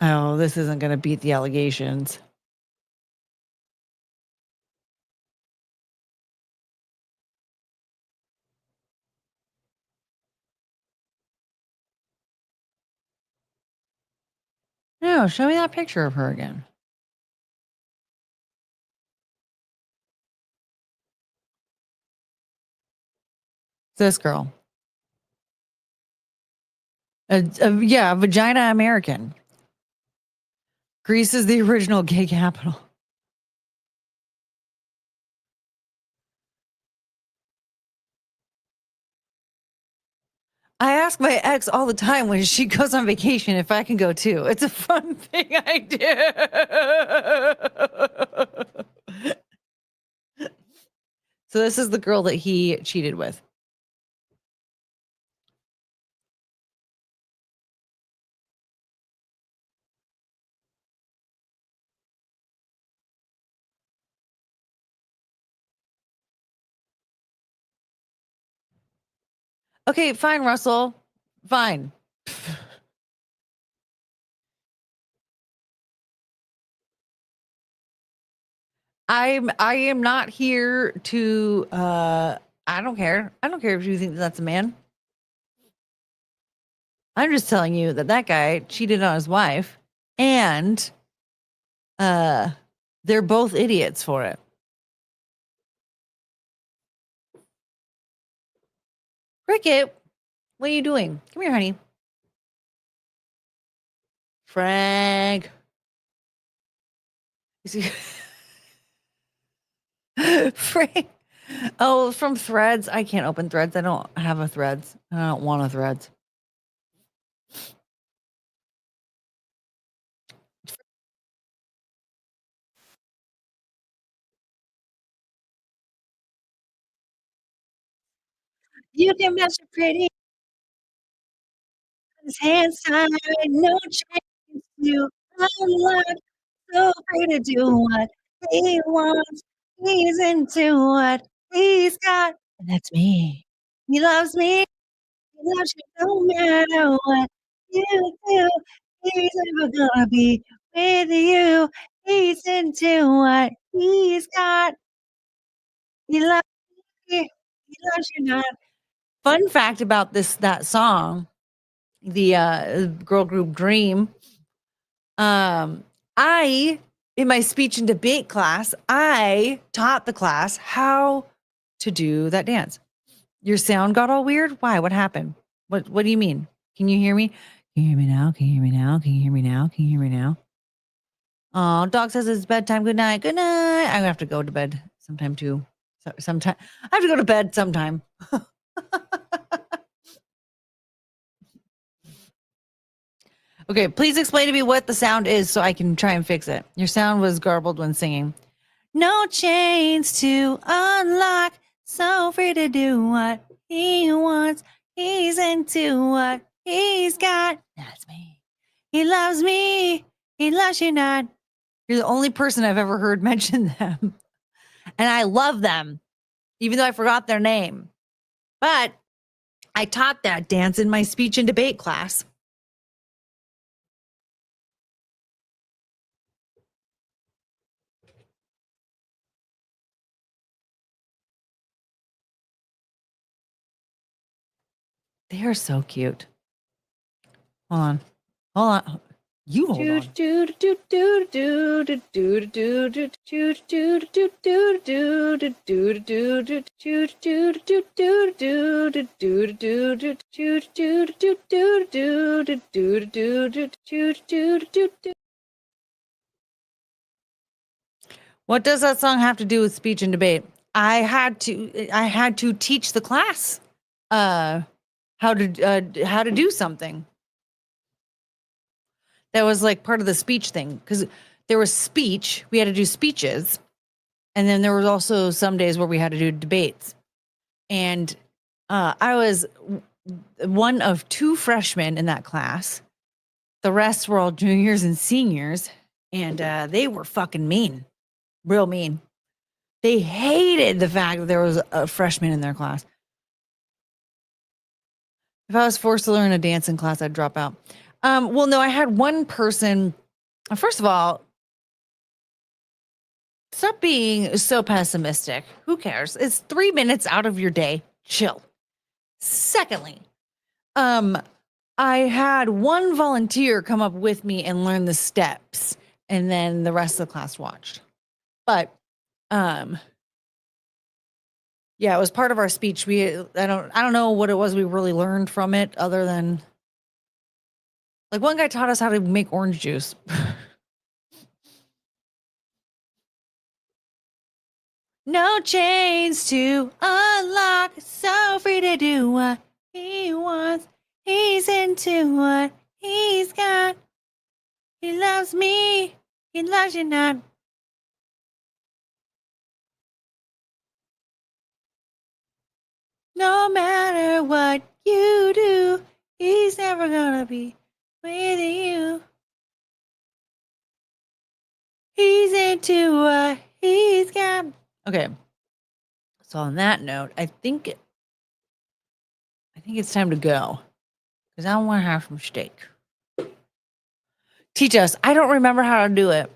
Oh, this isn't going to beat the allegations. No, show me that picture of her again. This girl. Yeah, vagina American. Greece is the original gay capital. I ask my ex all the time when she goes on vacation if I can go too. It's a fun thing I do. So this is the girl that he cheated with. Okay, fine, Russell. Fine. I am not here to I don't care. I don't care if you think that's a man. I'm just telling you that guy cheated on his wife and they're both idiots for it. Cricket, what are you doing? Come here, honey. Frank. Frank. Oh, from Threads. I can't open Threads. I don't have a Threads. I don't want a Threads. You can match it pretty. His hands tied, no chains to unlock. So free to do what he wants. He's into what he's got, and that's me. He loves me. He loves you no matter what you do. He's never gonna be with you. He's into what he's got. He loves you. He loves you not. Fun fact about that song, the girl group Dream. I in my speech and debate class, I taught the class how to do that dance. Your sound got all weird. Why? What happened? What do you mean? Can you hear me? Can you hear me now? Can you hear me now? Can you hear me now? Can you hear me now? Oh, dog says it's bedtime. Good night. Good night. I'm gonna have to go to bed sometime too. Sometime I have to go to bed sometime. Okay, please explain to me what the sound is so I can try and fix it. Your sound was garbled when singing. No chains to unlock. So free to do what he wants. He's into what he's got. That's me. He loves me. He loves you not. You're the only person I've ever heard mention them. And I love them, even though I forgot their name. But I taught that dance in my speech and debate class. They are so cute. Hold on. Hold on. You hold on. What does that song have to do with speech and debate? I had to teach the class how to do something. That was like part of the speech thing, because there was speech. We had to do speeches. And then there was also some days where we had to do debates. And I was one of 2 freshmen in that class. The rest were all juniors and seniors. And they were fucking mean. Real mean. They hated the fact that there was a freshman in their class. If I was forced to learn a dancing class, I'd drop out. Well, no, I had one person. First of all, stop being so pessimistic. Who cares? It's 3 minutes out of your day. Chill. Secondly, I had one volunteer come up with me and learn the steps, and then the rest of the class watched. But yeah, it was part of our speech. I don't know what it was we really learned from it, other than like one guy taught us how to make orange juice. No chains to unlock. So free to do what he wants. He's into what he's got. He loves me. He loves you not. No matter what you do, he's never gonna be with you. He's into what he's got. Okay. So on that note, I think it's time to go, because I don't want to have some steak. Teach us. I don't remember how to do it.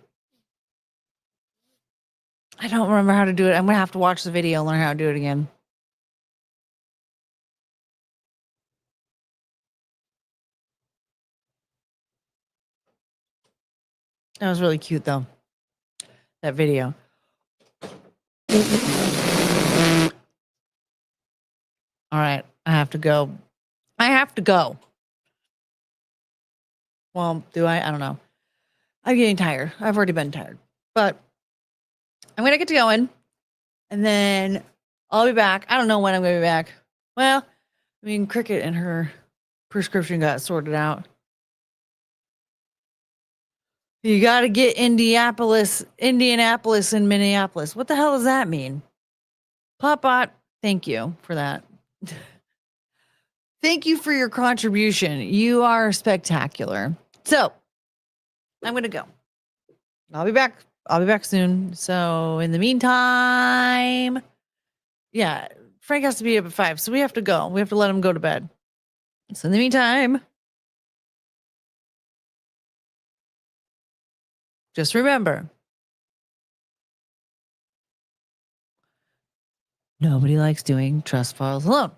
I'm gonna have to watch the video and learn how to do it again. That was really cute, though. That video. All right. I have to go. Well, do I? I don't know. I'm getting tired. I've already been tired. But I'm going to get to going. And then I'll be back. I don't know when I'm going to be back. Well, I mean, Cricket and her prescription got sorted out. You got to get Indianapolis, and Minneapolis. What the hell does that mean? Popbot, thank you for that. Thank you for your contribution. You are spectacular. So I'm going to go. I'll be back. I'll be back soon. So in the meantime, yeah, Frank has to be up at 5. So we have to go. We have to let him go to bed. So in the meantime, just remember, nobody likes doing trust falls alone.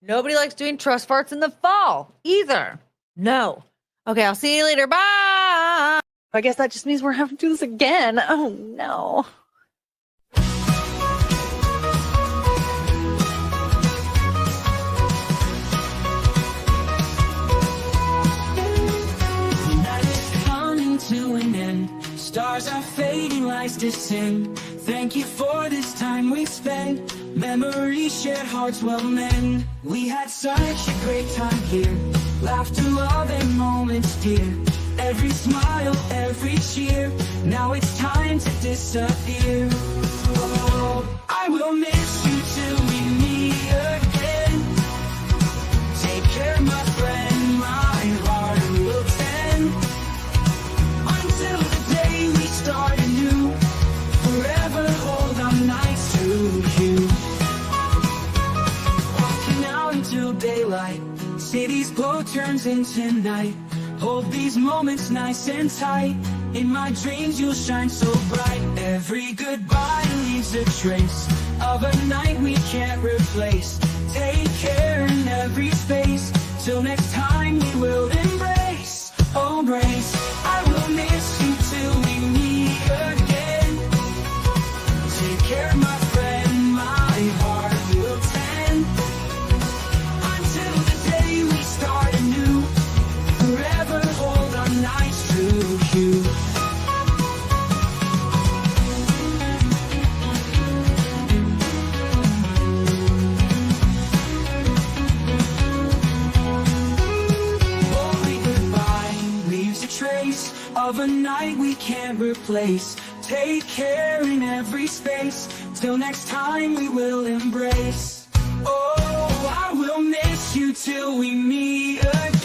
Nobody likes doing trust farts in the fall either. No. Okay, I'll see you later. Bye. I guess that just means we're having to do this again. Oh, no. The night is coming to an end. Stars are fading, lights descend. Thank you for this time we spent. Memories shared, hearts will mend. We had such a great time here. Laughter, love, and moments dear. Every smile, every cheer. Now it's time to disappear. Oh, I will miss you till we meet again. Take care, my friend, my heart will tend. Until the day we start anew. Forever hold our nights to you. Walking out until daylight. City's glow turns into night. Hold these moments nice and tight. In my dreams you'll shine so bright. Every goodbye leaves a trace of a night we can't replace. Take care in every space. Till next time we will embrace. Oh, embrace. I will miss you till we meet again. Take care, my friend, my heart will tend. Until the day we start anew. Forever hold our nights to you. Only goodbye leaves a trace of a night we can't replace. Take care in every space. Till next time we will embrace. Oh, I will miss you till we meet again.